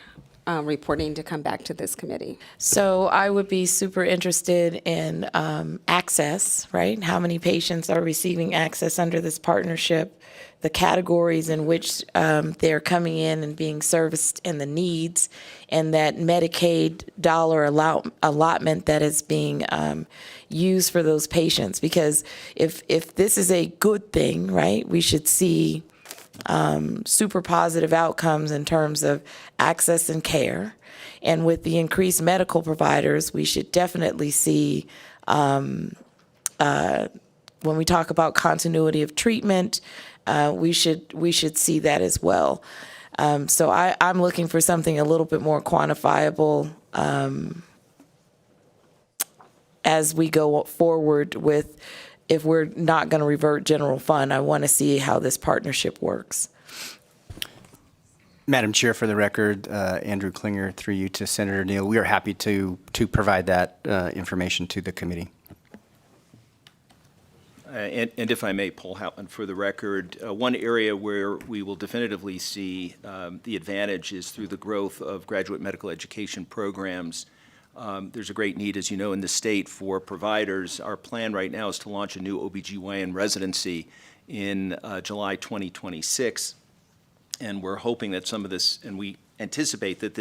reporting to come back to this committee. So I would be super interested in access, right? How many patients are receiving access under this partnership, the categories in which they're coming in and being serviced, and the needs, and that Medicaid dollar allotment that is being used for those patients. Because if this is a good thing, right, we should see super positive outcomes in terms of access and care. And with the increased medical providers, we should definitely see, when we talk about continuity of treatment, we should see that as well. So I'm looking for something a little bit more quantifiable as we go forward with, if we're not going to revert general fund, I want to see how this partnership works. Madam Chair, for the record, Andrew Klinger, through you to Senator Neal, we are happy to provide that information to the committee. And if I may, Paul Hauptman, for the record, one area where we will definitively see the advantage is through the growth of graduate medical education programs. There's a great need, as you know, in the state for providers. Our plan right now is to launch a new OBGYN residency in July 2026. And we're hoping that some of this, and we anticipate that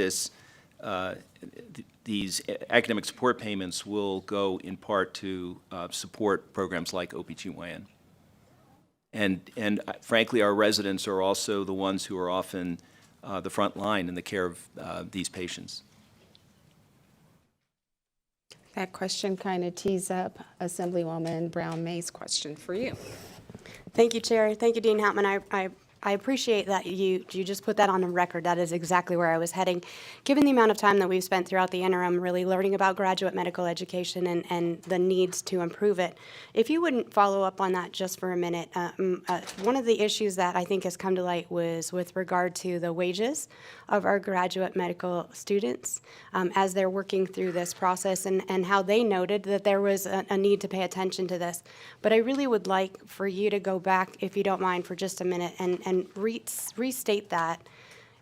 these academic support payments will go in part to support programs like OBGYN. And frankly, our residents are also the ones who are often the front line in the care of these patients. That question kind of tees up Assemblywoman Brown May's question for you. Thank you, Chair. Thank you, Dean Hauptman. I appreciate that you just put that on the record. That is exactly where I was heading. Given the amount of time that we've spent throughout the interim really learning about graduate medical education and the needs to improve it, if you wouldn't follow up on that just for a minute. One of the issues that I think has come to light was with regard to the wages of our graduate medical students as they're working through this process, and how they noted that there was a need to pay attention to this. But I really would like for you to go back, if you don't mind, for just a minute and restate that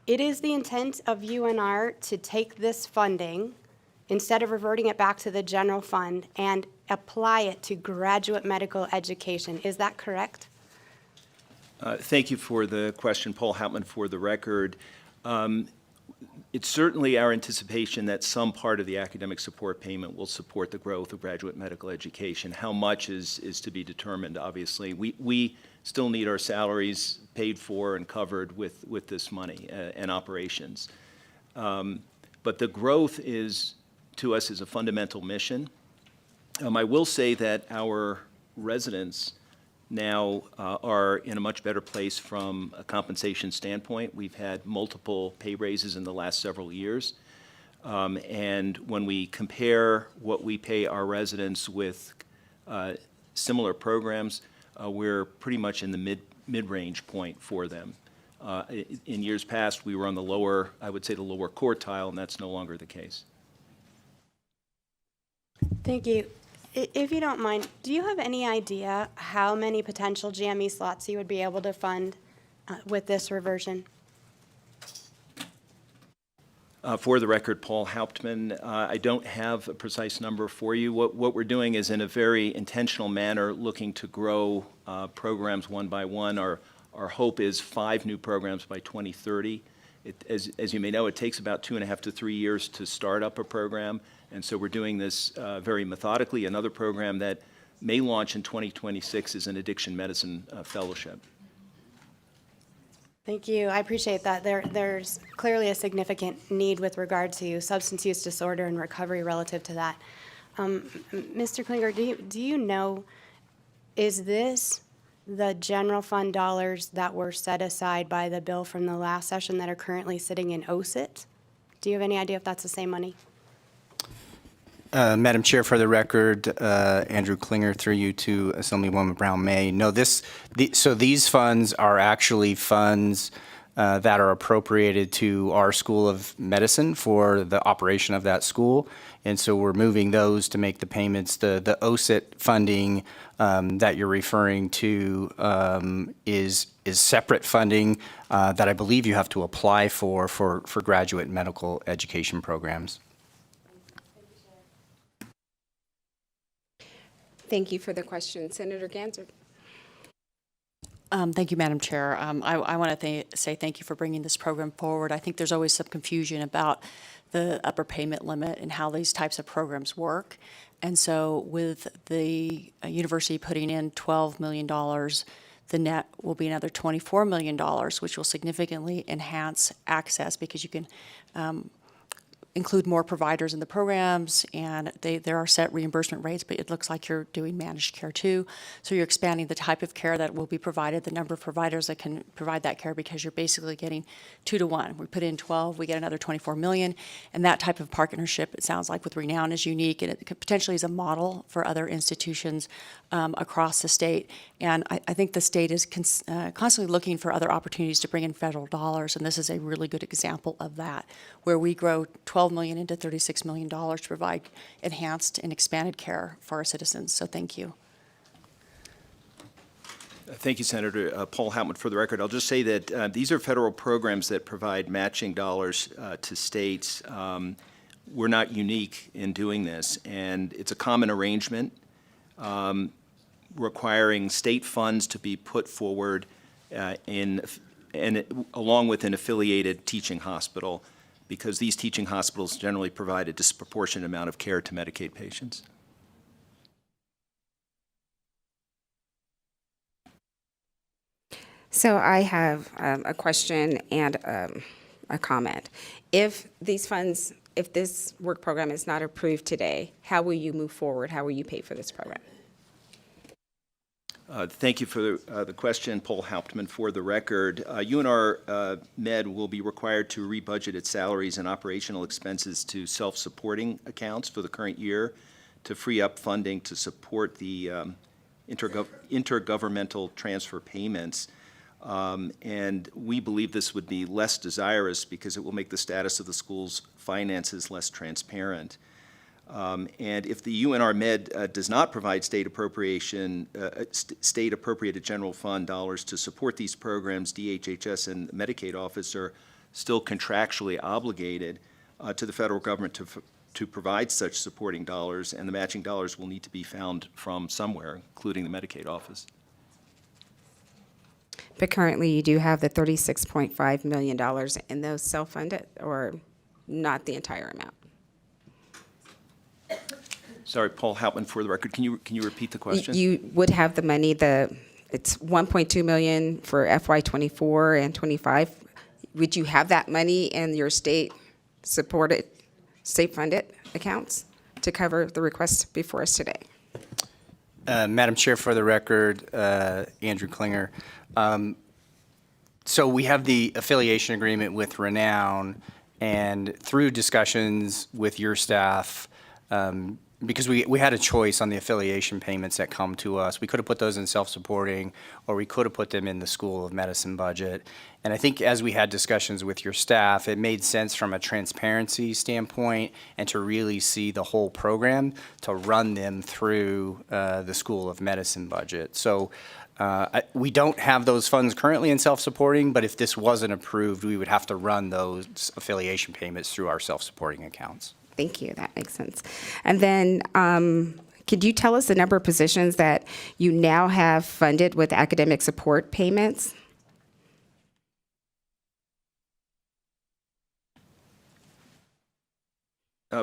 it is the intent of UNR to take this funding, instead of reverting it back to the general fund, and apply it to graduate medical education. Is that correct? Thank you for the question, Paul Hauptman, for the record. It's certainly our anticipation that some part of the academic support payment will support the growth of graduate medical education. How much is to be determined, obviously. We still need our salaries paid for and covered with this money and operations. But the growth is, to us, is a fundamental mission. I will say that our residents now are in a much better place from a compensation standpoint. We've had multiple pay raises in the last several years. And when we compare what we pay our residents with similar programs, we're pretty much in the mid-range point for them. In years past, we were on the lower, I would say the lower quartile, and that's no longer the case. Thank you. If you don't mind, do you have any idea how many potential GME slots you would be able to fund with this reversion? For the record, Paul Hauptman, I don't have a precise number for you. What we're doing is in a very intentional manner looking to grow programs one by one. Our hope is 5 new programs by 2030. As you may know, it takes about 2.5 to 3 years to start up a program. And so we're doing this very methodically. Another program that may launch in 2026 is an addiction medicine fellowship. Thank you. I appreciate that. There's clearly a significant need with regard to substance use disorder and recovery relative to that. Mr. Klinger, do you know, is this the general fund dollars that were set aside by the bill from the last session that are currently sitting in OSIT? Do you have any idea if that's the same money? Madam Chair, for the record, Andrew Klinger, through you to Assemblywoman Brown-May. No, so these funds are actually funds that are appropriated to our School of Medicine for the operation of that school. And so we're moving those to make the payments. The OSIT funding that you're referring to is separate funding that I believe you have to apply for graduate medical education programs. Thank you for the question. Senator Ganser. Thank you, Madam Chair. I want to say thank you for bringing this program forward. I think there's always some confusion about the upper payment limit and how these types of programs work. And so with the university putting in $12 million, the net will be another $24 million, which will significantly enhance access because you can include more providers in the programs, and there are set reimbursement rates, but it looks like you're doing managed care too. So you're expanding the type of care that will be provided, the number of providers that can provide that care, because you're basically getting 2 to 1. We put in 12, we get another 24 million, and that type of partnership, it sounds like with Renown, is unique, and it potentially is a model for other institutions across the state. And I think the state is constantly looking for other opportunities to bring in federal dollars, and this is a really good example of that, where we grow $12 million into $36 million to provide enhanced and expanded care for our citizens. So thank you. Thank you, Senator Paul Hauptman. For the record, I'll just say that these are federal programs that provide matching dollars to states. We're not unique in doing this, and it's a common arrangement requiring state funds to be put forward along with an affiliated teaching hospital, because these teaching hospitals generally provide a disproportionate amount of care to Medicaid patients. So I have a question and a comment. If these funds, if this work program is not approved today, how will you move forward? How will you pay for this program? Thank you for the question, Paul Hauptman. For the record, UNR Med will be required to rebudget its salaries and operational expenses to self-supporting accounts for the current year to free up funding to support the intergovernmental transfer payments. And we believe this would be less desirous because it will make the status of the school's finances less transparent. And if the UNR Med does not provide state appropriated general fund dollars to support these programs, DHHS and the Medicaid office are still contractually obligated to the federal government to provide such supporting dollars, and the matching dollars will need to be found from somewhere, including the Medicaid office. But currently, you do have the $36.5 million in those self-funded, or not the entire amount? Sorry, Paul Houtman, for the record, can you repeat the question? You would have the money, it's $1.2 million for FY '24 and '25. Would you have that money in your state-supported, state-funded accounts to cover the request before us today? Madam Chair, for the record, Andrew Klinger. So we have the affiliation agreement with Renown, and through discussions with your staff, because we had a choice on the affiliation payments that come to us. We could have put those in self-supporting, or we could have put them in the School of Medicine budget. And I think as we had discussions with your staff, it made sense from a transparency standpoint and to really see the whole program, to run them through the School of Medicine budget. So we don't have those funds currently in self-supporting, but if this wasn't approved, we would have to run those affiliation payments through our self-supporting accounts. Thank you, that makes sense. And then, could you tell us the number of positions that you now have funded with academic support payments?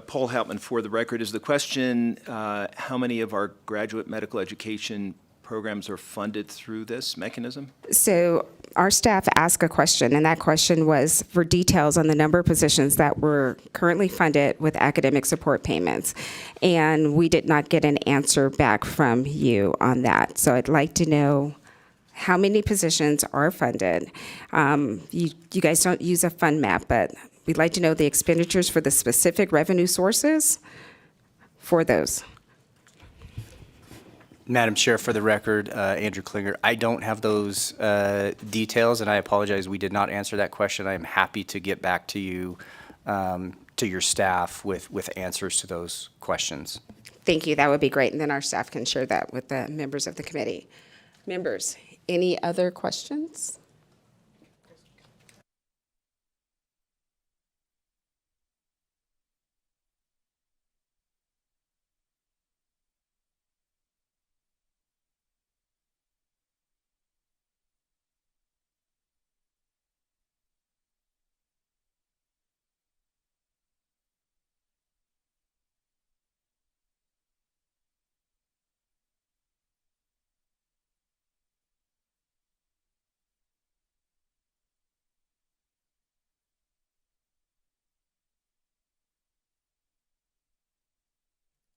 Paul Houtman, for the record, is the question how many of our graduate medical education programs are funded through this mechanism? So our staff asked a question, and that question was for details on the number of positions that were currently funded with academic support payments. And we did not get an answer back from you on that. So I'd like to know how many positions are funded. You guys don't use a fund map, but we'd like to know the expenditures for the specific revenue sources for those. Madam Chair, for the record, Andrew Klinger, I don't have those details, and I apologize, we did not answer that question. I am happy to get back to you, to your staff with answers to those questions. Thank you, that would be great, and then our staff can share that with the members of the committee. Members, any other questions?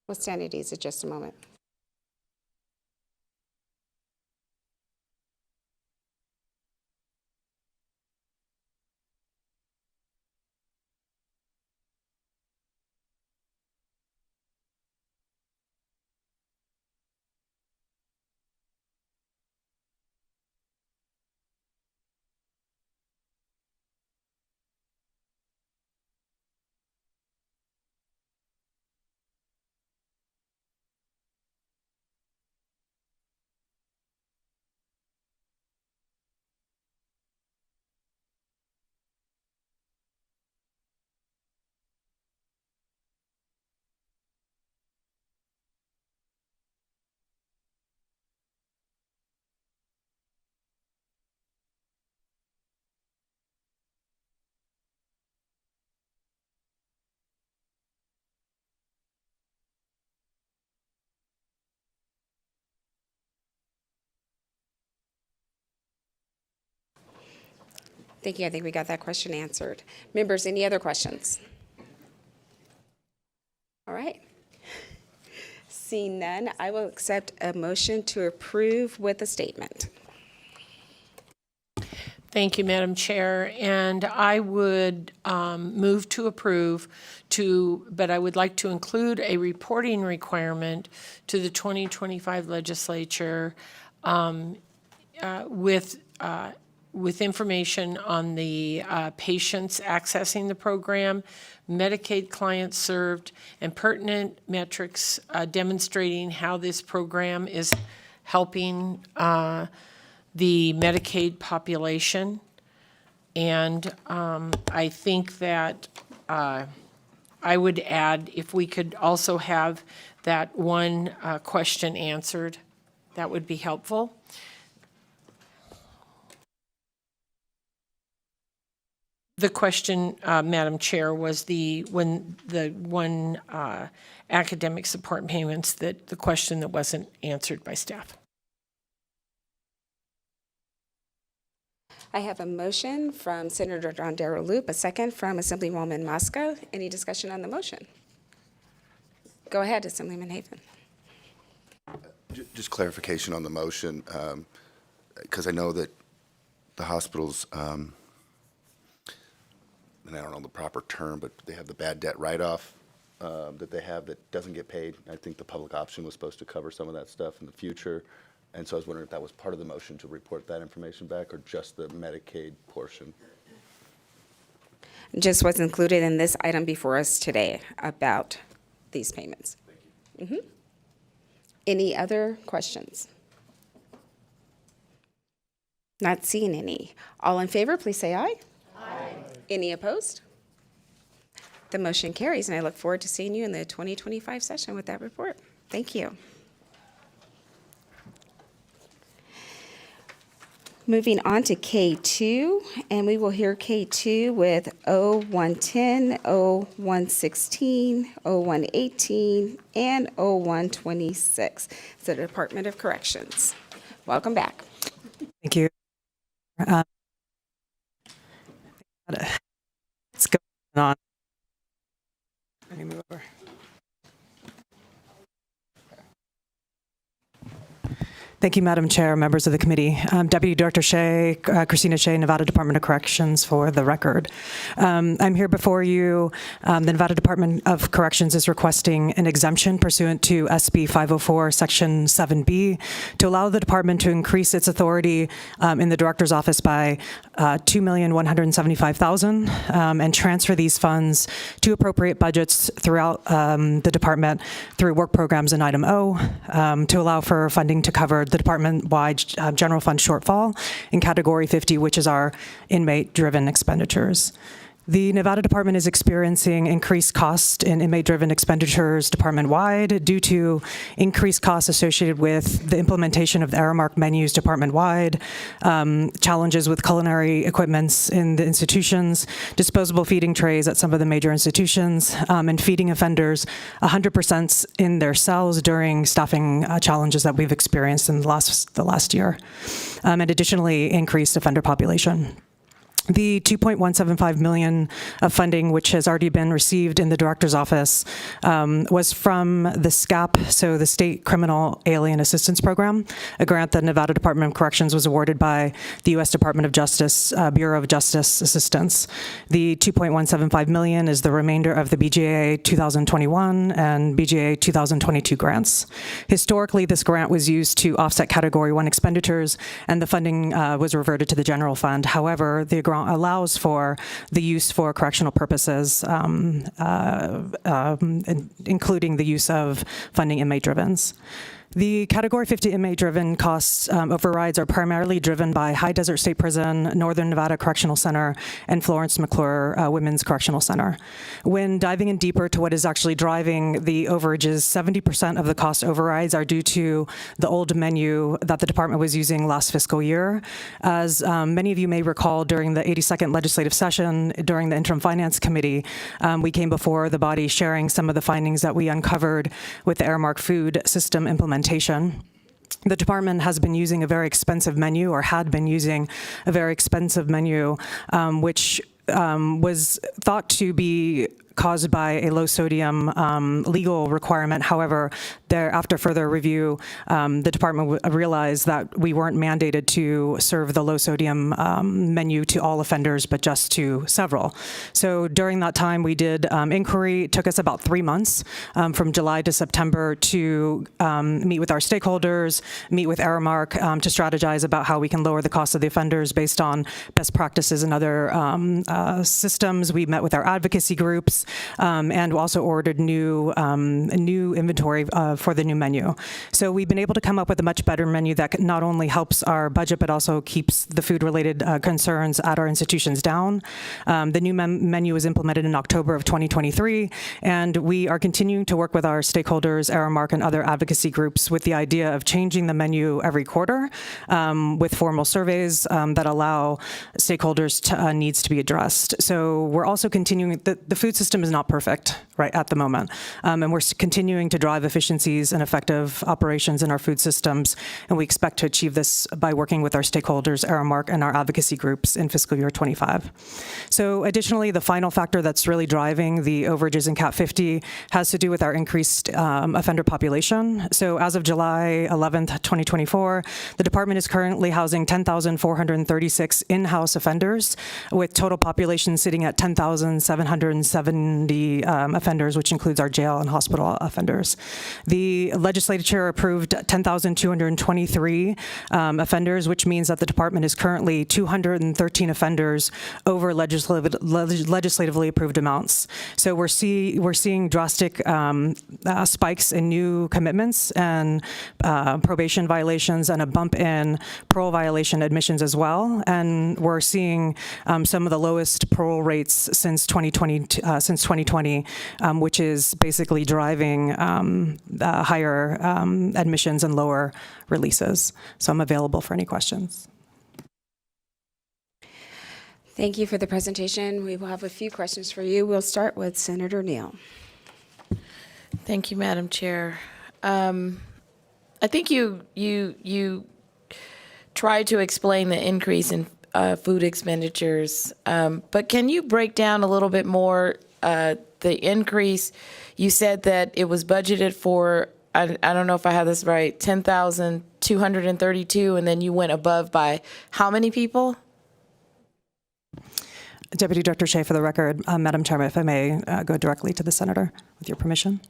We'll stand at ease in just a moment. Thank you. I think we got that question answered. Members, any other questions? All right. Seeing none, I will accept a motion to approve with a statement. Thank you, Madam Chair. And I would move to approve but I would like to include a reporting requirement to the 2025 legislature with information on the patients accessing the program, Medicaid clients served, and pertinent metrics demonstrating how this program is helping the Medicaid population. And I think that I would add, if we could also have that one question answered, that would be helpful. The question, Madam Chair, was the one academic support payments, that the question that wasn't answered by staff. I have a motion from Senator Dondero Loop, a second from Assemblywoman Mosca. Any discussion on the motion? Go ahead, Assemblyman Haven. Just clarification on the motion, because I know that the hospitals, and I don't know the proper term, but they have the bad debt write-off that they have that doesn't get paid. I think the public option was supposed to cover some of that stuff in the future. And so I was wondering if that was part of the motion to report that information back, or just the Medicaid portion. Just what's included in this item before us today about these payments. Any other questions? Not seeing any. All in favor, please say aye. Aye. Any opposed? The motion carries, and I look forward to seeing you in the 2025 session with that report. Thank you. Moving on to K2, and we will hear K2 with 0110, 0116, 0118, and 0126. It's the Department of Corrections. Welcome back. Thank you. What's going on? Let me move over. Thank you, Madam Chair, members of the committee. Deputy Director Shea, Christina Shea, Nevada Department of Corrections, for the record. I'm here before you. The Nevada Department of Corrections is requesting an exemption pursuant to SB 504, Section 7B, to allow the department to increase its authority in the Director's Office by $2,175,000 and transfer these funds to appropriate budgets throughout the department through work programs in Item O to allow for funding to cover the department-wide general fund shortfall in Category 50, which is our inmate-driven expenditures. The Nevada Department is experiencing increased cost in inmate-driven expenditures department-wide due to increased costs associated with the implementation of the Aramark menus department-wide, challenges with culinary equipments in the institutions, disposable feeding trays at some of the major institutions, and feeding offenders 100% in their cells during staffing challenges that we've experienced in the last year, and additionally increased offender population. The $2.175 million of funding, which has already been received in the Director's Office, was from the SCAP, so the State Criminal Alien Assistance Program, a grant that Nevada Department of Corrections was awarded by the U.S. Department of Justice, Bureau of Justice Assistance. The $2.175 million is the remainder of the BJA 2021 and BJA 2022 grants. Historically, this grant was used to offset Category 1 expenditures, and the funding was reverted to the general fund. However, the grant allows for the use for correctional purposes, including the use of funding inmate-drivens. The Category 50 inmate-driven costs overrides are primarily driven by High Desert State Prison, Northern Nevada Correctional Center, and Florence McClure Women's Correctional Center. When diving in deeper to what is actually driving the overages, 70% of the cost overrides are due to the old menu that the department was using last fiscal year. As many of you may recall, during the 82nd legislative session, during the Interim Finance Committee, we came before the body sharing some of the findings that we uncovered with the Aramark food system implementation. The department has been using a very expensive menu, or had been using a very expensive menu, which was thought to be caused by a low sodium legal requirement. However, after further review, the department realized that we weren't mandated to serve the low sodium menu to all offenders, but just to several. So during that time, we did inquiry. It took us about 3 months from July to September to meet with our stakeholders, meet with Aramark to strategize about how we can lower the cost of the offenders based on best practices in other systems. We met with our advocacy groups. ingredients, and also ordered new inventory for the new menu. So we've been able to come up with a much better menu that not only helps our budget, but also keeps the food-related concerns at our institutions down. The new menu was implemented in October of 2023, and we are continuing to work with our stakeholders, Aramark, and other advocacy groups with the idea of changing the menu every quarter with formal surveys that allow stakeholders needs to be addressed. So we're also continuing, the food system is not perfect right at the moment, and we're continuing to drive efficiencies and effective operations in our food systems, and we expect to achieve this by working with our stakeholders, Aramark, and our advocacy groups in fiscal year 25. So additionally, the final factor that's really driving the overages in Cap 50 has to do with our increased offender population. So as of July 11th, 2024, the department is currently housing 10,436 in-house offenders, with total population sitting at 10,770 offenders, which includes our jail and hospital offenders. The legislature approved 10,223 offenders, which means that the department is currently 213 offenders over legislatively approved amounts. So we're seeing drastic spikes in new commitments and probation violations, and a bump in parole violation admissions as well. And we're seeing some of the lowest parole rates since 2020, which is basically driving higher admissions and lower releases. So I'm available for any questions. Thank you for the presentation. We will have a few questions for you. We'll start with Senator Neal. Thank you, Madam Chair. I think you tried to explain the increase in food expenditures, but can you break down a little bit more the increase? You said that it was budgeted for, I don't know if I have this right, 10,232, and then you went above by how many people? Deputy Director Shea, for the record, Madam Chairman, if I may go directly to the Senator with your permission.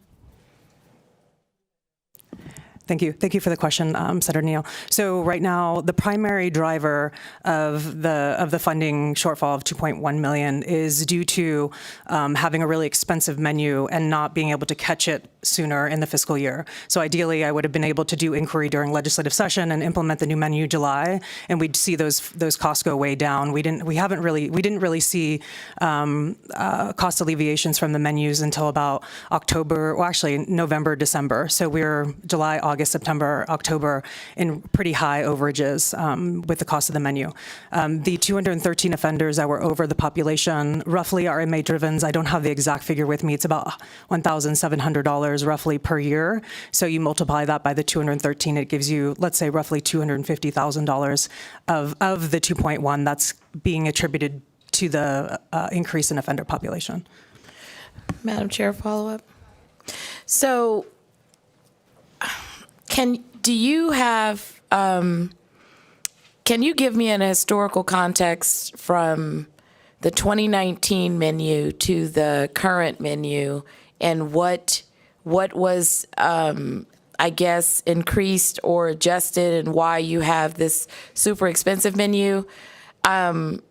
Thank you. Thank you for the question, Senator Neal. So right now, the primary driver of the funding shortfall of $2.1 million is due to having a really expensive menu and not being able to catch it sooner in the fiscal year. So ideally, I would have been able to do inquiry during legislative session and implement the new menu July, and we'd see those costs go way down. We didn't really see cost alleviations from the menus until about October, well, actually November, December. So we're July, August, September, October in pretty high overages with the cost of the menu. The 213 offenders that were over the population roughly are inmate drivens. I don't have the exact figure with me. It's about $1,700 roughly per year. So you multiply that by the 213, it gives you, let's say, roughly $250,000 of the 2.1 that's being attributed to the increase in offender population. Madam Chair, follow-up. So can you give me an historical context from the 2019 menu to the current menu, and what was, I guess, increased or adjusted, and why you have this super expensive menu? I'm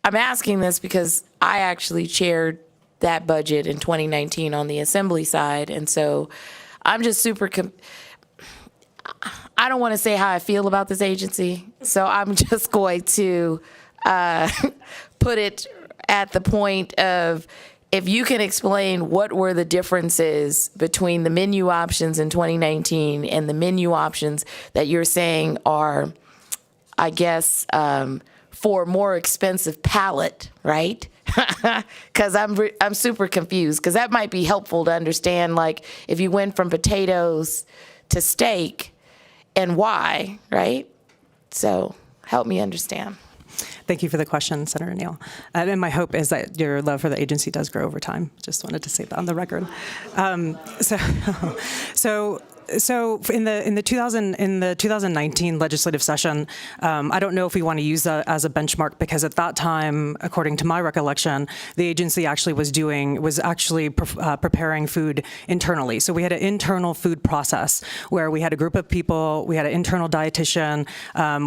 asking this because I actually chaired that budget in 2019 on the Assembly side, and so I'm just super. I don't want to say how I feel about this agency, so I'm just going to put it at the point of, if you can explain what were the differences between the menu options in 2019 and the menu options that you're saying are, I guess, for more expensive palate, right? Because I'm super confused, because that might be helpful to understand, like, if you went from potatoes to steak and why, right? So help me understand. Thank you for the question, Senator Neal. And my hope is that your love for the agency does grow over time. Just wanted to say that on the record. So in the 2019 legislative session, I don't know if we want to use that as a benchmark, because at that time, according to my recollection, the agency actually was preparing food internally. So we had an internal food process where we had a group of people, we had an internal dietitian,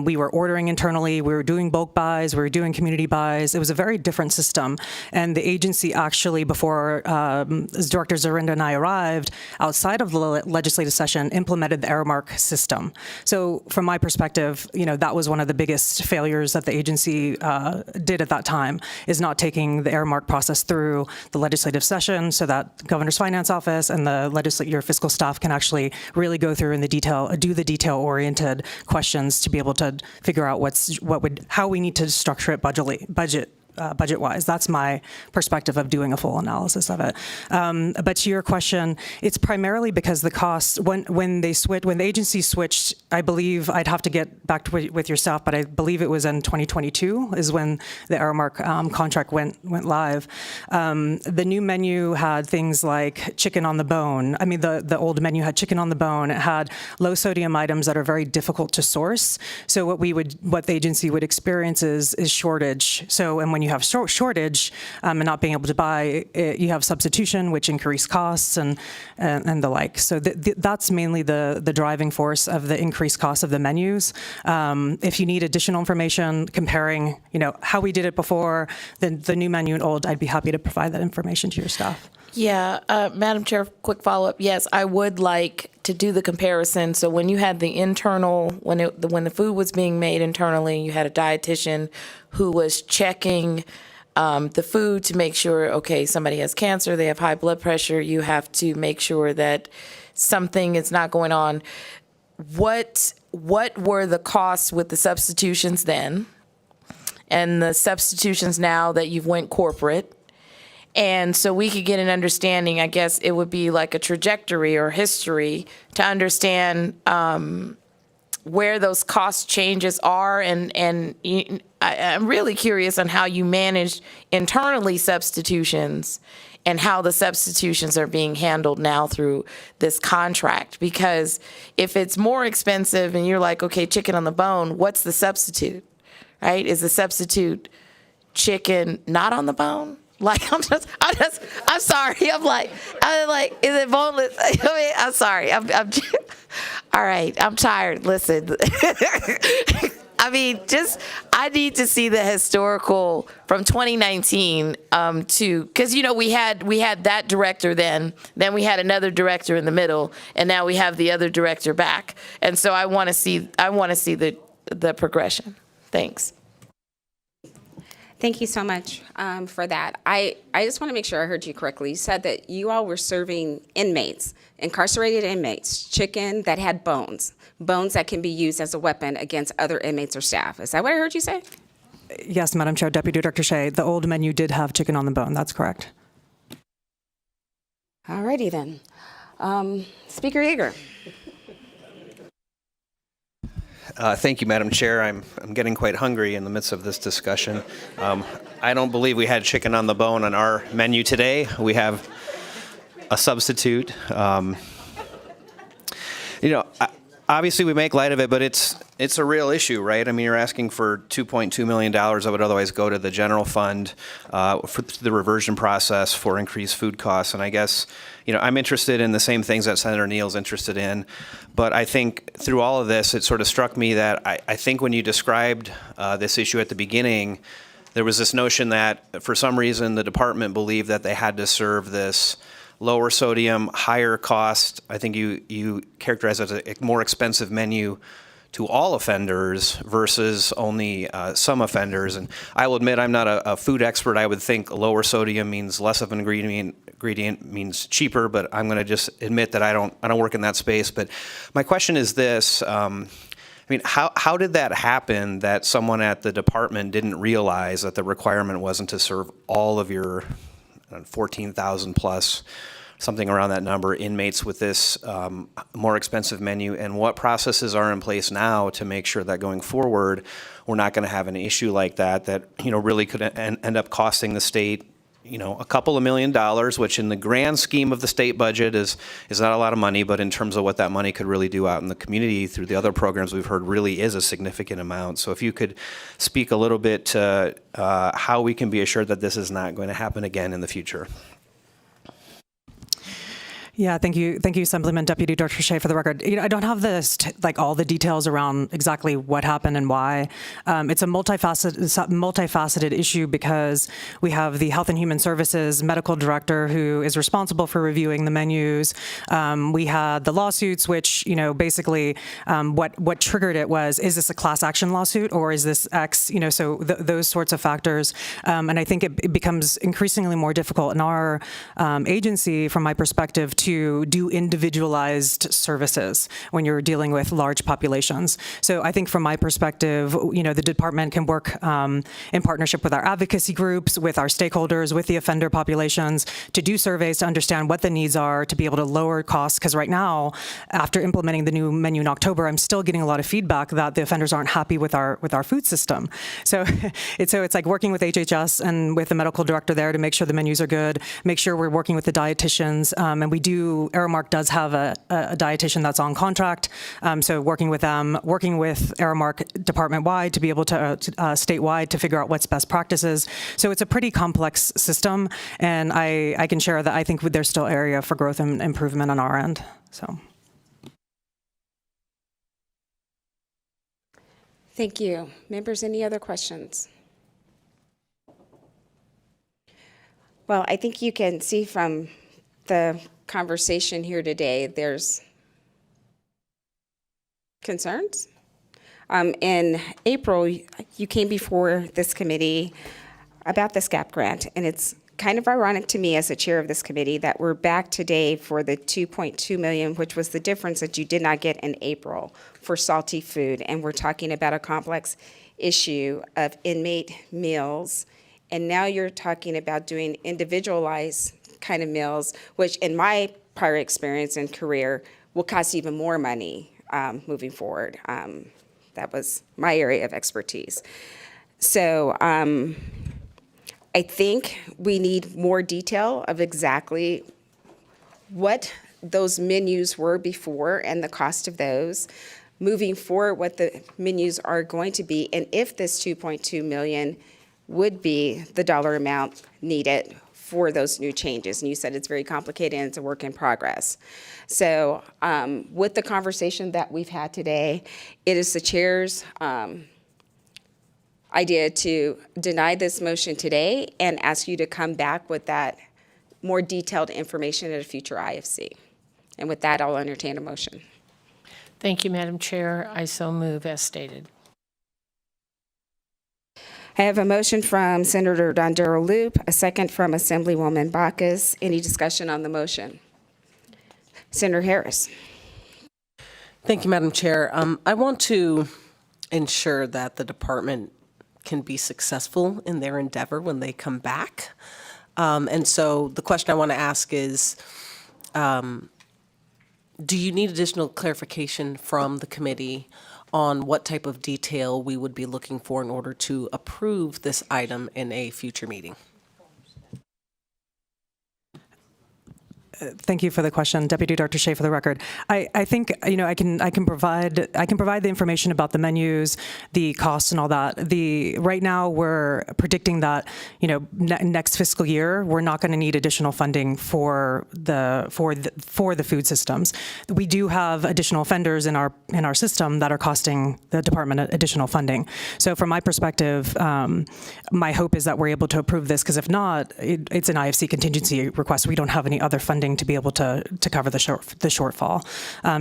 we were ordering internally, we were doing bulk buys, we were doing community buys. It was a very different system. And the agency actually, before Director Zorinda and I arrived, outside of the legislative session, implemented the Aramark system. So from my perspective, that was one of the biggest failures that the agency did at that time, is not taking the Aramark process through the legislative session so that the Governor's Finance Office and the your fiscal staff can actually really go through in the detail, do the detail-oriented questions to be able to figure out how we need to structure it budget-wise. That's my perspective of doing a full analysis of it. But to your question, it's primarily because the costs, when the agency switched, I believe, I'd have to get back with your staff, but I believe it was in 2022 is when the Aramark contract went live. The new menu had things like chicken on the bone. I mean, the old menu had chicken on the bone. It had low sodium items that are very difficult to source. So what the agency would experience is shortage. So, and when you have shortage and not being able to buy, you have substitution, which increase costs and the like. So that's mainly the driving force of the increased cost of the menus. If you need additional information comparing, how we did it before, the new menu and old, I'd be happy to provide that information to your staff. Yeah, Madam Chair, quick follow-up. Yes, I would like to do the comparison. So when you had the internal, when the food was being made internally, you had a dietitian who was checking the food to make sure, okay, somebody has cancer, they have high blood pressure, you have to make sure that something is not going on. What were the costs with the substitutions then, and the substitutions now that you've went corporate? And so we could get an understanding, I guess it would be like a trajectory or history to understand where those cost changes are. And I'm really curious on how you manage internally substitutions and how the substitutions are being handled now through this contract. Because if it's more expensive and you're like, okay, chicken on the bone, what's the substitute, right? Is the substitute chicken not on the bone? Like, I'm sorry. I'm like, is it boneless? I mean, I'm sorry. I'm all right. I'm tired. Listen, I mean, I need to see the historical from 2019 because we had that director then we had another director in the middle, and now we have the other director back, and so I want to see the progression. Thanks. Thank you so much for that. I just want to make sure I heard you correctly. You said that you all were serving inmates, incarcerated inmates, chicken that had bones that can be used as a weapon against other inmates or staff. Is that what I heard you say? Yes, Madam Chair, Deputy Director Shea, the old menu did have chicken on the bone. That's correct. All righty then. Speaker Yeager. Thank you, Madam Chair. I'm getting quite hungry in the midst of this discussion. I don't believe we had chicken on the bone on our menu today. We have a substitute. Obviously we make light of it, but it's a real issue, right? I mean, you're asking for $2.2 million that would otherwise go to the general fund for the reversion process for increased food costs. And I guess, I'm interested in the same things that Senator Neal's interested in. But I think through all of this, it sort of struck me that I think when you described this issue at the beginning, there was this notion that for some reason the department believed that they had to serve this lower sodium, higher cost, I think you characterize it as a more expensive menu to all offenders versus only some offenders. And I will admit I'm not a food expert. I would think lower sodium means less of an ingredient means cheaper, but I'm going to just admit that I don't work in that space. But my question is this. How did that happen that someone at the department didn't realize that the requirement wasn't to serve all of your 14,000 plus, something around that number, inmates with this more expensive menu, and what processes are in place now to make sure that going forward we're not going to have an issue like that really could end up costing the state a couple of $1 million, which in the grand scheme of the state budget is not a lot of money, but in terms of what that money could really do out in the community through the other programs we've heard really is a significant amount. So if you could speak a little bit to how we can be assured that this is not going to happen again in the future. Yeah, thank you, Assemblyman Deputy Director Shea, for the record. I don't have all the details around exactly what happened and why. It's a multifaceted issue because we have the Health and Human Services medical director who is responsible for reviewing the menus. We had the lawsuits, which basically what triggered it was, is this a class action lawsuit or is this X? So those sorts of factors, and I think it becomes increasingly more difficult in our agency, from my perspective, to do individualized services when you're dealing with large populations. So I think from my perspective, the department can work in partnership with our advocacy groups, with our stakeholders, with the offender populations, to do surveys to understand what the needs are, to be able to lower costs. Because right now, after implementing the new menu in October, I'm still getting a lot of feedback that the offenders aren't happy with our food system. So it's like working with HHS and with the medical director there to make sure the menus are good, make sure we're working with the dietitians, and we do. Aramark does have a dietitian that's on contract, so working with them, working with Aramark department-wide to be able to statewide to figure out what's best practices. So it's a pretty complex system, and I can share that I think there's still area for growth and improvement on our end. So. Thank you. Members, any other questions? Well, I think you can see from the conversation here today, there's concerns. In April, you came before this committee about the SCAP grant, and it's kind of ironic to me as the chair of this committee that we're back today for the $2.2 million, which was the difference that you did not get in April for salty food, and we're talking about a complex issue of inmate meals, and now you're talking about doing individualized kind of meals, which in my prior experience and career will cost even more money moving forward. That was my area of expertise. So I think we need more detail of exactly what those menus were before and the cost of those. Moving forward, what the menus are going to be, and if this $2.2 million would be the dollar amount needed for those new changes. And you said it's very complicated and it's a work in progress. So with the conversation that we've had today, it is the chair's idea to deny this motion today and ask you to come back with that more detailed information at a future IFC. And with that, I'll entertain a motion. Thank you, Madam Chair. I so move as stated. I have a motion from Senator Dondero Loop, a second from Assemblywoman Bacchus. Any discussion on the motion? Senator Harris. Thank you, Madam Chair. I want to ensure that the department can be successful in their endeavor when they come back. And so the question I want to ask is, do you need additional clarification from the committee on what type of detail we would be looking for in order to approve this item in a future meeting? Thank you for the question, Deputy Director Shea, for the record. I think I can provide the information about the menus, the costs, and all that. Right now we're predicting that next fiscal year we're not going to need additional funding for the food systems. We do have additional offenders in our system that are costing the department additional funding. So from my perspective, my hope is that we're able to approve this, because if not, it's an IFC contingency request. We don't have any other funding to be able to cover the shortfall.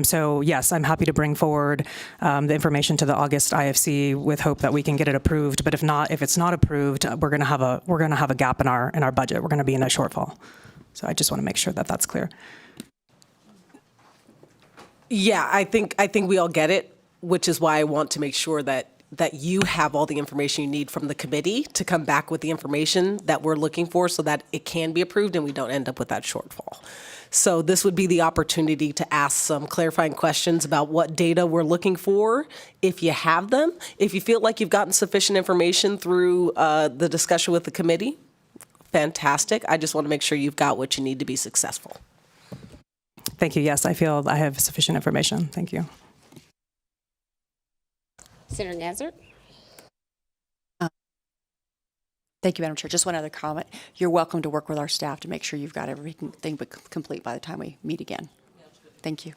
So yes, I'm happy to bring forward the information to the August IFC with hope that we can get it approved. But if it's not approved, we're going to have a gap in our budget. We're going to be in a shortfall. So I just want to make sure that that's clear. Yeah, I think we all get it, which is why I want to make sure that you have all the information you need from the committee to come back with the information that we're looking for so that it can be approved and we don't end up with that shortfall. So this would be the opportunity to ask some clarifying questions about what data we're looking for, if you have them. If you feel like you've gotten sufficient information through the discussion with the committee, fantastic. I just want to make sure you've got what you need to be successful. Thank you. Yes, I feel I have sufficient information. Thank you. Senator Gazzard? Thank you, Madam Chair. Just one other comment. You're welcome to work with our staff to make sure you've got everything complete by the time we meet again. Thank you.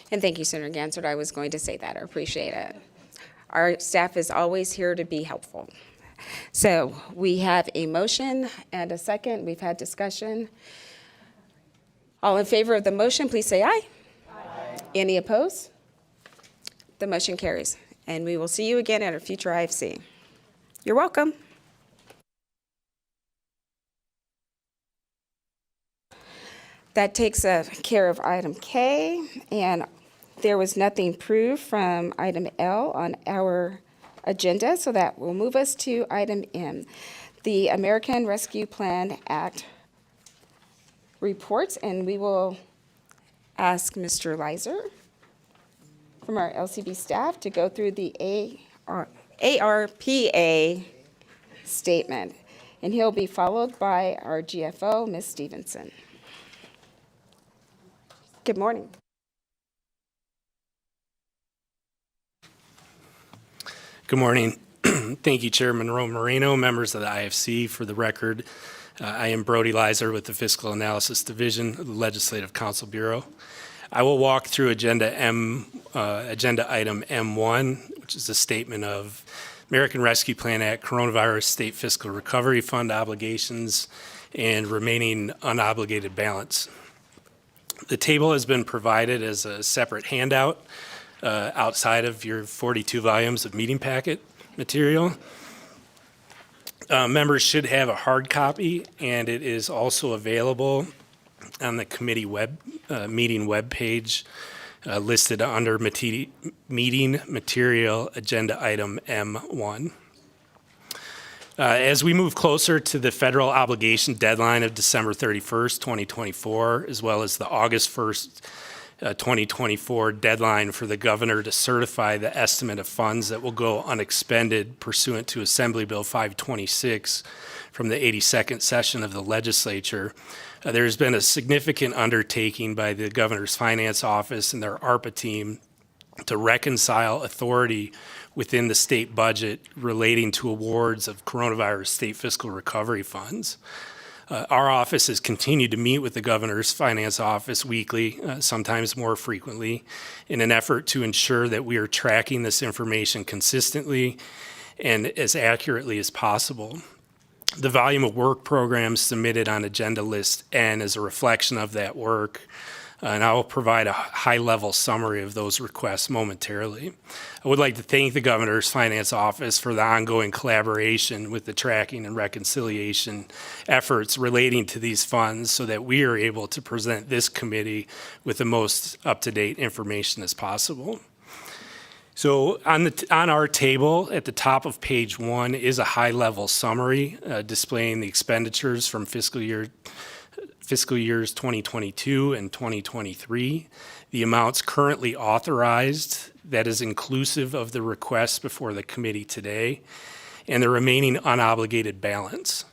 And thank you, Senator Gansert. I was going to say that. I appreciate it. Our staff is always here to be helpful. So we have a motion and a second. We've had discussion. All in favor of the motion, please say aye. Aye. Any opposed? The motion carries. And we will see you again at a future IFC. You're welcome. That takes care of item K, and there was nothing proved from item L on our agenda, so that will move us to item M, the American Rescue Plan Act reports, and we will ask Mr. Leiser from our LCB staff to go through the ARPA statement, and he'll be followed by our GFO, Ms. Stevenson. Good morning. Good morning. Thank you, Chairman Moreno, members of the IFC. For the record, I am Brody Leiser with the Fiscal Analysis Division of the Legislative Council Bureau. I will walk through agenda item M1, which is a statement of American Rescue Plan Act, Coronavirus State Fiscal Recovery Fund obligations, and remaining unobligated balance. The table has been provided as a separate handout outside of your 42 volumes of meeting packet material. Members should have a hard copy, and it is also available on the committee meeting webpage listed under meeting material agenda item M1. As we move closer to the federal obligation deadline of December 31st, 2024, as well as the August 1st, 2024 deadline for the governor to certify the estimate of funds that will go unexpended pursuant to Assembly Bill 526 from the 82nd session of the legislature, there's been a significant undertaking by the governor's finance office and their ARPA team to reconcile authority within the state budget relating to awards of coronavirus state fiscal recovery funds. Our office has continued to meet with the governor's finance office weekly, sometimes more frequently, in an effort to ensure that we are tracking this information consistently and as accurately as possible. The volume of work programs submitted on agenda list N is a reflection of that work, and I will provide a high-level summary of those requests momentarily. I would like to thank the governor's finance office for the ongoing collaboration with the tracking and reconciliation efforts relating to these funds so that we are able to present this committee with the most up-to-date information as possible. So on our table at the top of page 1 is a high-level summary displaying the expenditures from fiscal years 2022 and 2023, the amounts currently authorized, that is inclusive of the requests before the committee today, and the remaining unobligated balance.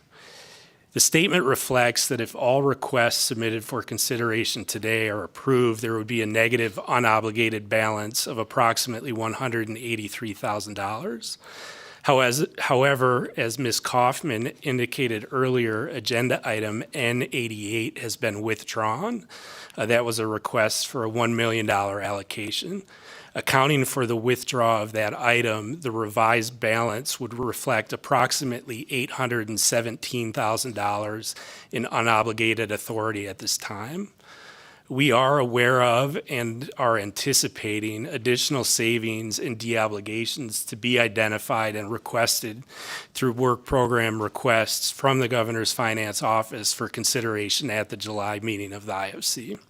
The statement reflects that if all requests submitted for consideration today are approved, there would be a negative unobligated balance of approximately $183,000. However, as Ms. Kaufman indicated earlier, agenda item N88 has been withdrawn. That was a request for a $1 million allocation. Accounting for the withdrawal of that item, the revised balance would reflect approximately $817,000 in unobligated authority at this time. We are aware of and are anticipating additional savings and deobligations to be identified and requested through work program requests from the governor's finance office for consideration at the July meeting of the IFC.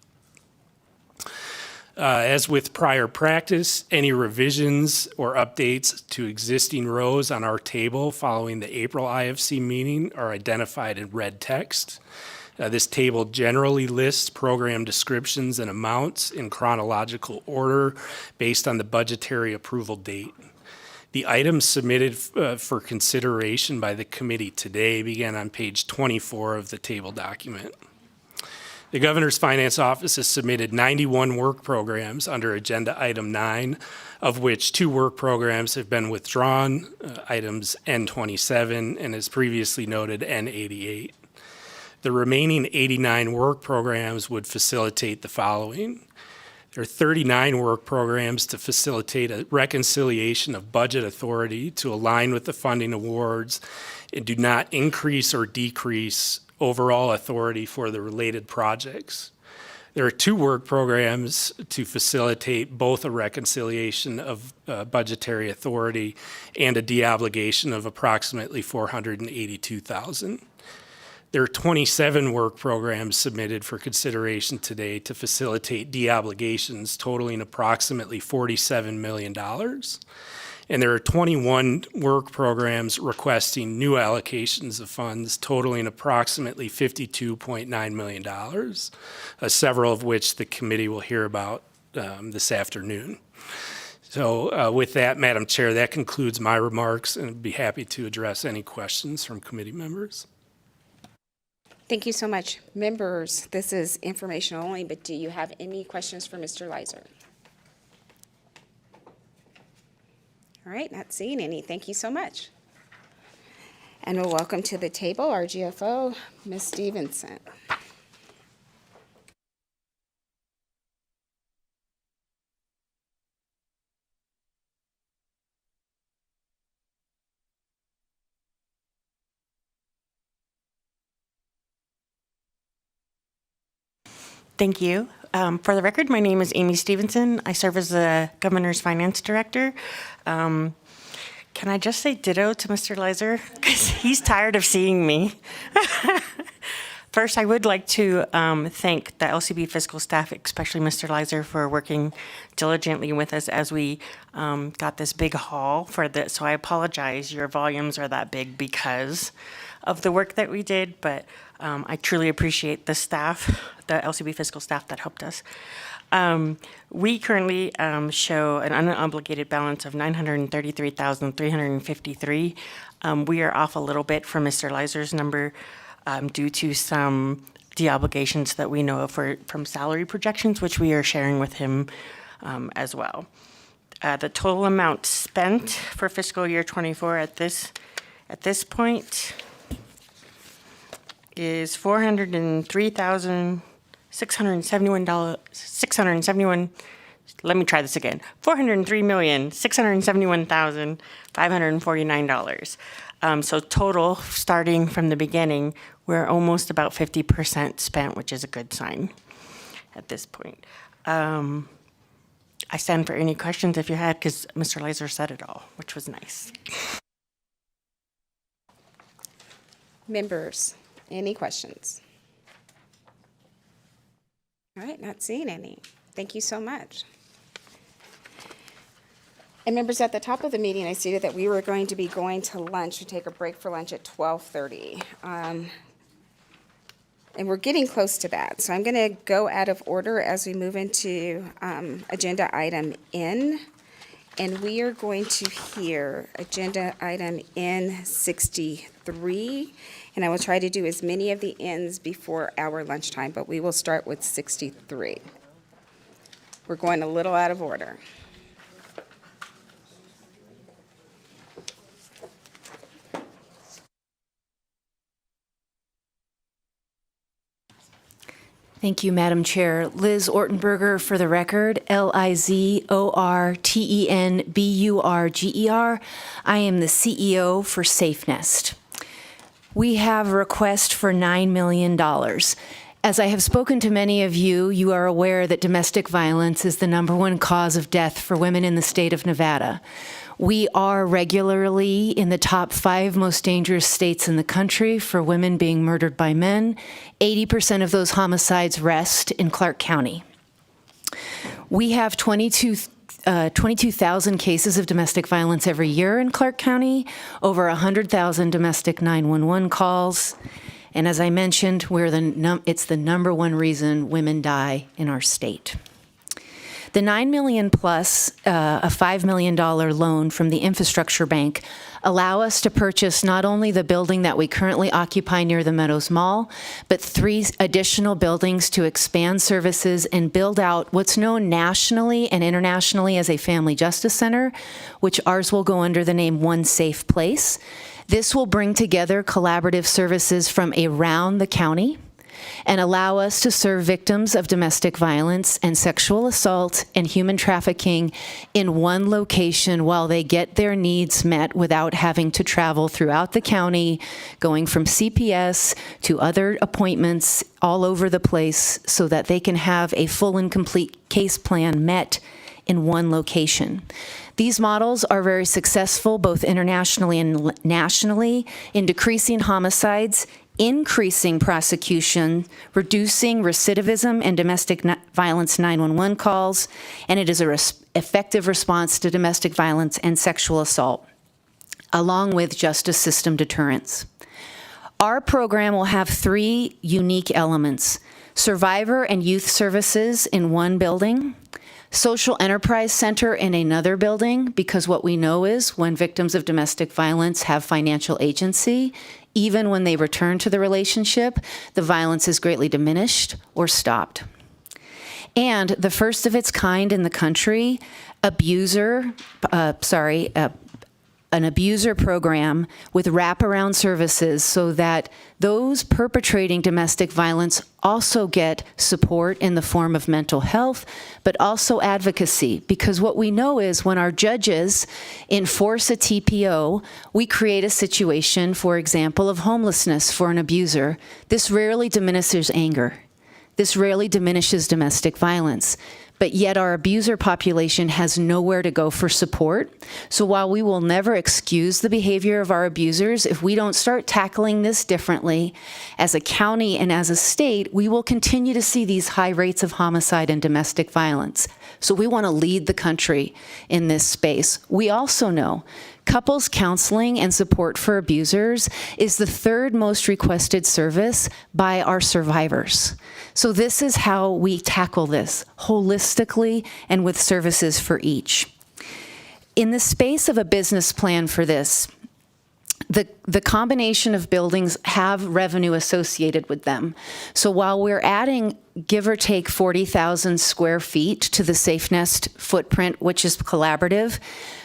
As with prior practice, any revisions or updates to existing rows on our table following the April IFC meeting are identified in red text. This table generally lists program descriptions and amounts in chronological order based on the budgetary approval date. The items submitted for consideration by the committee today began on page 24 of the table document. The Governor's Finance Office has submitted 91 work programs under Agenda Item 9, of which 2 work programs have been withdrawn, items N27 and, as previously noted, N88. The remaining 89 work programs would facilitate the following. There are 39 work programs to facilitate a reconciliation of budget authority to align with the funding awards and do not increase or decrease overall authority for the related projects. There are 2 work programs to facilitate both a reconciliation of budgetary authority and a deobligation of approximately $482,000. There are 27 work programs submitted for consideration today to facilitate deobligations totaling approximately $47 million. And there are 21 work programs requesting new allocations of funds totaling approximately $52.9 million, several of which the committee will hear about this afternoon. So with that, Madam Chair, that concludes my remarks, and I'd be happy to address any questions from committee members. Thank you so much. Members, this is information only, but do you have any questions for Mr. Leiser? All right, not seeing any. Thank you so much. And we'll welcome to the table our GFO, Ms. Stevenson. Thank you. For the record, my name is Amy Stevenson. I serve as the Governor's Finance Director. Can I just say ditto to Mr. Leiser? Because he's tired of seeing me. First, I would like to thank the LCB fiscal staff, especially Mr. Leiser, for working diligently with us as we got this big haul for this. So I apologize, your volumes are that big because of the work that we did, but I truly appreciate the staff, the LCB fiscal staff that helped us. We currently show an unobligated balance of $933,353. We are off a little bit from Mr. Leiser's number due to some deobligations that we know of from salary projections, which we are sharing with him as well. The total amount spent for fiscal year 24 at this point is $403,671. Let me try this again. $403,671,549. So total, starting from the beginning, we're almost about 50% spent, which is a good sign at this point. I stand for any questions if you had, because Mr. Leiser said it all, which was nice. Members, any questions? All right, not seeing any. Thank you so much. And members, at the top of the meeting, I stated that we were going to be going to lunch, to take a break for lunch at 12:30. And we're getting close to that. So I'm going to go out of order as we move into agenda item N. And we are going to hear agenda item N63. And I will try to do as many of the Ns before our lunchtime, but we will start with 63. We're going a little out of order. Thank you, Madam Chair. Liz Ortenberger for the record, LIZORTENBURGER. I am the CEO for SafeNest. We have a request for $9 million. As I have spoken to many of you, you are aware that domestic violence is the #1 cause of death for women in the state of Nevada. We are regularly in the top 5 most dangerous states in the country for women being murdered by men. 80% of those homicides rest in Clark County. We have 22,000 cases of domestic violence every year in Clark County, over 100,000 domestic 911 calls. And as I mentioned, it's the #1 reason women die in our state. The $9 million plus a $5 million loan from the Infrastructure Bank allow us to purchase not only the building that we currently occupy near the Meadows Mall, but 3 additional buildings to expand services and build out what's known nationally and internationally as a family justice center, which ours will go under the name One Safe Place. This will bring together collaborative services from around the county and allow us to serve victims of domestic violence and sexual assault and human trafficking in one location while they get their needs met without having to travel throughout the county, going from CPS to other appointments all over the place so that they can have a full and complete case plan met in one location. These models are very successful both internationally and nationally in decreasing homicides, increasing prosecution, reducing recidivism and domestic violence 911 calls, and it is an effective response to domestic violence and sexual assault, along with justice system deterrence. Our program will have 3 unique elements: survivor and youth services in one building, social enterprise center in another building, because what we know is when victims of domestic violence have financial agency, even when they return to the relationship, the violence is greatly diminished or stopped. And the first of its kind in the country, an abuser program with wraparound services so that those perpetrating domestic violence also get support in the form of mental health, but also advocacy. Because what we know is when our judges enforce a TPO, we create a situation, for example, of homelessness for an abuser. This rarely diminishes anger. This rarely diminishes domestic violence. But yet our abuser population has nowhere to go for support. So while we will never excuse the behavior of our abusers, if we don't start tackling this differently as a county and as a state, we will continue to see these high rates of homicide and domestic violence. So we want to lead the country in this space. We also know couples counseling and support for abusers is the 3rd most requested service by our survivors. So this is how we tackle this holistically and with services for each. In the space of a business plan for this, the combination of buildings have revenue associated with them. So while we're adding, give or take, 40,000 square feet to the Safe Nest footprint, which is collaborative,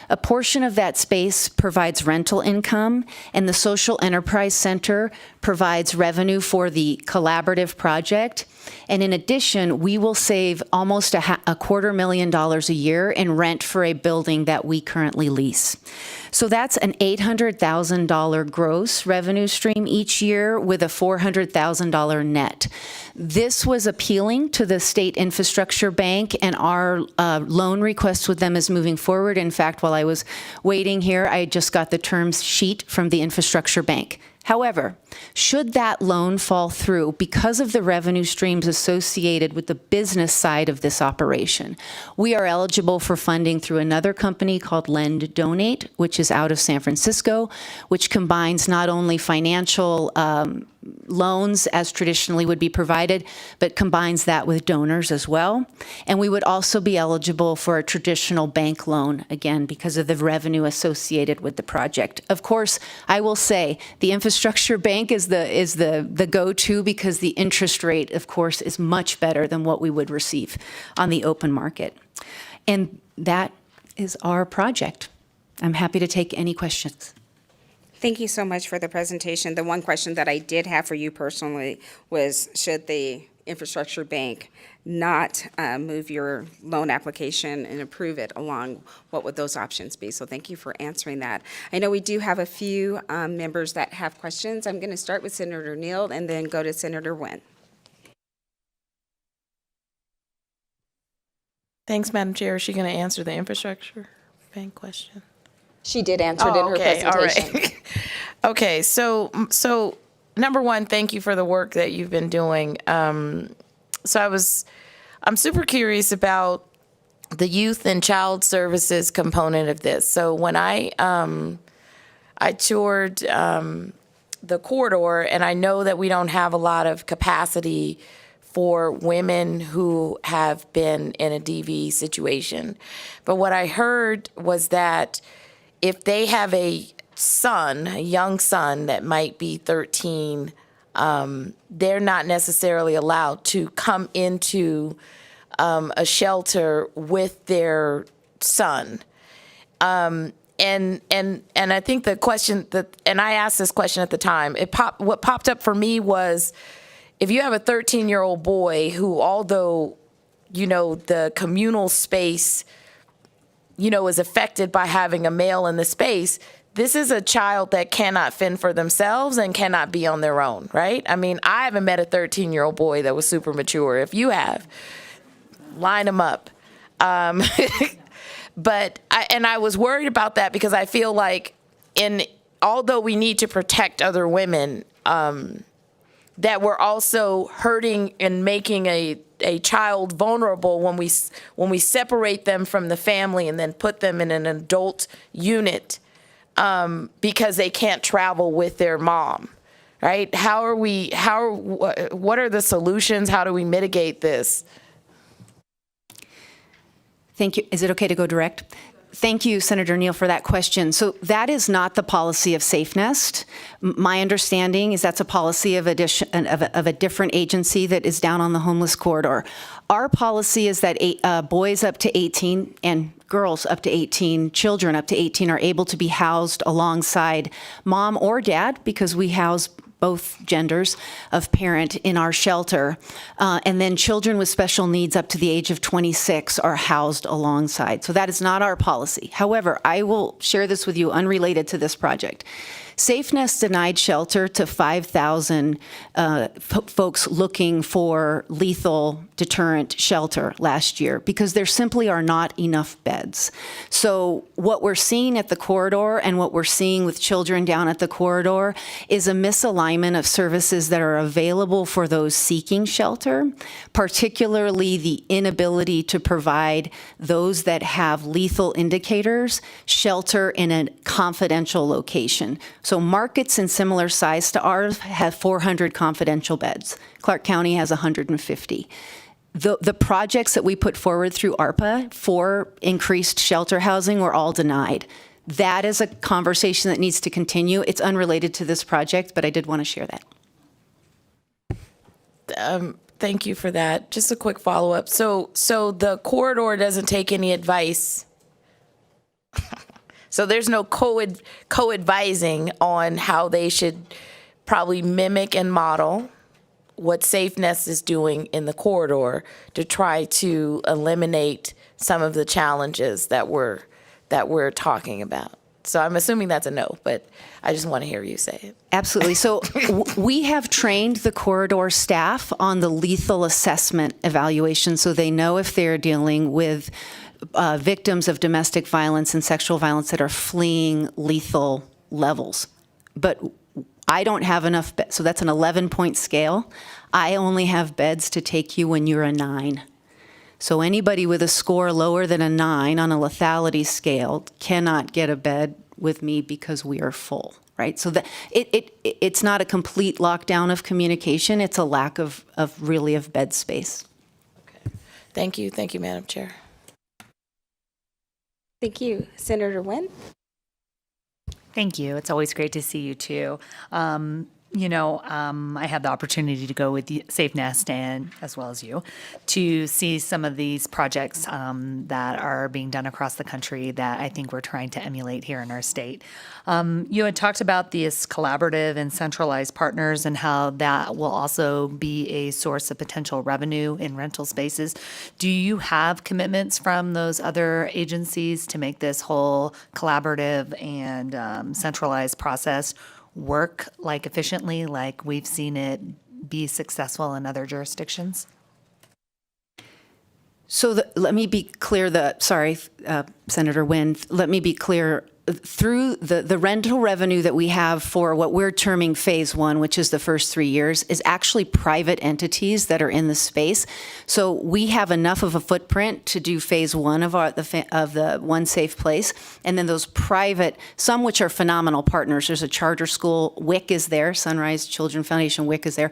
a portion of that space provides rental income, and the Social Enterprise Center provides revenue for the collaborative project. And in addition, we will save almost a $250,000 a year in rent for a building that we currently lease. So that's an $800,000 gross revenue stream each year with a $400,000 net. This was appealing to the State Infrastructure Bank, and our loan request with them is moving forward. In fact, while I was waiting here, I just got the terms sheet from the Infrastructure Bank. However, should that loan fall through because of the revenue streams associated with the business side of this operation, we are eligible for funding through another company called Lend Donate, which is out of San Francisco, which combines not only financial loans as traditionally would be provided, but combines that with donors as well. And we would also be eligible for a traditional bank loan, again, because of the revenue associated with the project. Of course, I will say the Infrastructure Bank is the go-to because the interest rate, of course, is much better than what we would receive on the open market. And that is our project. I'm happy to take any questions. Thank you so much for the presentation. The one question that I did have for you personally was, should the Infrastructure Bank not move your loan application and approve it along, what would those options be? So thank you for answering that. I know we do have a few members that have questions. I'm going to start with Senator Neal and then go to Senator Nguyen. Thanks, Madam Chair. Is she going to answer the Infrastructure Bank question? She did answer it in her presentation. All right. Okay, so number one, thank you for the work that you've been doing. I'm super curious about the youth and child services component of this. So when I toured the corridor, and I know that we don't have a lot of capacity for women who have been in a DV situation. But what I heard was that if they have a young son that might be 13, they're not necessarily allowed to come into a shelter with their son. And I think the question and I asked this question at the time, what popped up for me was, if you have a 13-year-old boy who, although, the communal space, is affected by having a male in the space, this is a child that cannot fend for themselves and cannot be on their own, right? I mean, I haven't met a 13-year-old boy that was super mature. If you have, line them up. But I was worried about that because I feel like although we need to protect other women, that we're also hurting and making a child vulnerable when we separate them from the family and then put them in an adult unit because they can't travel with their mom, right? What are the solutions? How do we mitigate this? Thank you. Is it okay to go direct? Thank you, Senator Neal, for that question. So that is not the policy of SafeNest. My understanding is that's a policy of a different agency that is down on the homeless corridor. Our policy is that boys up to 18 and girls up to 18, children up to 18 are able to be housed alongside mom or dad, because we house both genders of parent in our shelter. And then children with special needs up to the age of 26 are housed alongside. So that is not our policy. However, I will share this with you unrelated to this project. SafeNest denied shelter to 5,000 folks looking for lethal deterrent shelter last year because there simply are not enough beds. So what we're seeing at the corridor and what we're seeing with children down at the corridor is a misalignment of services that are available for those seeking shelter, particularly the inability to provide those that have lethal indicators shelter in a confidential location. So markets in similar size to ours have 400 confidential beds. Clark County has 150. The projects that we put forward through ARPA for increased shelter housing were all denied. That is a conversation that needs to continue. It's unrelated to this project, but I did want to share that. Thank you for that. Just a quick follow-up. So the corridor doesn't take any advice. So there's no co-advising on how they should probably mimic and model what SafeNest is doing in the corridor to try to eliminate some of the challenges that we're talking about. So I'm assuming that's a no, but I just want to hear you say it. Absolutely. So we have trained the corridor staff on the lethal assessment evaluation so they know if they're dealing with victims of domestic violence and sexual violence that are fleeing lethal levels. But I don't have enough beds. So that's an 11-point scale. I only have beds to take you when you're a 9. So anybody with a score lower than a 9 on a lethality scale cannot get a bed with me because we are full, right? So it's not a complete lockdown of communication. It's a lack of bed space. Okay. Thank you. Thank you, Madam Chair. Thank you. Senator Nguyen? Thank you. It's always great to see you too. I had the opportunity to go with SafeNest and as well as you to see some of these projects that are being done across the country that I think we're trying to emulate here in our state. You had talked about these collaborative and centralized partners and how that will also be a source of potential revenue in rental spaces. Do you have commitments from those other agencies to make this whole collaborative and centralized process work efficiently, like we've seen it be successful in other jurisdictions? So let me be clear Senator Nguyen, let me be clear. through the rental revenue that we have for what we're terming phase one, which is the first 3 years, is actually private entities that are in the space. So we have enough of a footprint to do phase one of the One Safe Place. And then those private, some which are phenomenal partners. There's a charter school, WIC is there, Sunrise Children Foundation, WIC is there.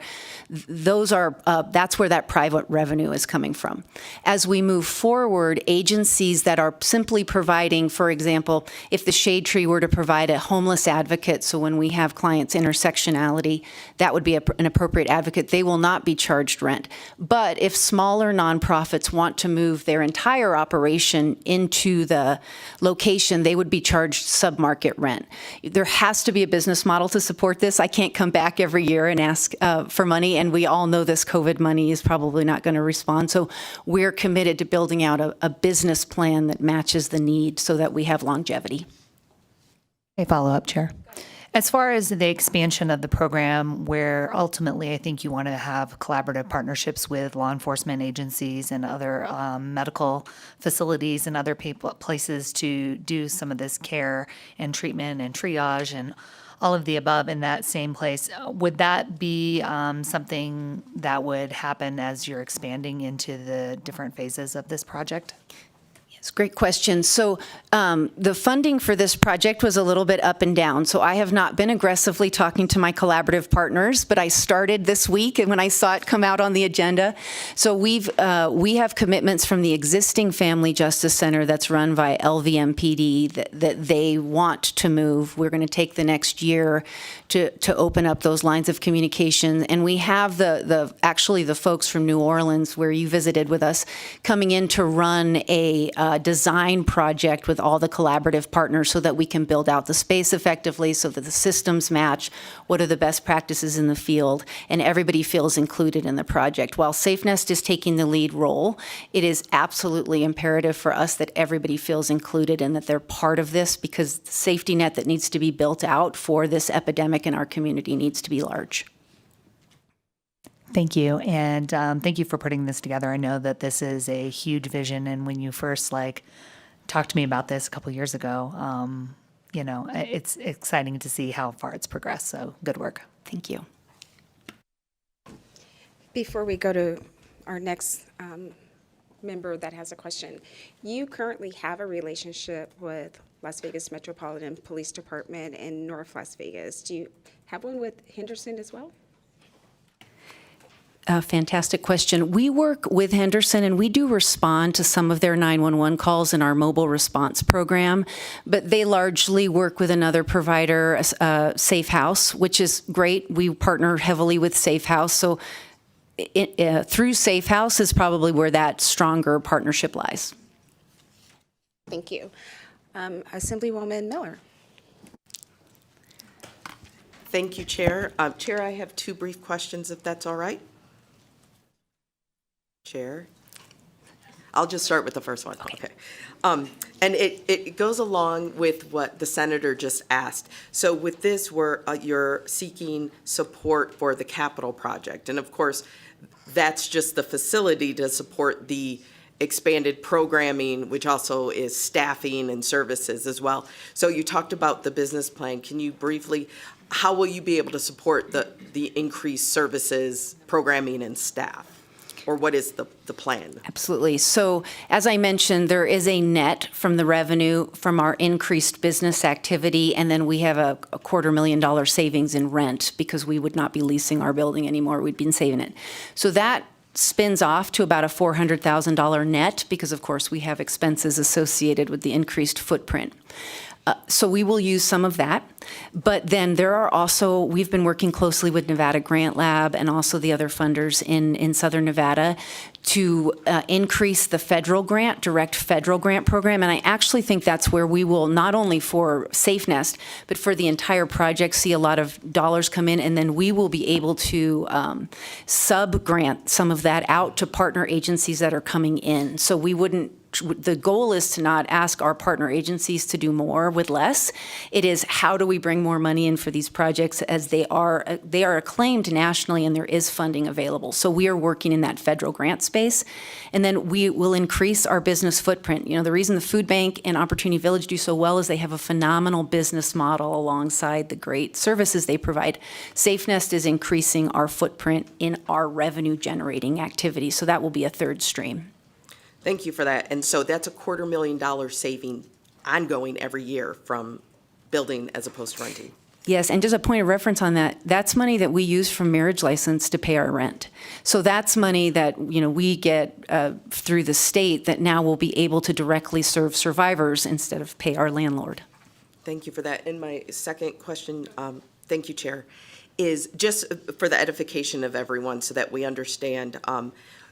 Those are, that's where that private revenue is coming from. As we move forward, agencies that are simply providing, for example, if the Shade Tree were to provide a homeless advocate, so when we have clients intersectionality, that would be an appropriate advocate. They will not be charged rent. But if smaller nonprofits want to move their entire operation into the location, they would be charged sub-market rent. There has to be a business model to support this. I can't come back every year and ask for money, and we all know this COVID money is probably not going to respond. So we're committed to building out a business plan that matches the need so that we have longevity. A follow-up, Chair. As far as the expansion of the program, where ultimately I think you want to have collaborative partnerships with law enforcement agencies and other medical facilities and other places to do some of this care and treatment and triage and all of the above in that same place, would that be something that would happen as you're expanding into the different phases of this project? It's a great question. So the funding for this project was a little bit up and down. So I have not been aggressively talking to my collaborative partners, but I started this week and when I saw it come out on the agenda. So we have commitments from the existing Family Justice Center that's run by LVMPD that they want to move. We're going to take the next year to open up those lines of communication. And we have actually the folks from New Orleans, where you visited with us, coming in to run a design project with all the collaborative partners so that we can build out the space effectively, so that the systems match what are the best practices in the field, and everybody feels included in the project. While SafeNest is taking the lead role, it is absolutely imperative for us that everybody feels included and that they're part of this, because the safety net that needs to be built out for this epidemic in our community needs to be large. Thank you, and thank you for putting this together. I know that this is a huge vision, and when you first talked to me about this a couple years ago, it's exciting to see how far it's progressed. So good work. Thank you. Before we go to our next member that has a question, you currently have a relationship with Las Vegas Metropolitan Police Department in North Las Vegas. Do you have one with Henderson as well? Fantastic question. We work with Henderson and we do respond to some of their 911 calls in our mobile response program, but they largely work with another provider, Safe House, which is great. We partner heavily with Safe House. So through Safe House is probably where that stronger partnership lies. Thank you. Assemblywoman Miller. Thank you, Chair. Chair, I have two brief questions, if that's all right. Chair. I'll just start with the first one. Okay. And it goes along with what the senator just asked. So with this, you're seeking support for the capital project. And of course, that's just the facility to support the expanded programming, which also is staffing and services as well. So you talked about the business plan. Can you briefly, how will you be able to support the increased services, programming, and staff? Or what is the plan? Absolutely. So as I mentioned, there is a net from the revenue from our increased business activity, and then we have a $250,000 savings in rent because we would not be leasing our building anymore. We'd been saving it. So that spins off to about a $400,000 net because, of course, we have expenses associated with the increased footprint. So we will use some of that. But then there are also, we've been working closely with Nevada Grant Lab and also the other funders in Southern Nevada to increase the federal grant, direct federal grant program. And I actually think that's where we will, not only for SafeNest, but for the entire project, see a lot of dollars come in. And then we will be able to sub-grant some of that out to partner agencies that are coming in. So we wouldn't the goal is to not ask our partner agencies to do more with less. It is how do we bring more money in for these projects, as they are acclaimed nationally and there is funding available. So we are working in that federal grant space. And then we will increase our business footprint. You know, the reason the food bank and Opportunity Village do so well is they have a phenomenal business model alongside the great services they provide. SafeNest is increasing our footprint in our revenue generating activities. So that will be a third stream. Thank you for that. And so that's a $250,000 saving ongoing every year from building as opposed to renting. Yes, and just a point of reference on that, that's money that we use from marriage license to pay our rent. So that's money that, you know, we get through the state that now will be able to directly serve survivors instead of pay our landlord. Thank you for that. And my second question, thank you, Chair, is just for the edification of everyone so that we understand.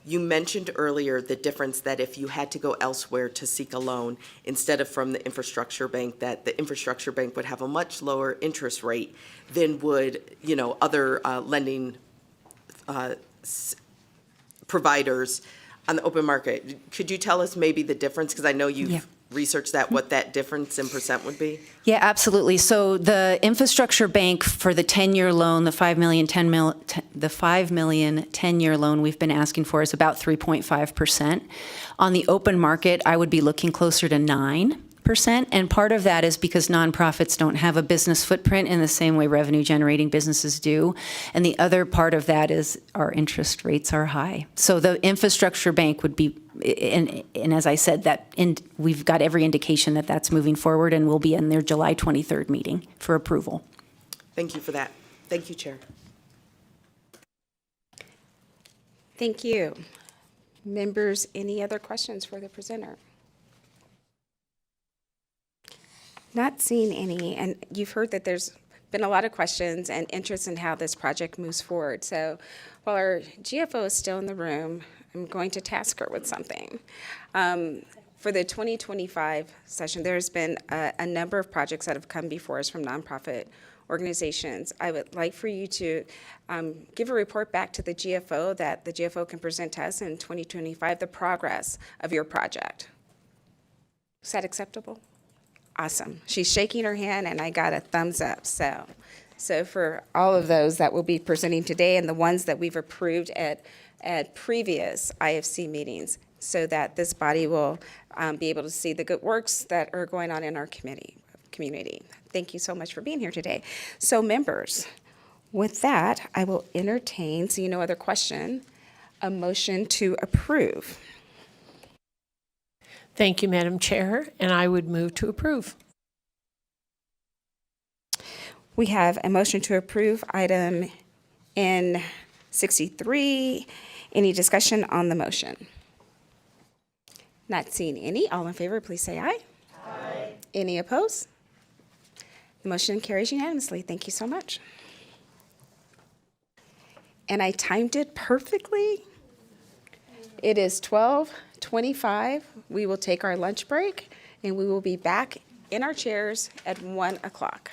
You mentioned earlier the difference that if you had to go elsewhere to seek a loan instead of from the infrastructure bank, that the infrastructure bank would have a much lower interest rate than would, you know, other lending providers on the open market. Could you tell us maybe the difference? Because I know you've research that, what that difference in percent would be? Yeah, absolutely. So the infrastructure bank for the 10-year loan, the $5 million 10-year loan we've been asking for is about 3.5%. On the open market, I would be looking closer to 9%. And part of that is because nonprofits don't have a business footprint in the same way revenue generating businesses do. And the other part of that is our interest rates are high. So the infrastructure bank would be, and as I said, we've got every indication that that's moving forward and will be in their July 23rd meeting for approval. Thank you for that. Thank you, Chair. Thank you. Members, any other questions for the presenter? Not seeing any, and you've heard that there's been a lot of questions and interest in how this project moves forward. So while our GFO is still in the room, I'm going to task her with something. For the 2025 session, there's been a number of projects that have come before us from nonprofit organizations. I would like for you to give a report back to the GFO that the GFO can present to us in 2025, the progress of your project. Is that acceptable? Awesome. She's shaking her hand, and I got a thumbs up. So for all of those that will be presenting today and the ones that we've approved at previous IFC meetings, so that this body will be able to see the good works that are going on in our community. Thank you so much for being here today. So members, with that, I will entertain, seeing no other question, a motion to approve. Thank you, Madam Chair, and I would move to approve. We have a motion to approve item N63. Any discussion on the motion? Not seeing any. All in favor, please say aye. Aye. Any opposed? The motion carries unanimously. Thank you so much. And I timed it perfectly. It is 12:25. We will take our lunch break, and we will be back in our chairs at 1 o'clock.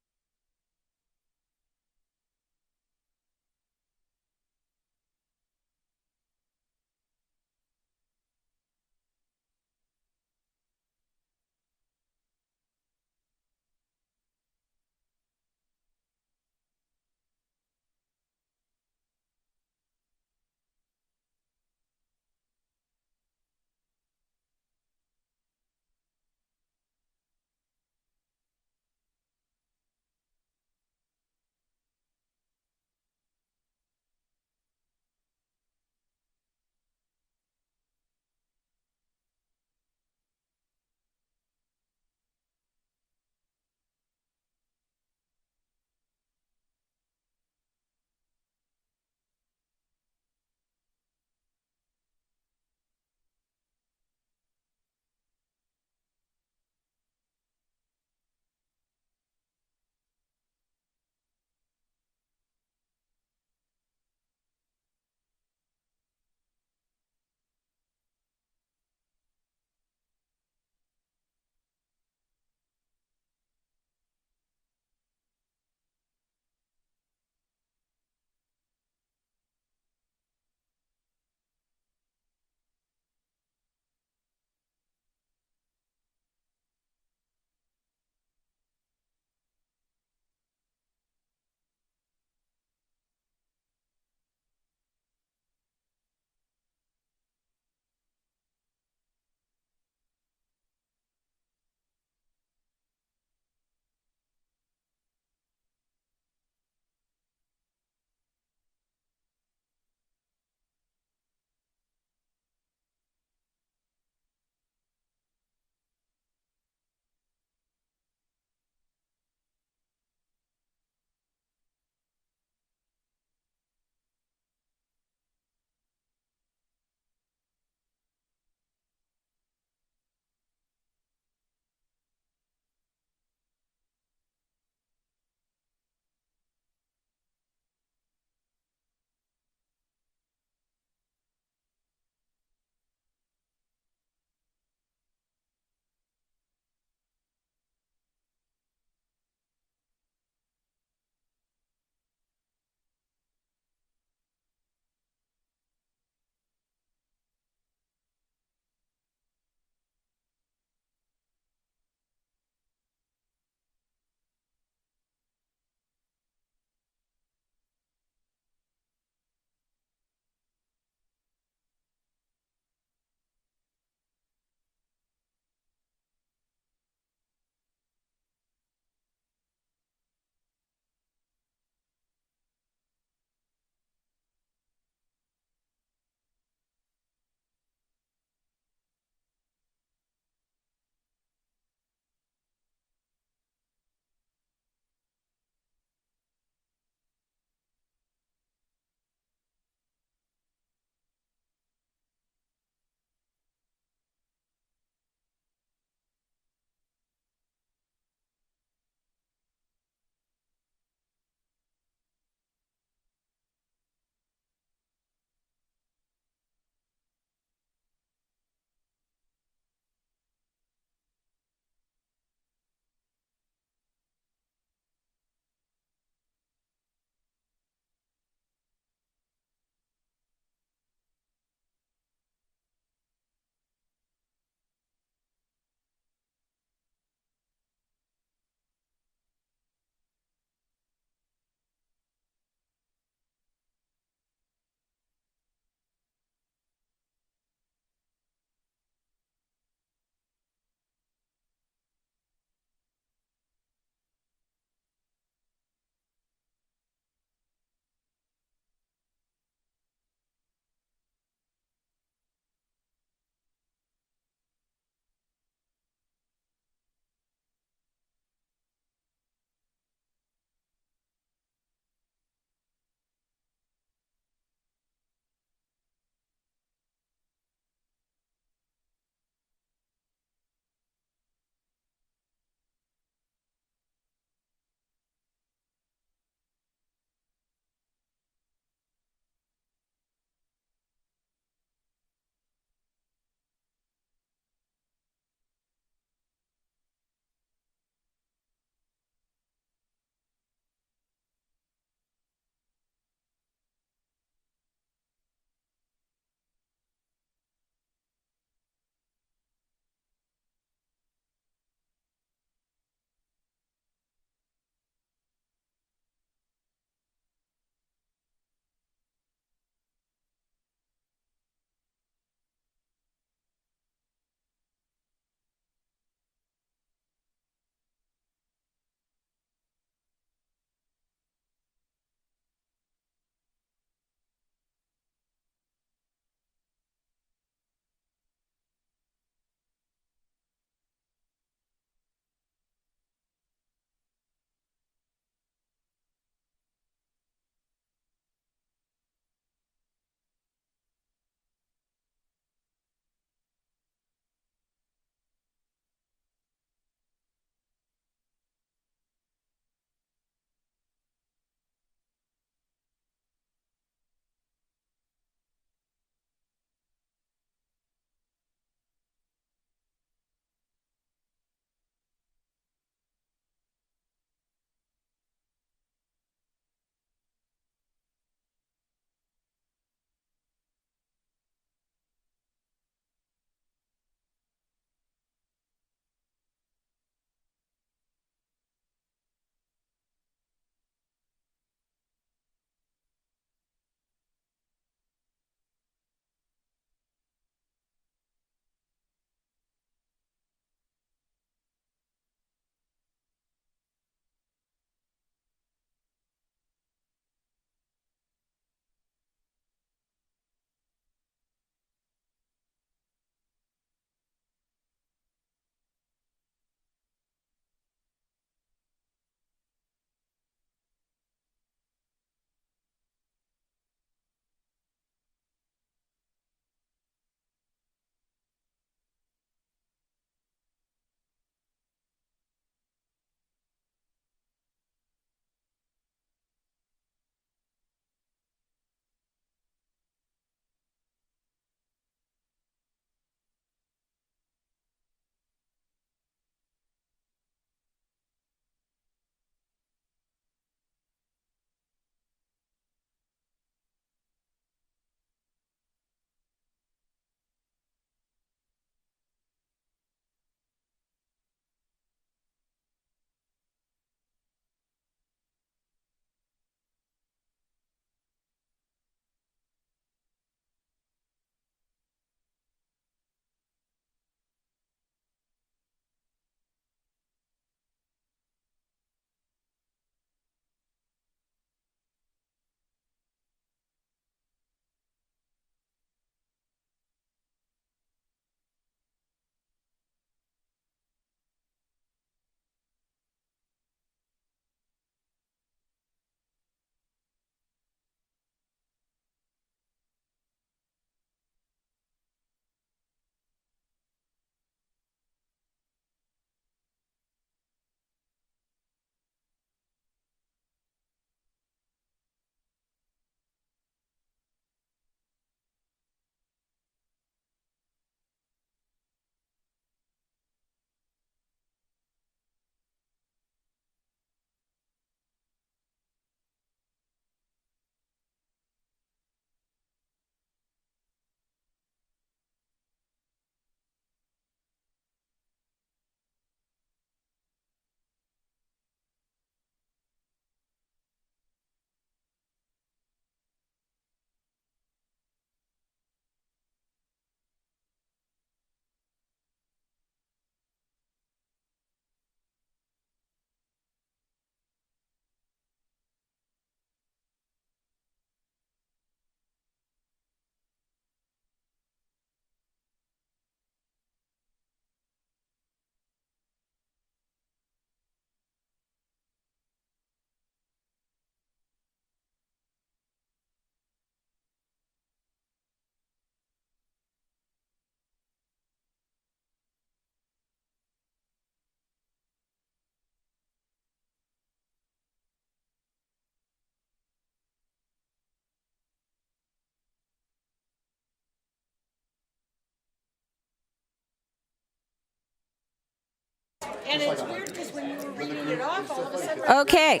And it's weird because when you were reading it off, all of a sudden. Okay.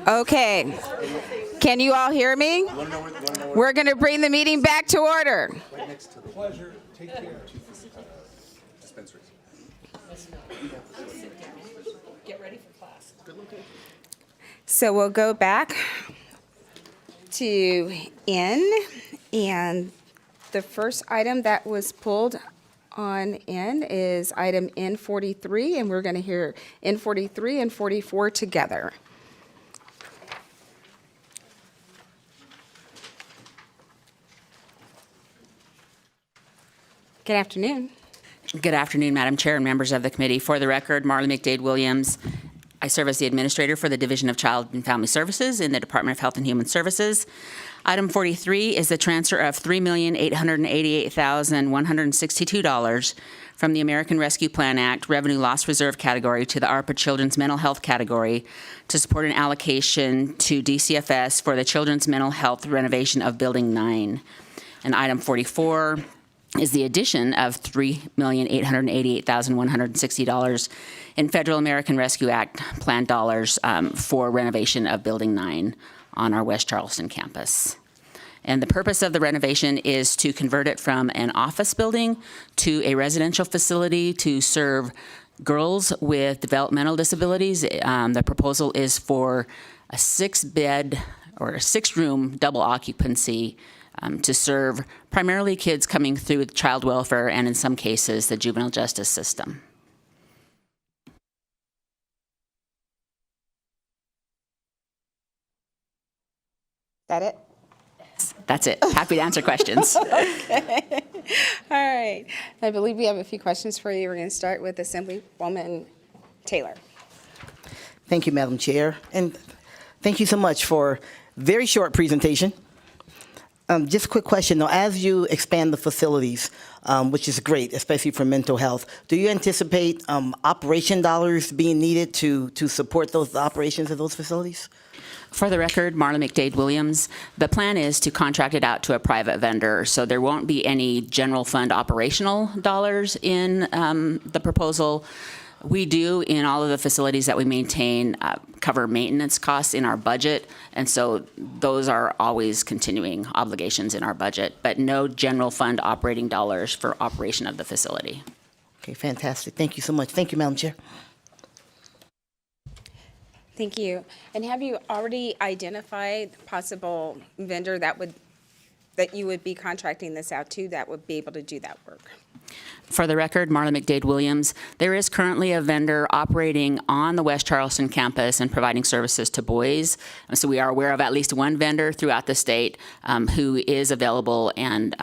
Okay. Can you all hear me? We're going to bring the meeting back to order. Pleasure. Take care. Dispensaries. Get ready for class. So we'll go back to N, and the first item that was pulled on N is item N43, and we're going to hear N43 and 44 together. Good afternoon. Good afternoon, Madam Chair and members of the committee. For the record, Marla McDade Williams. I serve as the administrator for the Division of Child and Family Services in the Department of Health and Human Services. Item 43 is the transfer of $3,888,162 from the American Rescue Plan Act Revenue Loss Reserve category to the ARPA Children's Mental Health category to support an allocation to DCFS for the Children's Mental Health renovation of Building 9. And item 44 is the addition of $3,888,160 in Federal American Rescue Act planned dollars for renovation of Building 9 on our West Charleston campus. And the purpose of the renovation is to convert it from an office building to a residential facility to serve girls with developmental disabilities. The proposal is for a 6-bed or a 6-room double occupancy to serve primarily kids coming through child welfare and in some cases the juvenile justice system. That it? That's it. Happy to answer questions. Okay. All right. I believe we have a few questions for you. We're going to start with Assemblywoman Taylor. Thank you, Madam Chair, and thank you so much for a very short presentation. Just a quick question, though. As you expand the facilities, which is great, especially for mental health, do you anticipate operation dollars being needed to support those operations of those facilities? For the record, Marla McDade Williams, the plan is to contract it out to a private vendor, so there won't be any general fund operational dollars in the proposal. We do, in all of the facilities that we maintain, cover maintenance costs in our budget, and so those are always continuing obligations in our budget, but no general fund operating dollars for operation of the facility. Okay, fantastic. Thank you so much. Thank you, Madam Chair. Thank you. And have you already identified possible vendor that you would be contracting this out to that would be able to do that work? For the record, Marla McDade Williams, there is currently a vendor operating on the West Charleston campus and providing services to boys. So we are aware of at least one vendor throughout the state who is available and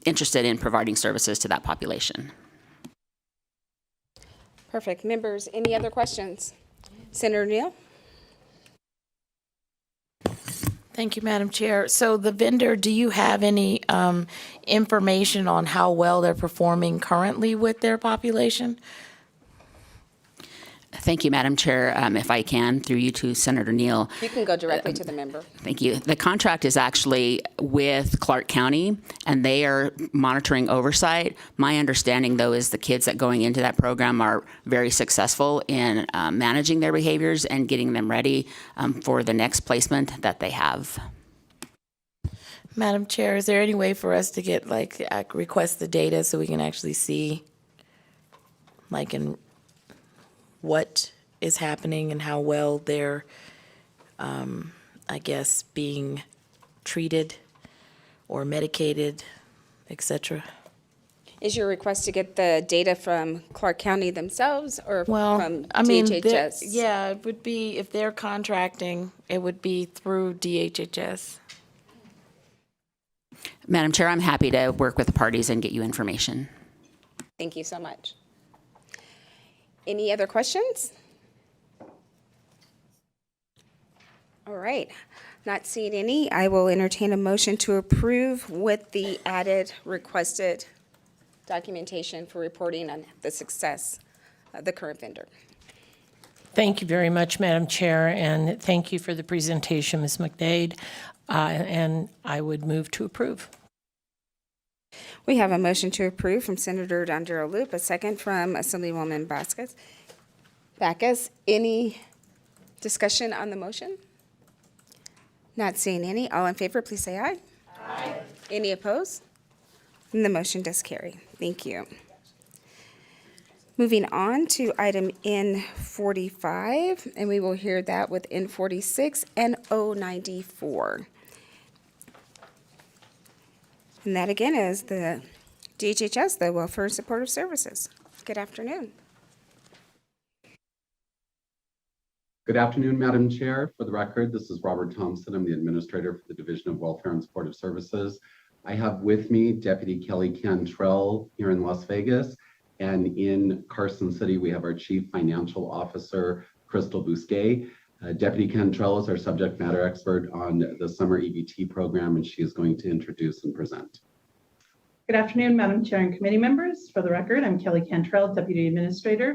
interested in providing services to that population. Perfect. Members, any other questions? Senator Neal? Thank you, Madam Chair. So the vendor, do you have any information on how well they're performing currently with their population? Thank you, Madam Chair. If I can, through you to Senator Neal. You can go directly to the member. Thank you. The contract is actually with Clark County, and they are monitoring oversight. My understanding, though, is the kids that going into that program are very successful in managing their behaviors and getting them ready for the next placement that they have. Madam Chair, is there any way for us to get, request the data so we can actually see, in what is happening and how well they're, being treated or medicated, et cetera? Is your request to get the data from Clark County themselves or from DHHS? DHHS? Yeah, it would be, if they're contracting, it would be through DHHS. Madam Chair, I'm happy to work with the parties and get you information. Thank you so much. Any other questions? All right. Not seeing any, I will entertain a motion to approve with the added requested documentation for reporting on the success of the current vendor. Thank you very much, Madam Chair, and thank you for the presentation, Ms. McDade. And I would move to approve. We have a motion to approve from Senator Dondero Loop, a second from Assemblywoman Vasquez. Backus, any discussion on the motion? Not seeing any. All in favor, please say aye. Aye. Any opposed? And the motion does carry. Thank you. Moving on to item N45, and we will hear that with N46 and O94. And that again is the DHHS, the Welfare and Supportive Services. Good afternoon. Good afternoon, Madam Chair. For the record, this is Robert Thompson. I'm the Administrator for the Division of Welfare and Supportive Services. I have with me Deputy Kelly Cantrell here in Las Vegas, and in Carson City, we have our Chief Financial Officer, Crystal Bousquet. Deputy Cantrell is our subject matter expert on the summer EBT program, and she is going to introduce and present. Good afternoon, Madam Chair and committee members. For the record, I'm Kelly Cantrell, Deputy Administrator